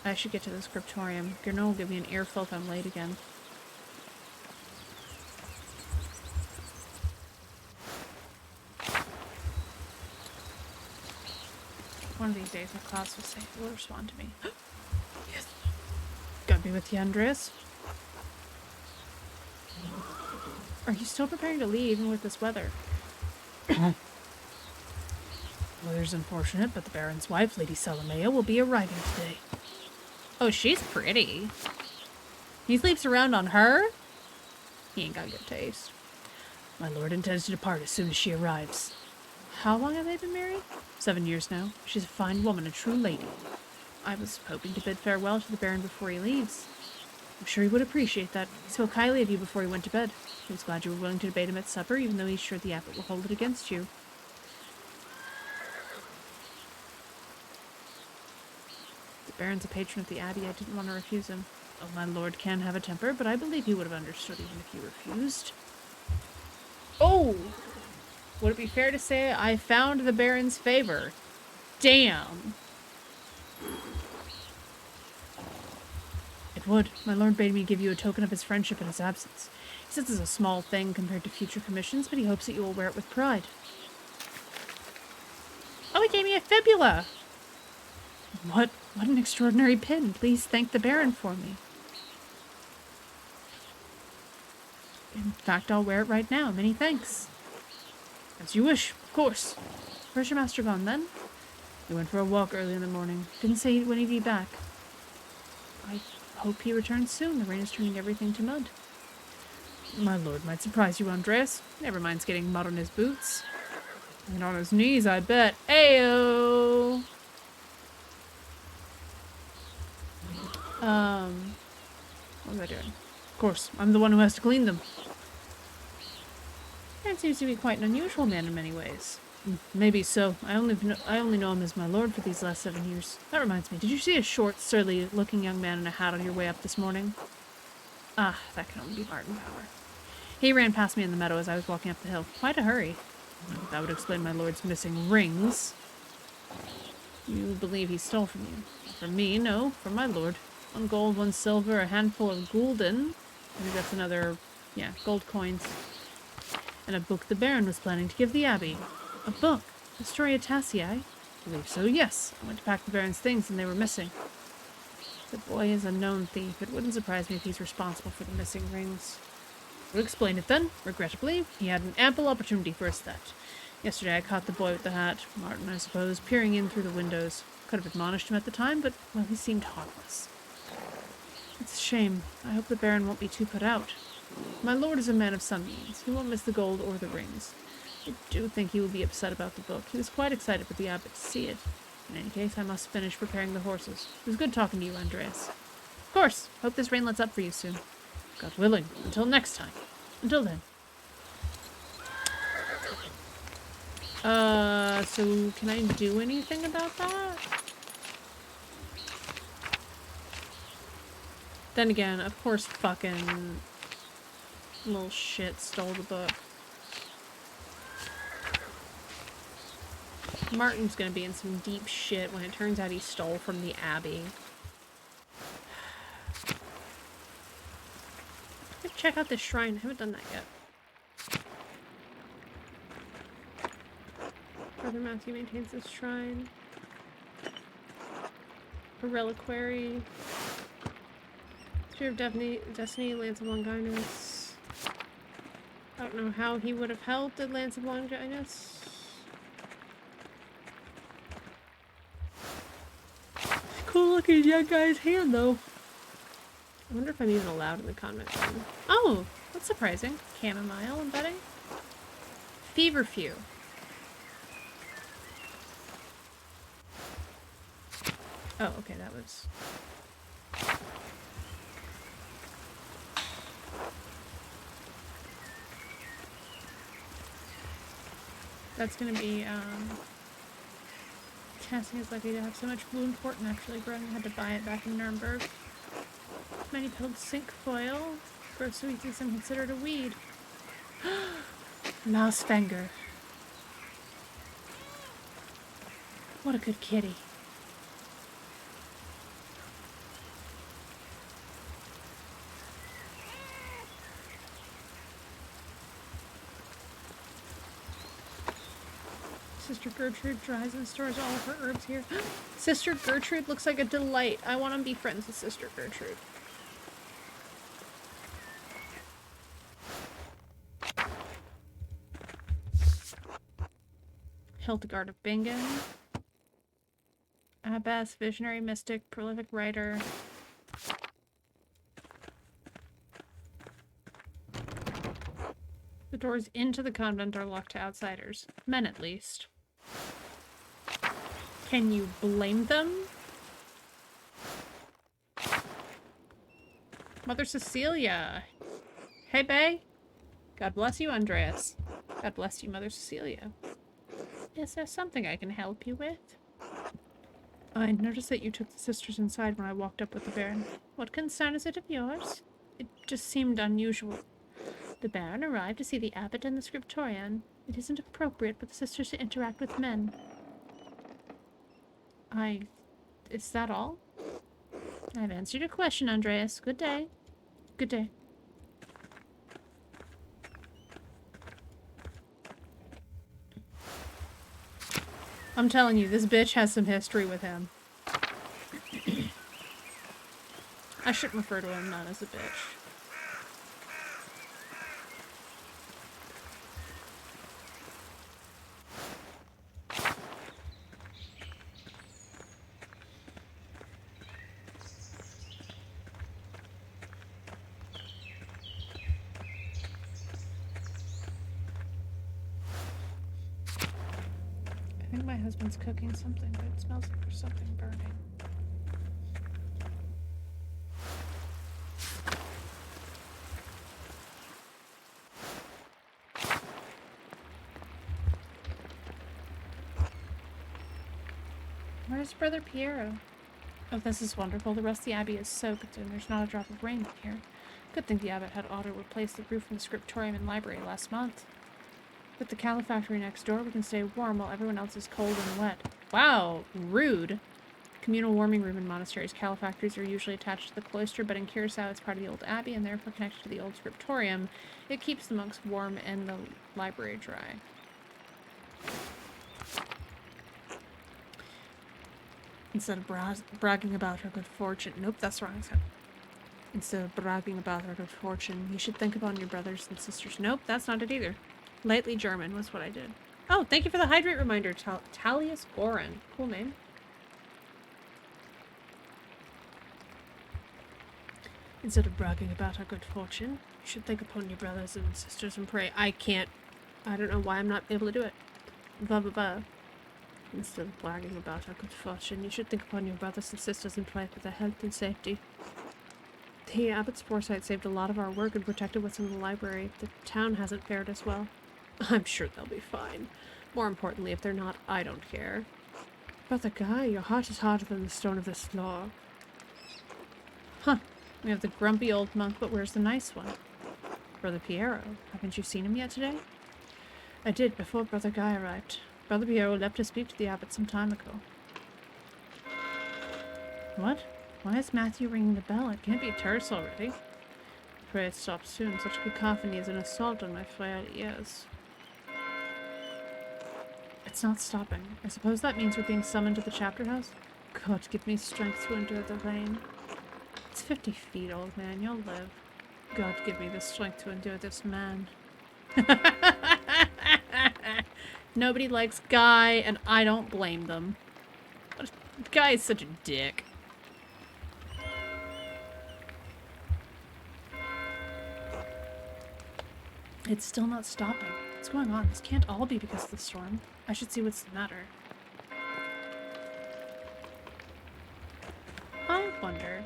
I should get to the scriptorium. Gernot will give me an earful if I'm late again. One of these days, my class will say it will respond to me. Yes. Gotta be with you, Andreas. Are you still preparing to leave, even with this weather? Weather's unfortunate, but the Baron's wife, Lady Salamea, will be arriving today. Oh, she's pretty. He sleeps around on her? He ain't got good taste. My lord intends to depart as soon as she arrives. How long have they been married? 7 years now. She's a fine woman, a true lady. I was hoping to bid farewell to the Baron before he leaves. I'm sure he would appreciate that. He spoke highly of you before he went to bed. He was glad you were willing to debate him at supper, even though he's sure the abbot will hold it against you. The Baron's a patron of the Abbey. I didn't want to refuse him. Oh, my lord can have a temper, but I believe he would have understood even if you refused. Oh! Would it be fair to say I found the Baron's favor? Damn! It would. My lord bade me give you a token of his friendship in his absence. He says it's a small thing compared to future commissions, but he hopes that you will wear it with pride. Oh, he gave me a fibula! What an extraordinary pin. Please thank the Baron for me. In fact, I'll wear it right now. Many thanks. As you wish, of course. Where's your master gone, then? He went for a walk early in the morning. Didn't say when he'd be back. I hope he returns soon. The rain is turning everything to mud. My lord might surprise you, Andreas. Never minds getting mud on his boots. And on his knees, I bet. Ayo! What was I doing? Of course, I'm the one who has to clean them. Baron seems to be quite an unusual man in many ways. Maybe so. I only know him as my lord for these last 7 years. That reminds me, did you see a short, surly-looking young man in a hat on your way up this morning? Ah, that can only be Martin Power. He ran past me in the meadow as I was walking up the hill. Quite a hurry. That would explain my lord's missing rings. You believe he stole from you? From me, no. From my lord. 1 gold, 1 silver, a handful of gulden. I think that's another, gold coins. And a book the Baron was planning to give the Abbey. A book? The story of Tassie, I believe so, yes. I went to pack the Baron's things and they were missing. The boy is a known thief. It wouldn't surprise me if he's responsible for the missing rings. Would explain it then. Regrettably, he had an ample opportunity for his theft. Yesterday I caught the boy with the hat, Martin, I suppose, peering in through the windows. Could have admonished him at the time, but, well, he seemed harmless. It's a shame. I hope the Baron won't be too put out. My lord is a man of some means. He won't miss the gold or the rings. I do think he will be upset about the book. He was quite excited for the abbot to see it. In any case, I must finish preparing the horses. It was good talking to you, Andreas. Of course. Hope this rain lets up for you soon. God willing. Until next time. Until then. So can I do anything about that? Then again, of course fucking little shit stole the book. Martin's gonna be in some deep shit when it turns out he stole from the Abbey. Let's check out this shrine. I haven't done that yet. Brother Matthew maintains this shrine. A reliquary. Spear of Destiny, Lance of Longinus. I don't know how he would have held the Lance of Longinus. Cool looking young guy's hand though. I wonder if I'm even allowed in the convent room. Oh, that's surprising. Chamomile, I'm betting. Feverfew. Oh, okay, that was... That's gonna be, Cassie is lucky to have so much wound port naturally growing. I had to buy it back in Nuremberg. Many petaled cinquefoil. Grows so easy some considered a weed. Mousefinger. What a good kitty. Sister Gertrude dries and stores all of her herbs here. Sister Gertrude looks like a delight. I want to be friends with Sister Gertrude. Hildegard of Bingen. Abbess, visionary, mystic, prolific writer. The doors into the convent are locked to outsiders. Men, at least. Can you blame them? Mother Cecilia. Hey, bae. God bless you, Andreas. God bless you, Mother Cecilia. Is there something I can help you with? I noticed that you took the sisters inside when I walked up with the Baron. What concern is it of yours? It just seemed unusual. The Baron arrived to see the abbot and the scriptorian. It isn't appropriate for the sisters to interact with men. Is that all? I've answered your question, Andreas. Good day. Good day. I'm telling you, this bitch has some history with him. I shouldn't refer to him not as a bitch. I think my husband's cooking something, but it smells like there's something burning. Where's Brother Piero? Oh, this is wonderful. The rest of the abbey is soaked, and there's not a drop of rain here. Good thing the abbot had auto replace the roof in the scriptorium and library last month. With the calefactory next door, we can stay warm while everyone else is cold and wet. Wow, rude. Communal warming room in monasteries. Calefactories are usually attached to the cloister, but in Curacao it's part of the old abbey and therefore connected to the old scriptorium. It keeps the monks warm and the library dry. Instead of bragging about her good fortune... Nope, that's wrong. Instead of bragging about her good fortune, you should think upon your brothers and sisters. Nope, that's not it either. Lightly German was what I did. Oh, thank you for the hydrate reminder, Talius Goran. Cool name. Instead of bragging about our good fortune, you should think upon your brothers and sisters and pray. I don't know why I'm not able to do it. Blah, blah, blah. Instead of bragging about our good fortune, you should think upon your brothers and sisters and pray for their health and safety. The abbot's foresight saved a lot of our work and protected what's in the library. The town hasn't fared as well. I'm sure they'll be fine. More importantly, if they're not, I don't care. Brother Guy, your heart is harder than the stone of this floor. Huh. We have the grumpy old monk, but where's the nice one? Brother Piero. Haven't you seen him yet today? I did, before Brother Guy arrived. Father Piero left to speak to the abbot some time ago. What? Why is Matthew ringing the bell? It can't be terse already. Pray it stops soon. Such cacophony is an assault on my frail ears. It's not stopping. I suppose that means we're being summoned to the chapter house? God, give me strength to endure the rain. It's 50 feet, old man. You'll live. God, give me the strength to endure this man. Nobody likes Guy, and I don't blame them. Guy is such a dick. It's still not stopping. What's going on? This can't all be because of the storm. I should see what's the matter. I wonder.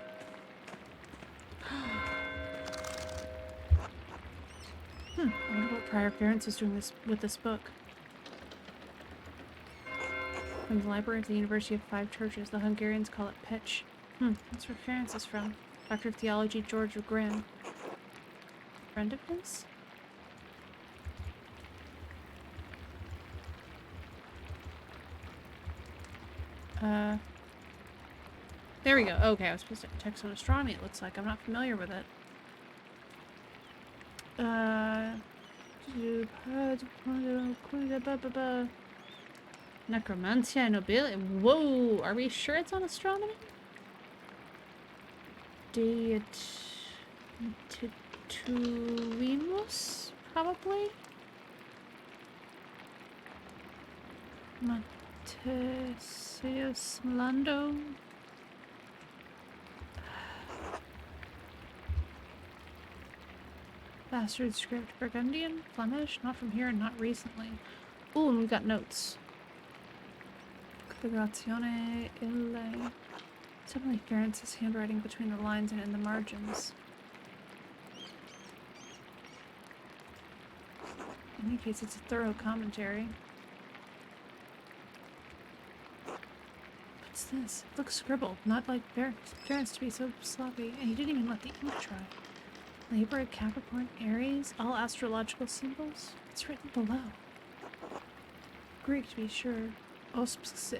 I wonder what Prior Ference is doing with this book. From the library of the University of Five Churches, the Hungarians call it pitch. That's where Ference is from. Doctor of Theology George of Gran. Friend of his? There we go. Okay, I was supposed to text on astronomy, it looks like. I'm not familiar with it. Necromancia Nobile. Whoa! Are we sure it's on astronomy? Tuimus? Probably? Mateus Lando? Bastard script. Burgundian? Flemish? Not from here and not recently. Ooh, and we got notes. Configurazione ille. Suddenly Ference's handwriting between the lines and in the margins. In any case, it's a thorough commentary. What's this? It looks scribbled, not like Ference to be so sloppy, and he didn't even let the ink dry. Libra, Capricorn, Aries, all astrological symbols? It's written below. Greek to be sure. Ospsit.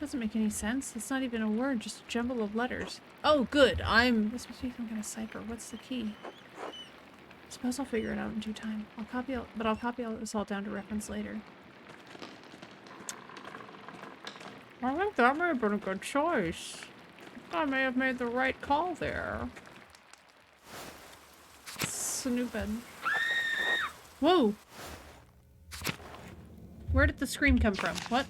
Doesn't make any sense. It's not even a word, just a jumble of letters. Oh, good. This must be some kind of cipher. What's the key? Suppose I'll figure it out in due time. I'll copy all this all down to reference later. I think that may have been a good choice. I may have made the right call there. Snoopin'. Whoa! Where did the scream come from? What?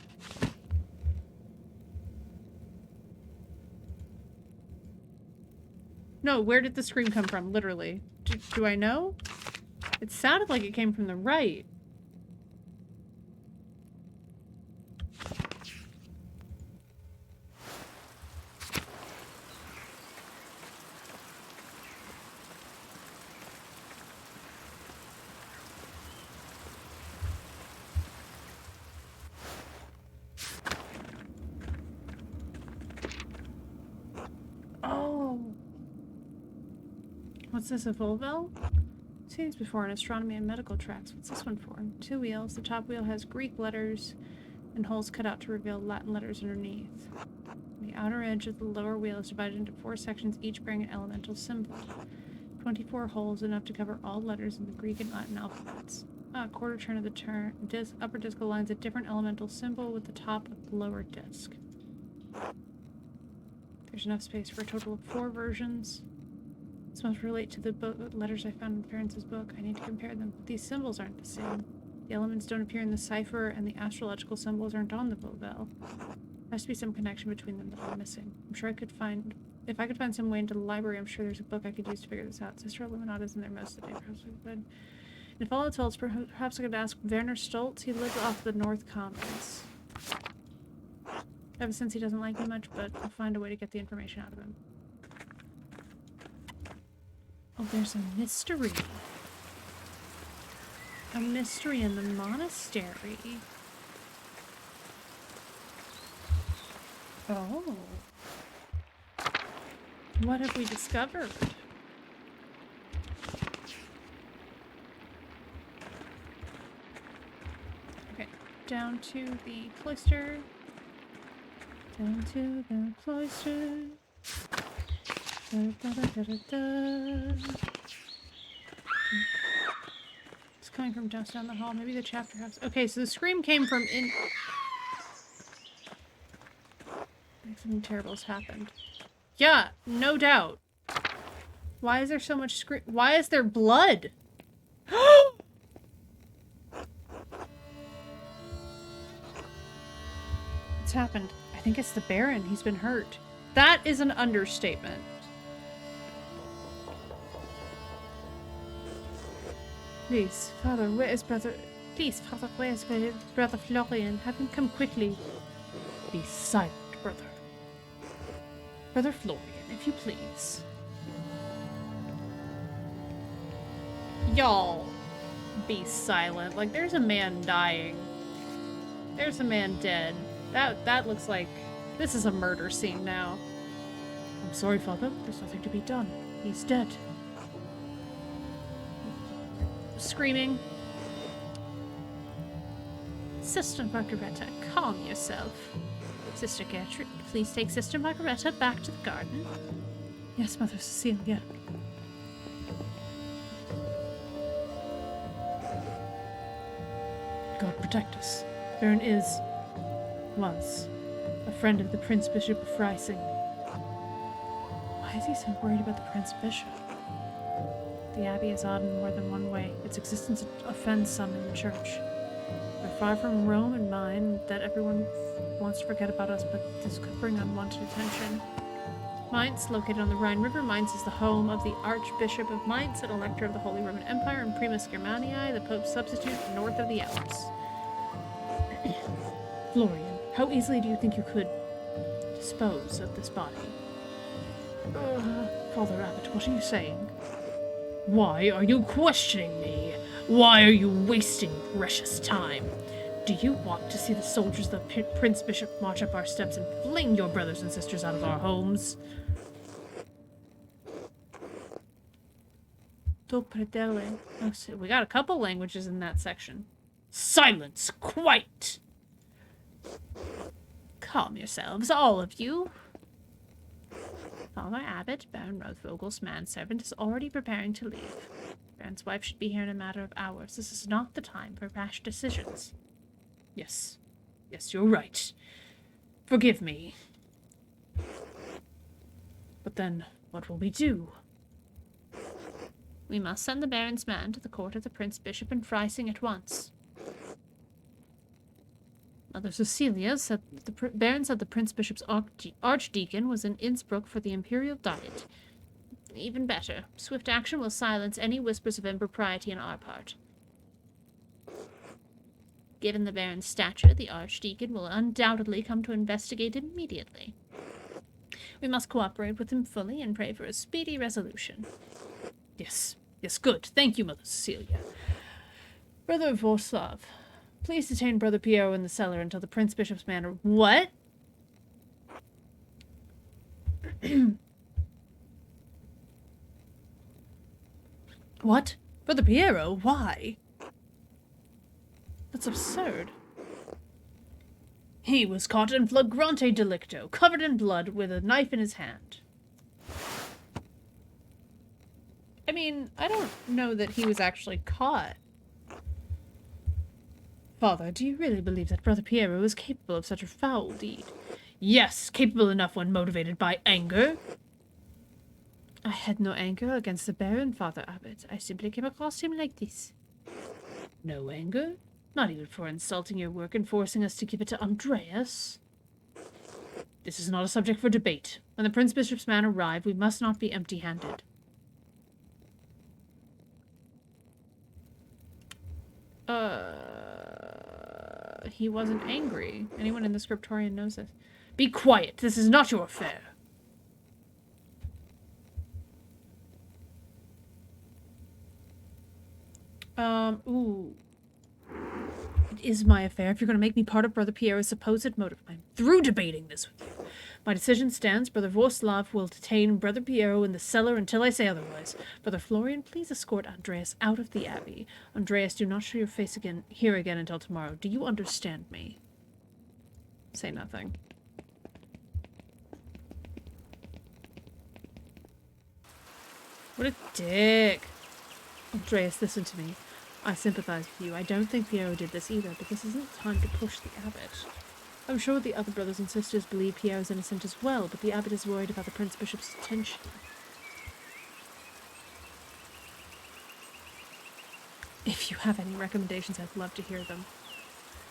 No, where did the scream come from? Literally. Do I know? It sounded like it came from the right. What's this, a Volvel? Seen this before in astronomy and medical tracks. What's this one for? 2 wheels. The top wheel has Greek letters and holes cut out to reveal Latin letters underneath. The outer edge of the lower wheel is divided into 4 sections, each bearing an elemental symbol. 24 holes, enough to cover all letters in the Greek and Latin alphabets. Quarter turn of the upper disc aligns a different elemental symbol with the top of the lower disc. There's enough space for a total of 4 versions. This must relate to the letters I found in Ference's book. I need to compare them. These symbols aren't the same. The elements don't appear in the cipher, and the astrological symbols aren't on the Volvel. There has to be some connection between them that I'm missing. I'm sure I could find... If I could find some way into the library, I'm sure there's a book I could use to figure this out. Sister Illuminati is in there most of the day. Perhaps I could. If all else holds, perhaps I could ask Werner Stoltz. He lives off the North Commons. I have a sense he doesn't like me much, but I'll find a way to get the information out of him. Oh, there's a mystery. A mystery in the monastery. Oh. What have we discovered? down to the cloister. Down to the cloister. Da, da, da, da, da. It's coming from just down the hall. Maybe the chapter house. Okay, so the scream came from in. Something terrible has happened. Yeah, no doubt. Why is there so much scream? Why is there blood? What's happened? I think it's the Baron. He's been hurt. That is an understatement. Please, Father, where is Brother... Please, Father, where is Brother Florian? Have him come quickly. Be silent, brother. Brother Florian, if you please. Y'all, be silent. Like, there's a man dying. There's a man dead. That looks like... This is a murder scene now. I'm sorry, Father. There's nothing to be done. He's dead. Screaming. Sister Margaretta, calm yourself. Sister Gertrude, please take Sister Margaretta back to the garden. Yes, Mother Cecilia. God protect us. Baron was a friend of the Prince Bishop of Freising. Why is he so worried about the Prince Bishop? The Abbey is odd in more than one way. Its existence offends some in the church. We're far from Rome and mine, that everyone wants to forget about us, but this could bring unwanted attention. Mainz, located on the Rhine River, Mainz is the home of the Archbishop of Mainz and Elector of the Holy Roman Empire and Primus Germaniae, the Pope's substitute north of the Alps. Florian, how easily do you think you could dispose of this body? Father Abbot, what are you saying? Why are you questioning me? Why are you wasting precious time? Do you want to see the soldiers of the Prince Bishop march up our steps and fling your brothers and sisters out of our homes? Do predele. Oh, so we got a couple languages in that section. Silence! Quite! Calm yourselves, all of you. Father Abbot, Baron Rothvogel's manservant, is already preparing to leave. Baron's wife should be here in a matter of hours. This is not the time for rash decisions. Yes. Yes, you're right. Forgive me. But then, what will we do? We must send the Baron's man to the court of the Prince Bishop in Freising at once. Mother Cecilia said the Baron said the Prince Bishop's archdeacon was in Innsbruck for the imperial diet. Even better, swift action will silence any whispers of impropriety on our part. Given the Baron's stature, the archdeacon will undoubtedly come to investigate immediately. We must cooperate with him fully and pray for a speedy resolution. Yes, yes, good. Thank you, Mother Cecilia. Brother Vorslav, please detain Brother Piero in the cellar until the Prince Bishop's manor... What? What? Brother Piero? Why? That's absurd. He was caught in flagrante delicto, covered in blood, with a knife in his hand. I mean, I don't know that he was actually caught. Father, do you really believe that Brother Piero is capable of such a foul deed? Yes, capable enough when motivated by anger. I had no anger against the Baron, Father Abbot. I simply came across him like this. No anger? Not even for insulting your work and forcing us to give it to Andreas? This is not a subject for debate. When the Prince Bishop's man arrive, we must not be empty-handed. He wasn't angry. Anyone in the scriptorium knows this. Be quiet. This is not your affair. Ooh. It is my affair if you're going to make me part of Brother Piero's supposed motive. I'm through debating this with you. My decision stands. Brother Vorslav will detain Brother Piero in the cellar until I say otherwise. Brother Florian, please escort Andreas out of the abbey. Andreas, do not show your face here again until tomorrow. Do you understand me? Say nothing. What a dick. Andreas, listen to me. I sympathize with you. I don't think Piero did this either, but this isn't the time to push the abbot. I'm sure the other brothers and sisters believe Piero's innocent as well, but the abbot is worried about the Prince Bishop's attention. If you have any recommendations, I'd love to hear them.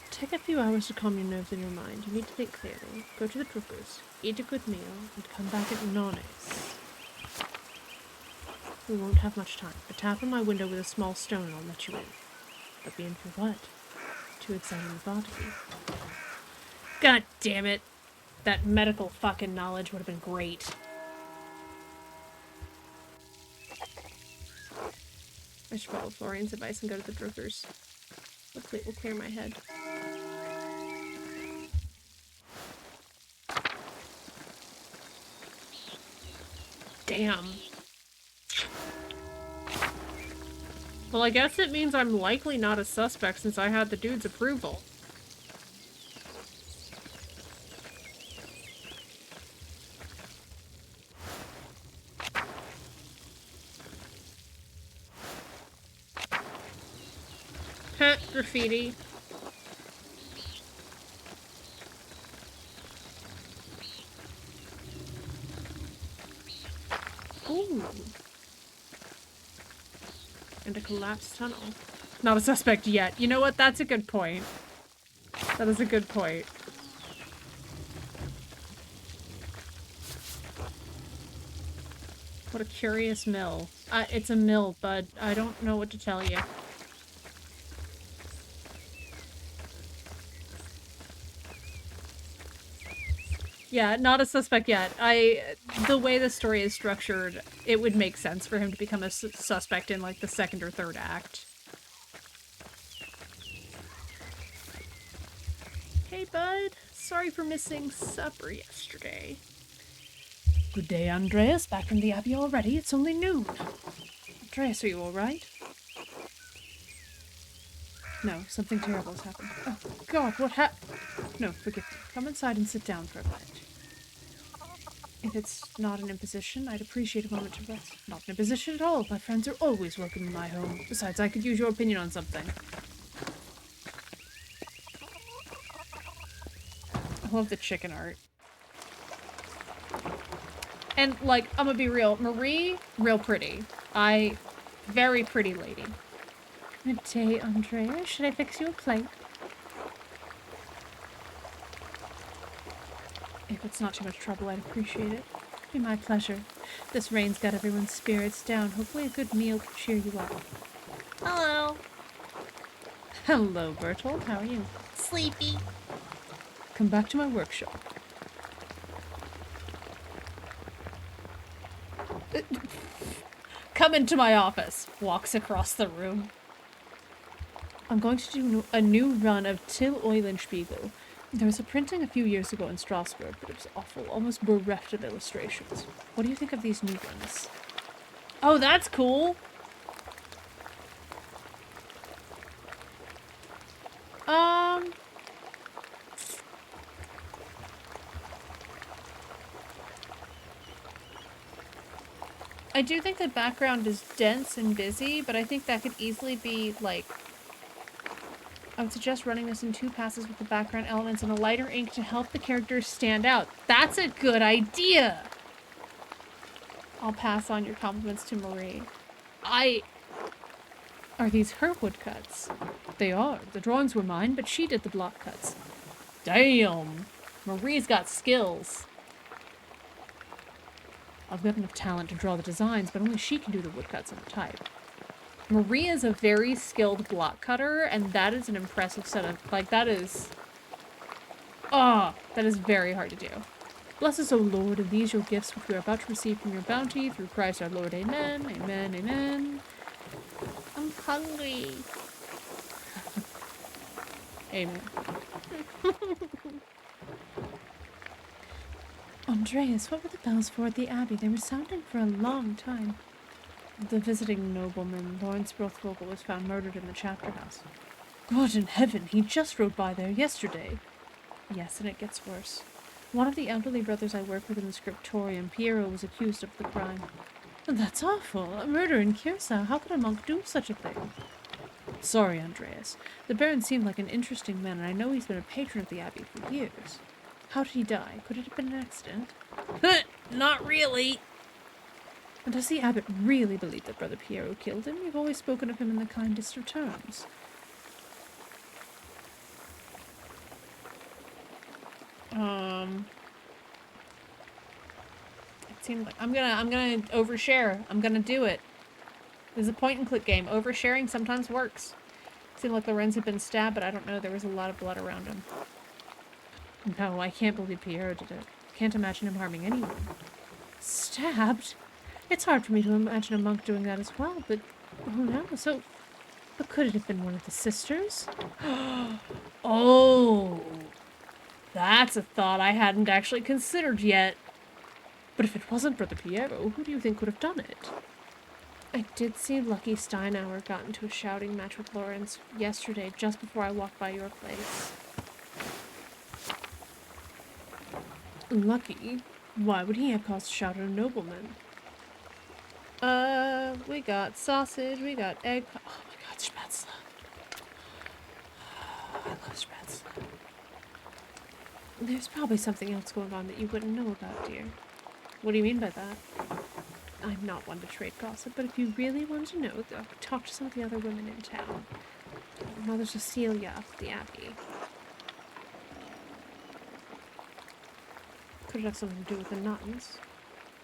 Take a few hours to calm your nerves and your mind. You need to think clearly. Go to the Troopers, eat a good meal, and come back at nones. We won't have much time, but tap on my window with a small stone and I'll let you in. But be in for what? To examine the body. God damn it. That medical fucking knowledge would have been great. I should follow Florian's advice and go to the Drifters. Hopefully it will clear my head. Damn. Well, I guess it means I'm likely not a suspect since I had the dude's approval. Heh, graffiti. Ooh. And a collapsed tunnel. Not a suspect yet. You know what? That's a good point. That is a good point. What a curious mill. It's a mill, bud. I don't know what to tell you. Yeah, not a suspect yet. The way the story is structured, it would make sense for him to become a suspect in, like, the second or third act. Hey, bud. Sorry for missing supper yesterday. Good day, Andreas. Back in the abbey already? It's only noon. Andreas, are you alright? No, something terrible has happened. Oh, God, what happened? No, forgive me. Come inside and sit down for a minute. If it's not an imposition, I'd appreciate a moment to rest. Not an imposition at all. My friends are always welcome in my home. Besides, I could use your opinion on something. I love the chicken art. And, like, I'm gonna be real. Marie, real pretty. Very pretty lady. Good day, Andrea. Should I fix you a plate? If it's not too much trouble, I'd appreciate it. It'd be my pleasure. This rain's got everyone's spirits down. Hopefully a good meal can cheer you up. Hello. Hello, Bertold. How are you? Sleepy. Come back to my workshop. Come into my office. Walks across the room. I'm going to do a new run of Till Eulenspiegel. There was a printing a few years ago in Strasbourg, but it was awful, almost bereft of illustrations. What do you think of these new ones? Oh, that's cool! I do think the background is dense and busy, but I think that could easily be, like... I would suggest running this in 2 passes with the background elements and a lighter ink to help the characters stand out. That's a good idea! I'll pass on your compliments to Marie. Are these her woodcuts? They are. The drawings were mine, but she did the block cuts. Damn! Marie's got skills. I've got enough talent to draw the designs, but only she can do the woodcuts and the type. Marie is a very skilled block cutter, and that is an impressive set of, like, that is very hard to do. Bless us, O Lord, and these your gifts which we are about to receive from your bounty, through Christ our Lord. Amen, amen, amen. I'm hungry. Amen. Oh Andreas, what were the bells for at the Abbey? They were sounding for a long time. The visiting nobleman, Lawrence Rothvogel, was found murdered in the chapter house. God in heaven, he just rode by there yesterday. Yes, and it gets worse. One of the elderly brothers I work with in the scriptorium, Piero, was accused of the crime. That's awful. A murder in Curacao. How could a monk do such a thing? Sorry, Andreas. The Baron seemed like an interesting man, and I know he's been a patron of the Abbey for years. How did he die? Could it have been an accident? Not really. And does the abbot really believe that Brother Piero killed him? You've always spoken of him in the kindest of terms. It seemed like I'm gonna overshare. I'm gonna do it. This is a point and click game. Oversharing sometimes works. It seemed like Lorenz had been stabbed, but I don't know. There was a lot of blood around him. No, I can't believe Piero did it. Can't imagine him harming anyone. Stabbed? It's hard for me to imagine a monk doing that as well, but who knows? So, but could it have been one of the sisters? Oh, that's a thought I hadn't actually considered yet. But if it wasn't Brother Piero, who do you think would have done it? I did see Lucky Steinauer got into a shouting match with Lawrence yesterday, just before I walked by your place. Lucky? Why would he have caused a shout at a nobleman? We got sausage, we got egg. Oh my god, Spätzle. I love Spätzle. There's probably something else going on that you wouldn't know about, dear. What do you mean by that? I'm not one to trade gossip, but if you really want to know, talk to some of the other women in town. Mother Cecilia up at the Abbey. Could it have something to do with the nuns?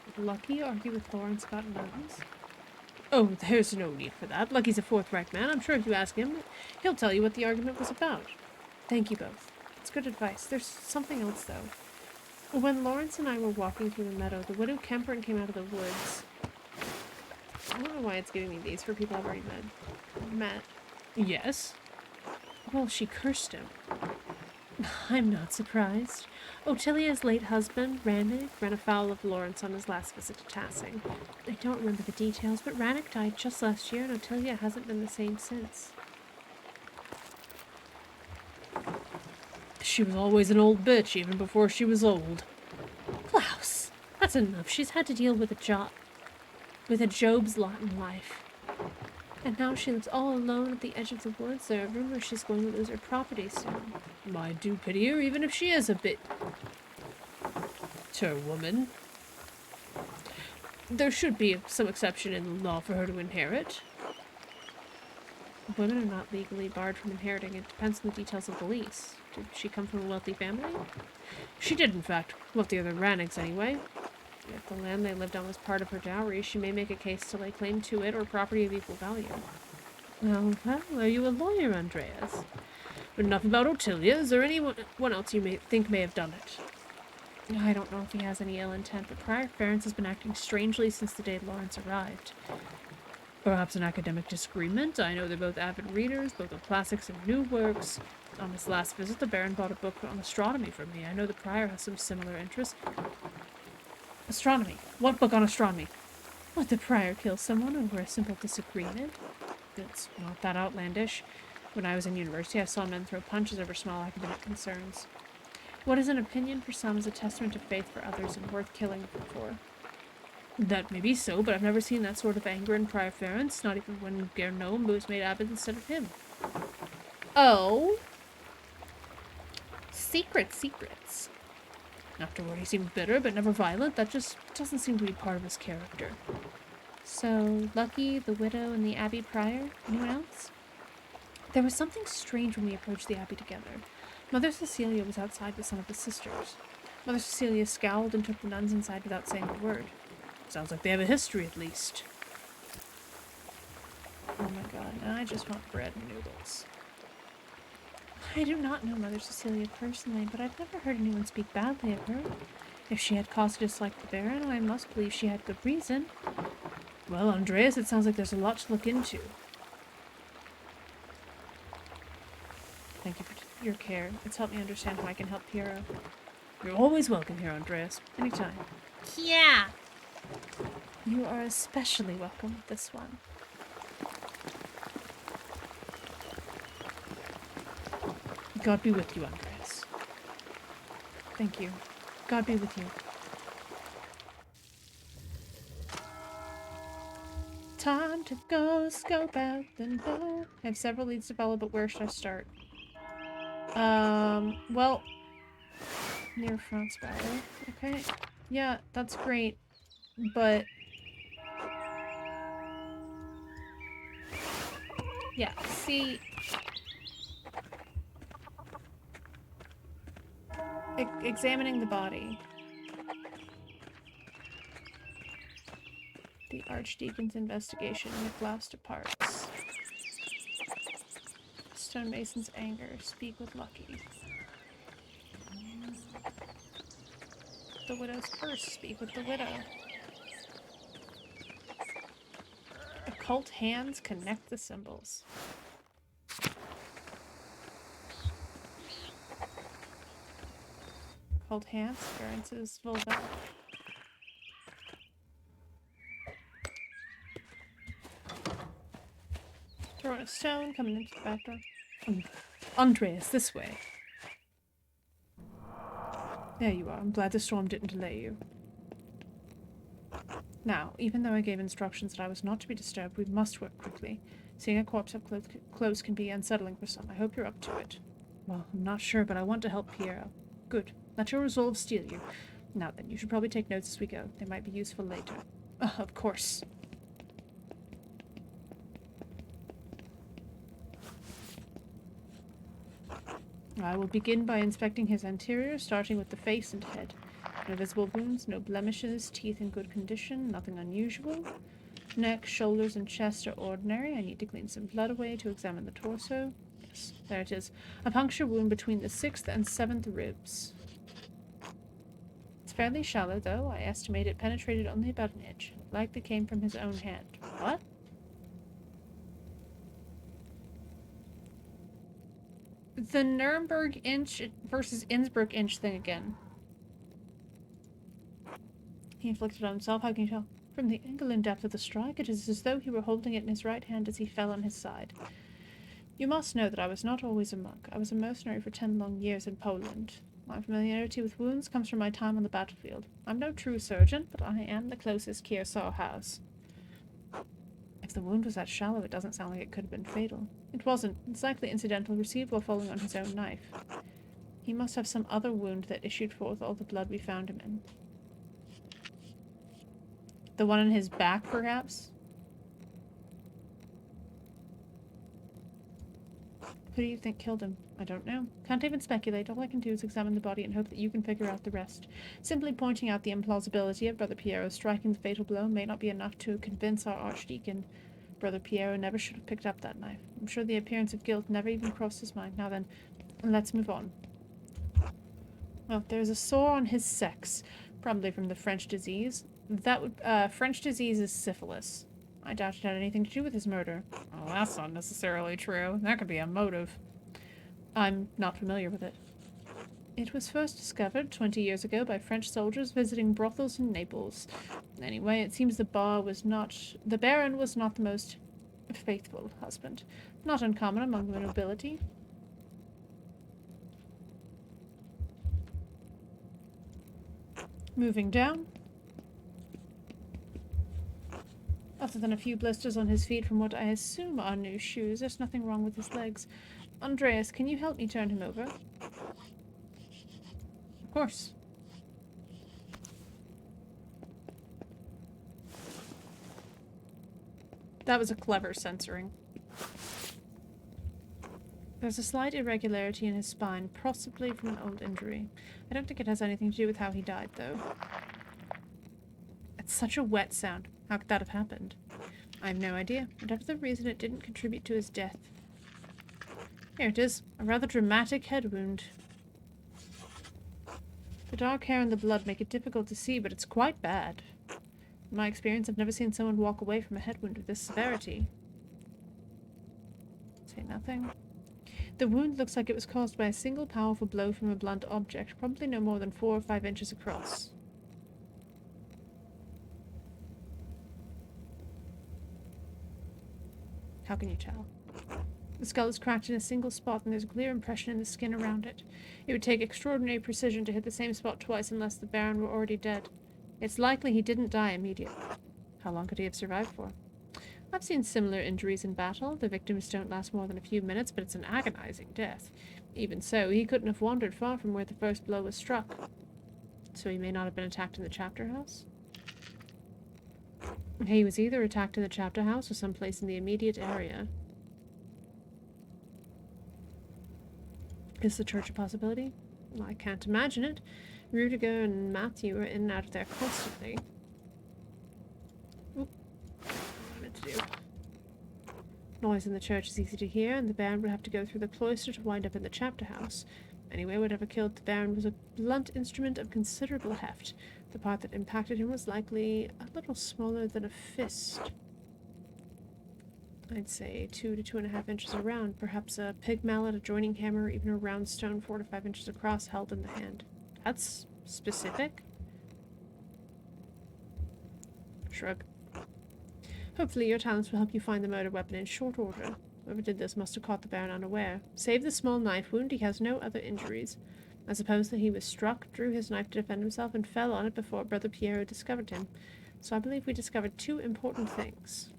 Would Lucky argue with Lawrence about nuns? Oh, there's no need for that. Lucky's a forthright man. I'm sure if you ask him, he'll tell you what the argument was about. Thank you both. It's good advice. There's something else, though. When Lawrence and I were walking through the meadow, the widow Kemperin came out of the woods. I don't know why it's giving me these for people I've already met. Yes? Well, she cursed him. I'm not surprised. Ottilia's late husband, Rannick, ran afoul of Lawrence on his last visit to Tassing. I don't remember the details, but Rannick died just last year, and Ottilia hasn't been the same since. She was always an old bitch, even before she was old. Klaus, that's enough. She's had to deal with a Job's lot in life. And now she lives all alone at the edge of the woods. There are rumors she's going to lose her property soon. I do pity her, even if she is a bit... woman. There should be some exception in the law for her to inherit. Women are not legally barred from inheriting. It depends on the details of the lease. Did she come from a wealthy family? She did, in fact. Wealthier than Rannick's, anyway. If the land they lived on was part of her dowry, she may make a case to lay claim to it or property of equal value. Well, are you a lawyer, Andreas? But enough about Ottilia. Is there anyone else you may have done it? I don't know if he has any ill intent, but Prior Ference has been acting strangely since the day Lawrence arrived. Perhaps an academic disagreement? I know they're both avid readers, both of classics and new works. On his last visit, the Baron bought a book on astronomy for me. I know the Prior has some similar interests. Astronomy? What book on astronomy? Would the Prior kill someone over a simple disagreement? It's not that outlandish. When I was in university, I saw men throw punches over small academic concerns. What is an opinion for some is a testament to faith for others and worth killing for. That may be so, but I've never seen that sort of anger in Prior Ference, not even when Guernaud was made abbot instead of him. Oh? Secrets. Afterward, he seemed bitter, but never violent. That just doesn't seem to be part of his character. So, Lucky, the widow, and the Abbey Prior? Anyone else? There was something strange when we approached the Abbey together. Mother Cecilia was outside with some of the sisters. Mother Cecilia scowled and took the nuns inside without saying a word. Sounds like they have a history, at least. Oh my god, now I just want bread and noodles. I do not know Mother Cecilia personally, but I've never heard anyone speak badly of her. If she had cause to dislike the Baron, I must believe she had good reason. Well, Andreas, it sounds like there's a lot to look into. Thank you for your care. It's helped me understand how I can help Piero. You're always welcome here, Andreas. Anytime. Yeah. You are especially welcome with this one. God be with you, Andreas. Thank you. God be with you. Time to go scope out the bow. I have several leads to follow, but where should I start? Well, near front spiral. Okay. Yeah, that's great. But yeah, see, examining the body. The Archdeacon's investigation, McLaster parts. Stonemason's anger, speak with Lucky. The widow's curse, speak with the widow. Occult hands, connect the symbols. Occult hands, experiences, vulva. Throwing a stone, coming into the back door. Andreas, this way. There you are. I'm glad the storm didn't delay you. Now, even though I gave instructions that I was not to be disturbed, we must work quickly. Seeing a corpse up close can be unsettling for some. I hope you're up to it. Well, I'm not sure, but I want to help Piero. Good. Let your resolve steal you. Now then, you should probably take notes as we go. They might be useful later. Of course. I will begin by inspecting his interior, starting with the face and head. No visible wounds, no blemishes, teeth in good condition, nothing unusual. Neck, shoulders, and chest are ordinary. I need to clean some blood away to examine the torso. Yes, there it is. A puncture wound between the 6th and 7th ribs. It's fairly shallow, though. I estimate it penetrated only about an inch. Likely came from his own hand. What? The Nuremberg inch versus Innsbruck inch thing again. He inflicted on himself. How can you tell? From the angle and depth of the strike, it is as though he were holding it in his right hand as he fell on his side. You must know that I was not always a monk. I was a mercenary for 10 long years in Poland. My familiarity with wounds comes from my time on the battlefield. I'm no true surgeon, but I am the closest Kearsarge has. If the wound was that shallow, it doesn't sound like it could have been fatal. It wasn't. It's likely incidental, received while falling on his own knife. He must have some other wound that issued forth all the blood we found him in. The one in his back, perhaps? Who do you think killed him? I don't know. Can't even speculate. All I can do is examine the body and hope that you can figure out the rest. Simply pointing out the implausibility of Brother Piero striking the fatal blow may not be enough to convince our Archdeacon. Brother Piero never should have picked up that knife. I'm sure the appearance of guilt never even crossed his mind. Now then, let's move on. Well, there's a sore on his sex, probably from the French disease. French disease is syphilis. I doubt it had anything to do with his murder. Oh, that's not necessarily true. That could be a motive. I'm not familiar with it. It was first discovered 20 years ago by French soldiers visiting brothels in Naples. Anyway, it seems the Baron was not the most faithful husband. Not uncommon among the nobility. Moving down. Other than a few blisters on his feet from what I assume are new shoes, there's nothing wrong with his legs. Andreas, can you help me turn him over? Of course. That was a clever censoring. There's a slight irregularity in his spine, possibly from an old injury. I don't think it has anything to do with how he died, though. It's such a wet sound. How could that have happened? I have no idea. Whatever the reason, it didn't contribute to his death. Here it is. A rather dramatic head wound. The dark hair and the blood make it difficult to see, but it's quite bad. In my experience, I've never seen someone walk away from a head wound of this severity. Say nothing. The wound looks like it was caused by a single powerful blow from a blunt object, probably no more than 4 or 5 inches across. How can you tell? The skull is cracked in a single spot, and there's a clear impression in the skin around it. It would take extraordinary precision to hit the same spot twice unless the Baron were already dead. It's likely he didn't die immediately. How long could he have survived for? I've seen similar injuries in battle. The victims don't last more than a few minutes, but it's an agonizing death. Even so, he couldn't have wandered far from where the first blow was struck. So he may not have been attacked in the chapter house? He was either attacked in the chapter house or someplace in the immediate area. Is the church a possibility? Well, I can't imagine it. Rudiger and Matthew are in and out of there constantly. Oop. What I meant to do. Noise in the church is easy to hear, and the Baron would have to go through the cloister to wind up in the chapter house. Anyway, whatever killed the Baron was a blunt instrument of considerable heft. The part that impacted him was likely a little smaller than a fist. I'd say 2 to 2.5 inches around, perhaps a pig mallet, a joining hammer, or even a round stone 4 to 5 inches across held in the hand. That's specific. Shrug. Hopefully your talents will help you find the murder weapon in short order. Whoever did this must have caught the Baron unaware. Save the small knife wound, he has no other injuries. I suppose that he was struck, drew his knife to defend himself, and fell on it before Brother Piero discovered him. So I believe we discovered 2 important things.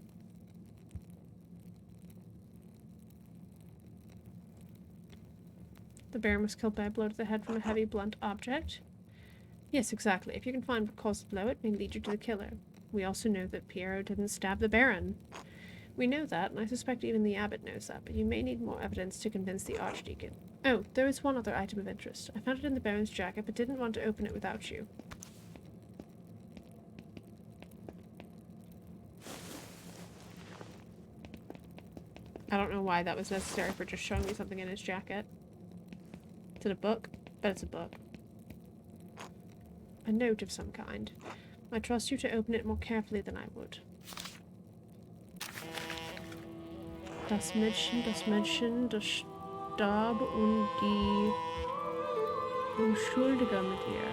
The Baron was killed by a blow to the head from a heavy, blunt object. Yes, exactly. If you can find what caused the blow, it may lead you to the killer. We also know that Piero didn't stab the Baron. We know that, and I suspect even the abbot knows that, but you may need more evidence to convince the Archdeacon. Oh, there is one other item of interest. I found it in the Baron's jacket, but didn't want to open it without you. I don't know why that was necessary for just showing me something in his jacket. Is it a book? But it's a book. A note of some kind. I trust you to open it more carefully than I would. Das Mädchen, das starb und die Unschuldige mit ihr.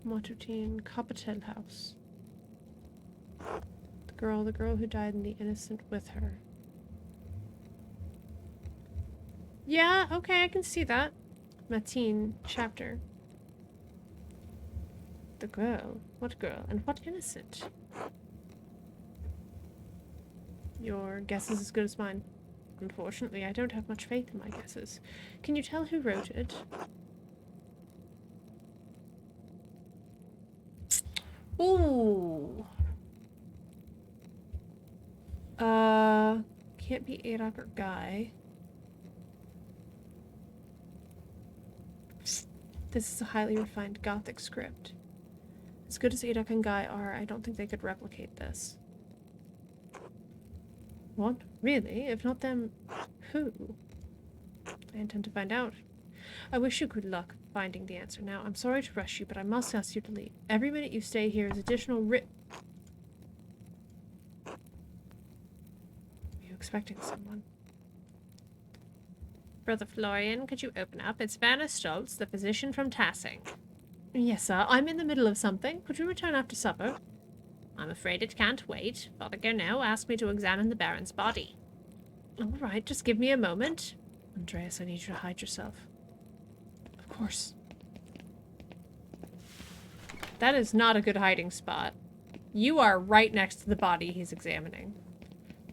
Matutine Capital House. The girl who died and the innocent with her. Yeah, okay, I can see that. Matine, chapter. The girl? What girl? And what innocent? Your guess is as good as mine. Unfortunately, I don't have much faith in my guesses. Can you tell who wrote it? Ooh. Can't be Adok or Guy. This is a highly refined Gothic script. As good as Adok and Guy are, I don't think they could replicate this. What? Really? If not them, who? I intend to find out. I wish you good luck finding the answer. Now, I'm sorry to rush you, but I must ask you to leave. Every minute you stay here is additional Are you expecting someone? Brother Florian, could you open up? It's Werner Stoltz, the physician from Tassing. Yes, sir. I'm in the middle of something. Could you return after supper? I'm afraid it can't wait. Father Gernot asked me to examine the Baron's body. All right, just give me a moment. Andreas, I need you to hide yourself. Of course. That is not a good hiding spot. You are right next to the body he's examining.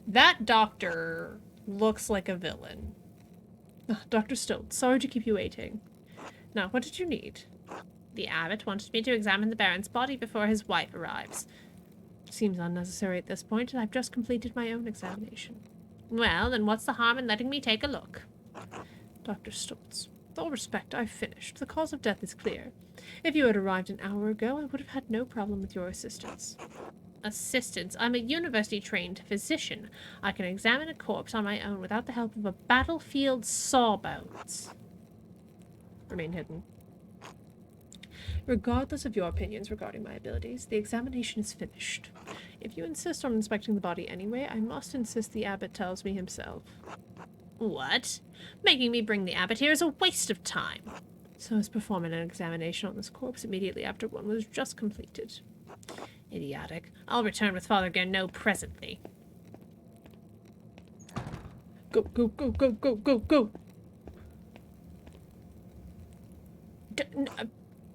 That doctor looks like a villain. Dr. Stoltz, sorry to keep you waiting. Now, what did you need? The abbot wanted me to examine the Baron's body before his wife arrives. Seems unnecessary at this point, and I've just completed my own examination. Well, then what's the harm in letting me take a look? Dr. Stoltz, with all respect, I've finished. The cause of death is clear. If you had arrived an hour ago, I would have had no problem with your assistance. Assistance? I'm a university-trained physician. I can examine a corpse on my own without the help of a battlefield sawbones. Remain hidden. Regardless of your opinions regarding my abilities, the examination is finished. If you insist on inspecting the body anyway, I must insist the abbot tells me himself. What? Making me bring the abbot here is a waste of time. So is performing an examination on this corpse immediately after one was just completed. Idiotic. I'll return with Father Garneau presently. Go, go, go, go, go, go, go!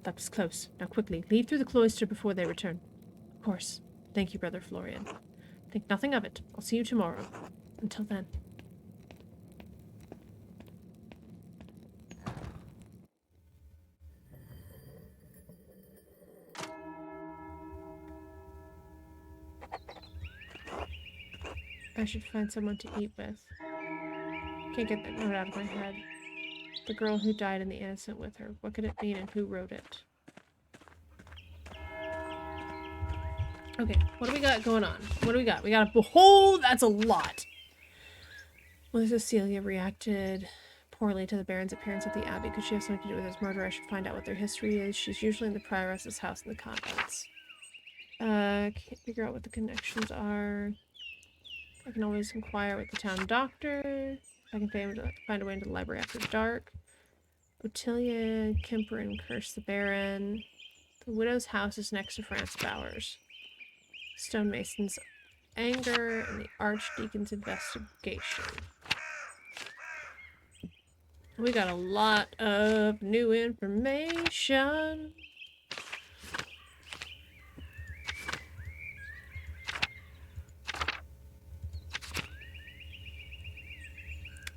That was close. Now quickly, leave through the cloister before they return. Of course. Thank you, Brother Florian. Think nothing of it. I'll see you tomorrow. Until then. I should find someone to eat with. Can't get that note out of my head. The girl who died and the innocent with her. What could it mean and who wrote it? Okay, what do we got going on? What do we got? We got a whole... That's a lot. Well, Cecilia reacted poorly to the Baron's appearance at the Abbey. Could she have something to do with his murder? I should find out what their history is. She's usually in the prioress's house in the convents. Can't figure out what the connections are. I can always inquire with the town doctor. I can find a way into the library after dark. Ottilia, Kemper, and curse the Baron. The widow's house is next to France Bowers. Stonemason's anger and the Archdeacon's investigation. We got a lot of new information.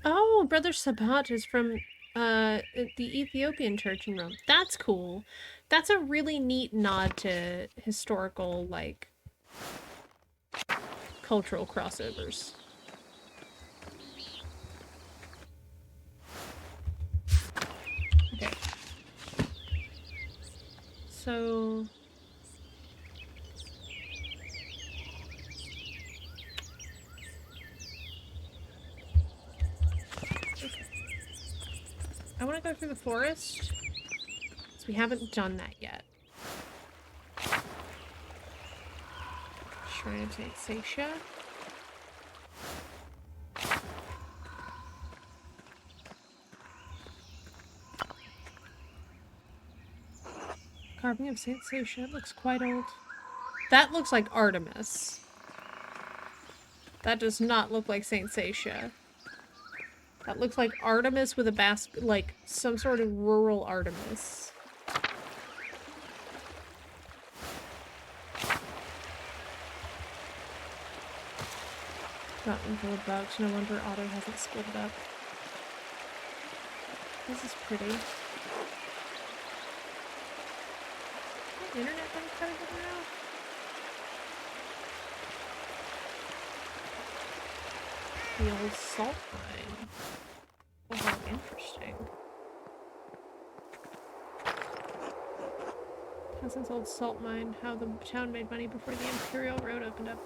Oh, Brother Sabat is from the Ethiopian church in Rome. That's cool. That's a really neat nod to historical, like, cultural crossovers. Okay. So... I want to go through the forest, because we haven't done that yet. Shrine of Saint Sasha. Carving of Saint Sasha looks quite old. That looks like Artemis. That does not look like Saint Sasha. That looks like Artemis with a basket, like some sort of rural Artemis. Gotten full of bugs. No wonder Otto hasn't split it up. This is pretty. My internet went kind of now. The old salt mine. Oh, how interesting. Peasants' old salt mine. How the town made money before the Imperial Road opened up.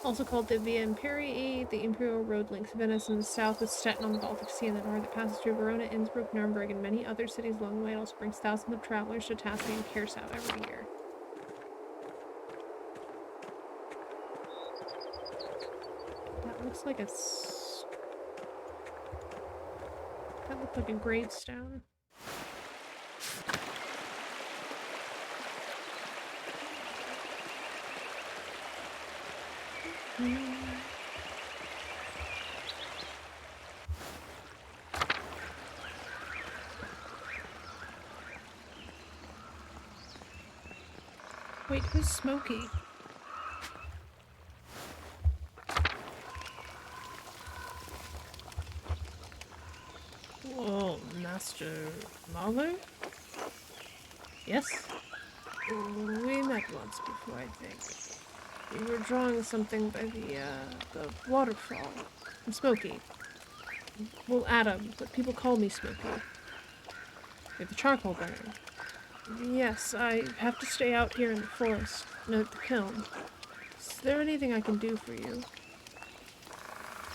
Also called the Via Imperii, the Imperial Road links Venice in the south with Stettin on the Baltic Sea in the north. It passes through Verona, Innsbruck, Nuremberg, and many other cities along the way. It also brings thousands of travelers to Tuscany and Curacao every year. That looks like a... That looked like a gravestone. Wait, who's Smokey? Whoa, Master Mahler? Yes? We met once before, I think. We were drawing something by the waterfall. I'm Smokey. Well, Adam, but people call me Smokey. You're the charcoal burner. Yes, I have to stay out here in the forest, no, at the kiln. Is there anything I can do for you?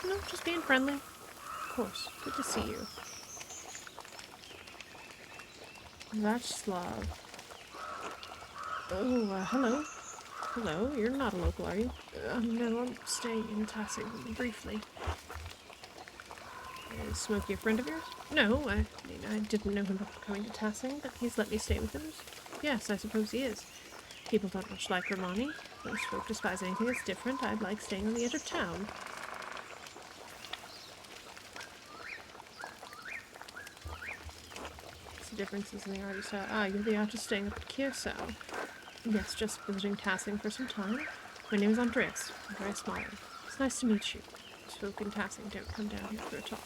No, just being friendly. Of course. Good to see you. Václav. Oh, hello. Hello, you're not a local, are you? No, I'm staying in Tassing briefly. Is Smokey a friend of yours? No, I mean, I didn't know him before coming to Tassing, but he's let me stay with him. Yes, I suppose he is. People don't much like Romani. Most folk despise anything that's different. I'd like staying on the edge of town. What's the differences in the artist style? Ah, you're the artist staying up at Kiersau. Yes, just visiting Tassing for some time. My name is Andreas. Andreas Mahler. It's nice to meet you. Folk in Tassing don't come down here for a talk.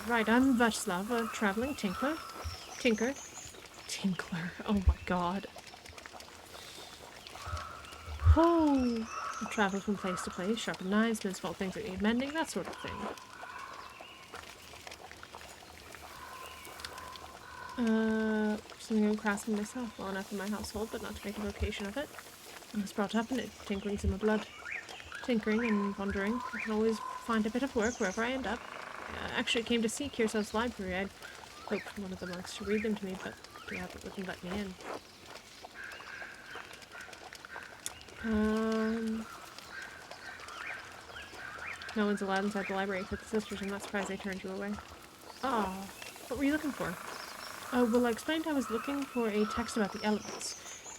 Right, I'm Václav, a traveling tinker. Tinker. Oh my god. Oh! I travel from place to place, sharpen knives, mend small things that need mending, that sort of thing. Something I'm crafting myself, well enough in my household, but not to make a vocation of it. I was brought up in it, tinkering's in my blood. Tinkering and wandering. I can always find a bit of work wherever I end up. Actually, I came to see Kirsov's library. I'd hoped one of the monks to read them to me, but the abbot wouldn't let me in. No one's allowed inside the library except the sisters. I'm not surprised they turned you away. Oh, what were you looking for? Well, I explained I was looking for a text about the elements.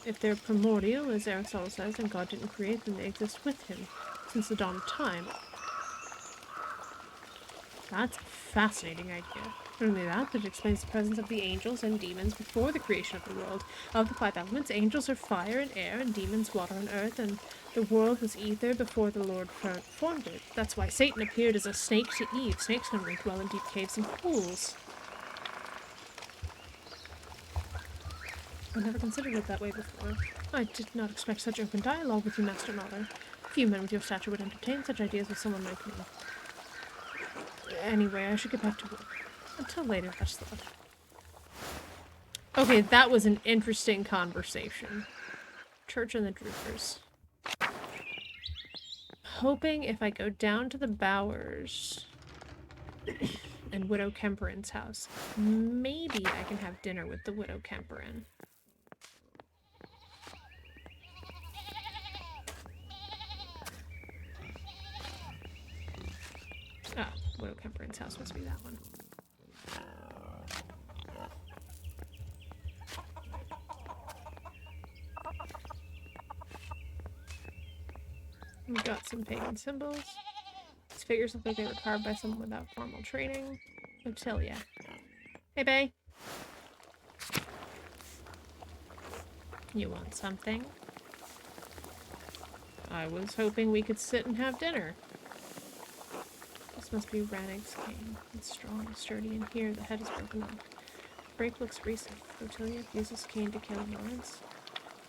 If they're primordial, as Aristotle says, and God didn't create them, they exist with him since the dawn of time. That's a fascinating idea. Not only that, but it explains the presence of the angels and demons before the creation of the world. Of the 5 elements, angels are fire and air, and demons water and earth, and the world was ether before the Lord formed it. That's why Satan appeared as a snake to Eve. Snakes can only dwell in deep caves and pools. I never considered it that way before. I did not expect such open dialogue with you, Master Mahler. Few men with your stature would entertain such ideas with someone like me. Anyway, I should get back to work. Until later, Václav. Okay, that was an interesting conversation. Church and the Droopers. Hoping if I go down to the Bowers and Widow Kemperin's house, maybe I can have dinner with the Widow Kemperin. Ah, Widow Kemperin's house must be that one. We've got some pagan symbols. These figures look like they were carved by someone without formal training. Otilia. Hey, bae. You want something? I was hoping we could sit and have dinner. This must be Ranig's cane. It's strong and sturdy, and here the head is broken off. The break looks recent. Otilia uses cane to kill Lawrence.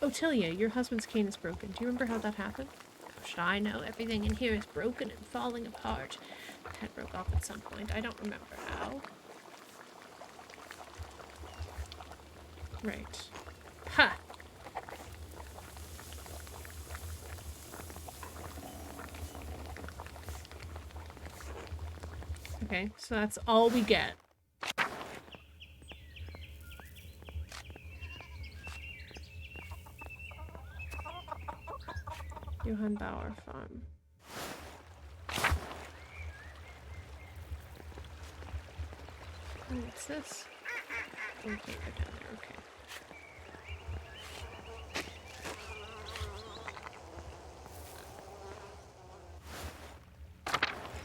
Otilia, your husband's cane is broken. Do you remember how that happened? How should I know? Everything in here is broken and falling apart. The head broke off at some point. I don't remember how. Right. Ha! Okay, so that's all we get. Johann Bauer Farm. What's this? We can't go down there, okay.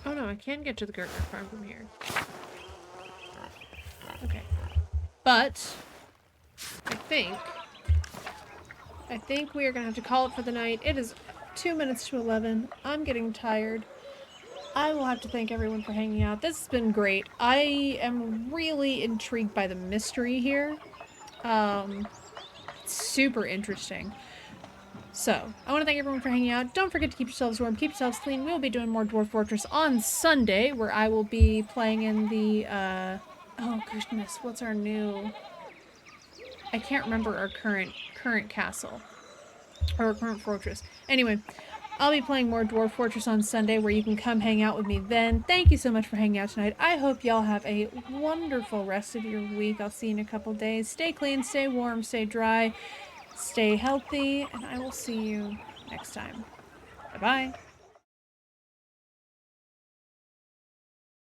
Oh no, I can get to the Gertner farm from here. Okay. But I think we are gonna have to call it for the night. It is 2 minutes to 11. I'm getting tired. I will have to thank everyone for hanging out. This has been great. I am really intrigued by the mystery here. It's super interesting. So, I want to thank everyone for hanging out. Don't forget to keep yourselves warm, keep yourselves clean. We'll be doing more Dwarf Fortress on Sunday, where I will be playing in the, oh goodness, what's our new... I can't remember our current castle. Or our current fortress. Anyway, I'll be playing more Dwarf Fortress on Sunday, where you can come hang out with me then. Thank you so much for hanging out tonight. I hope y'all have a wonderful rest of your week. I'll see you in a couple days. Stay clean, stay warm, stay dry. stay healthy, and I will see you next time. Bye bye.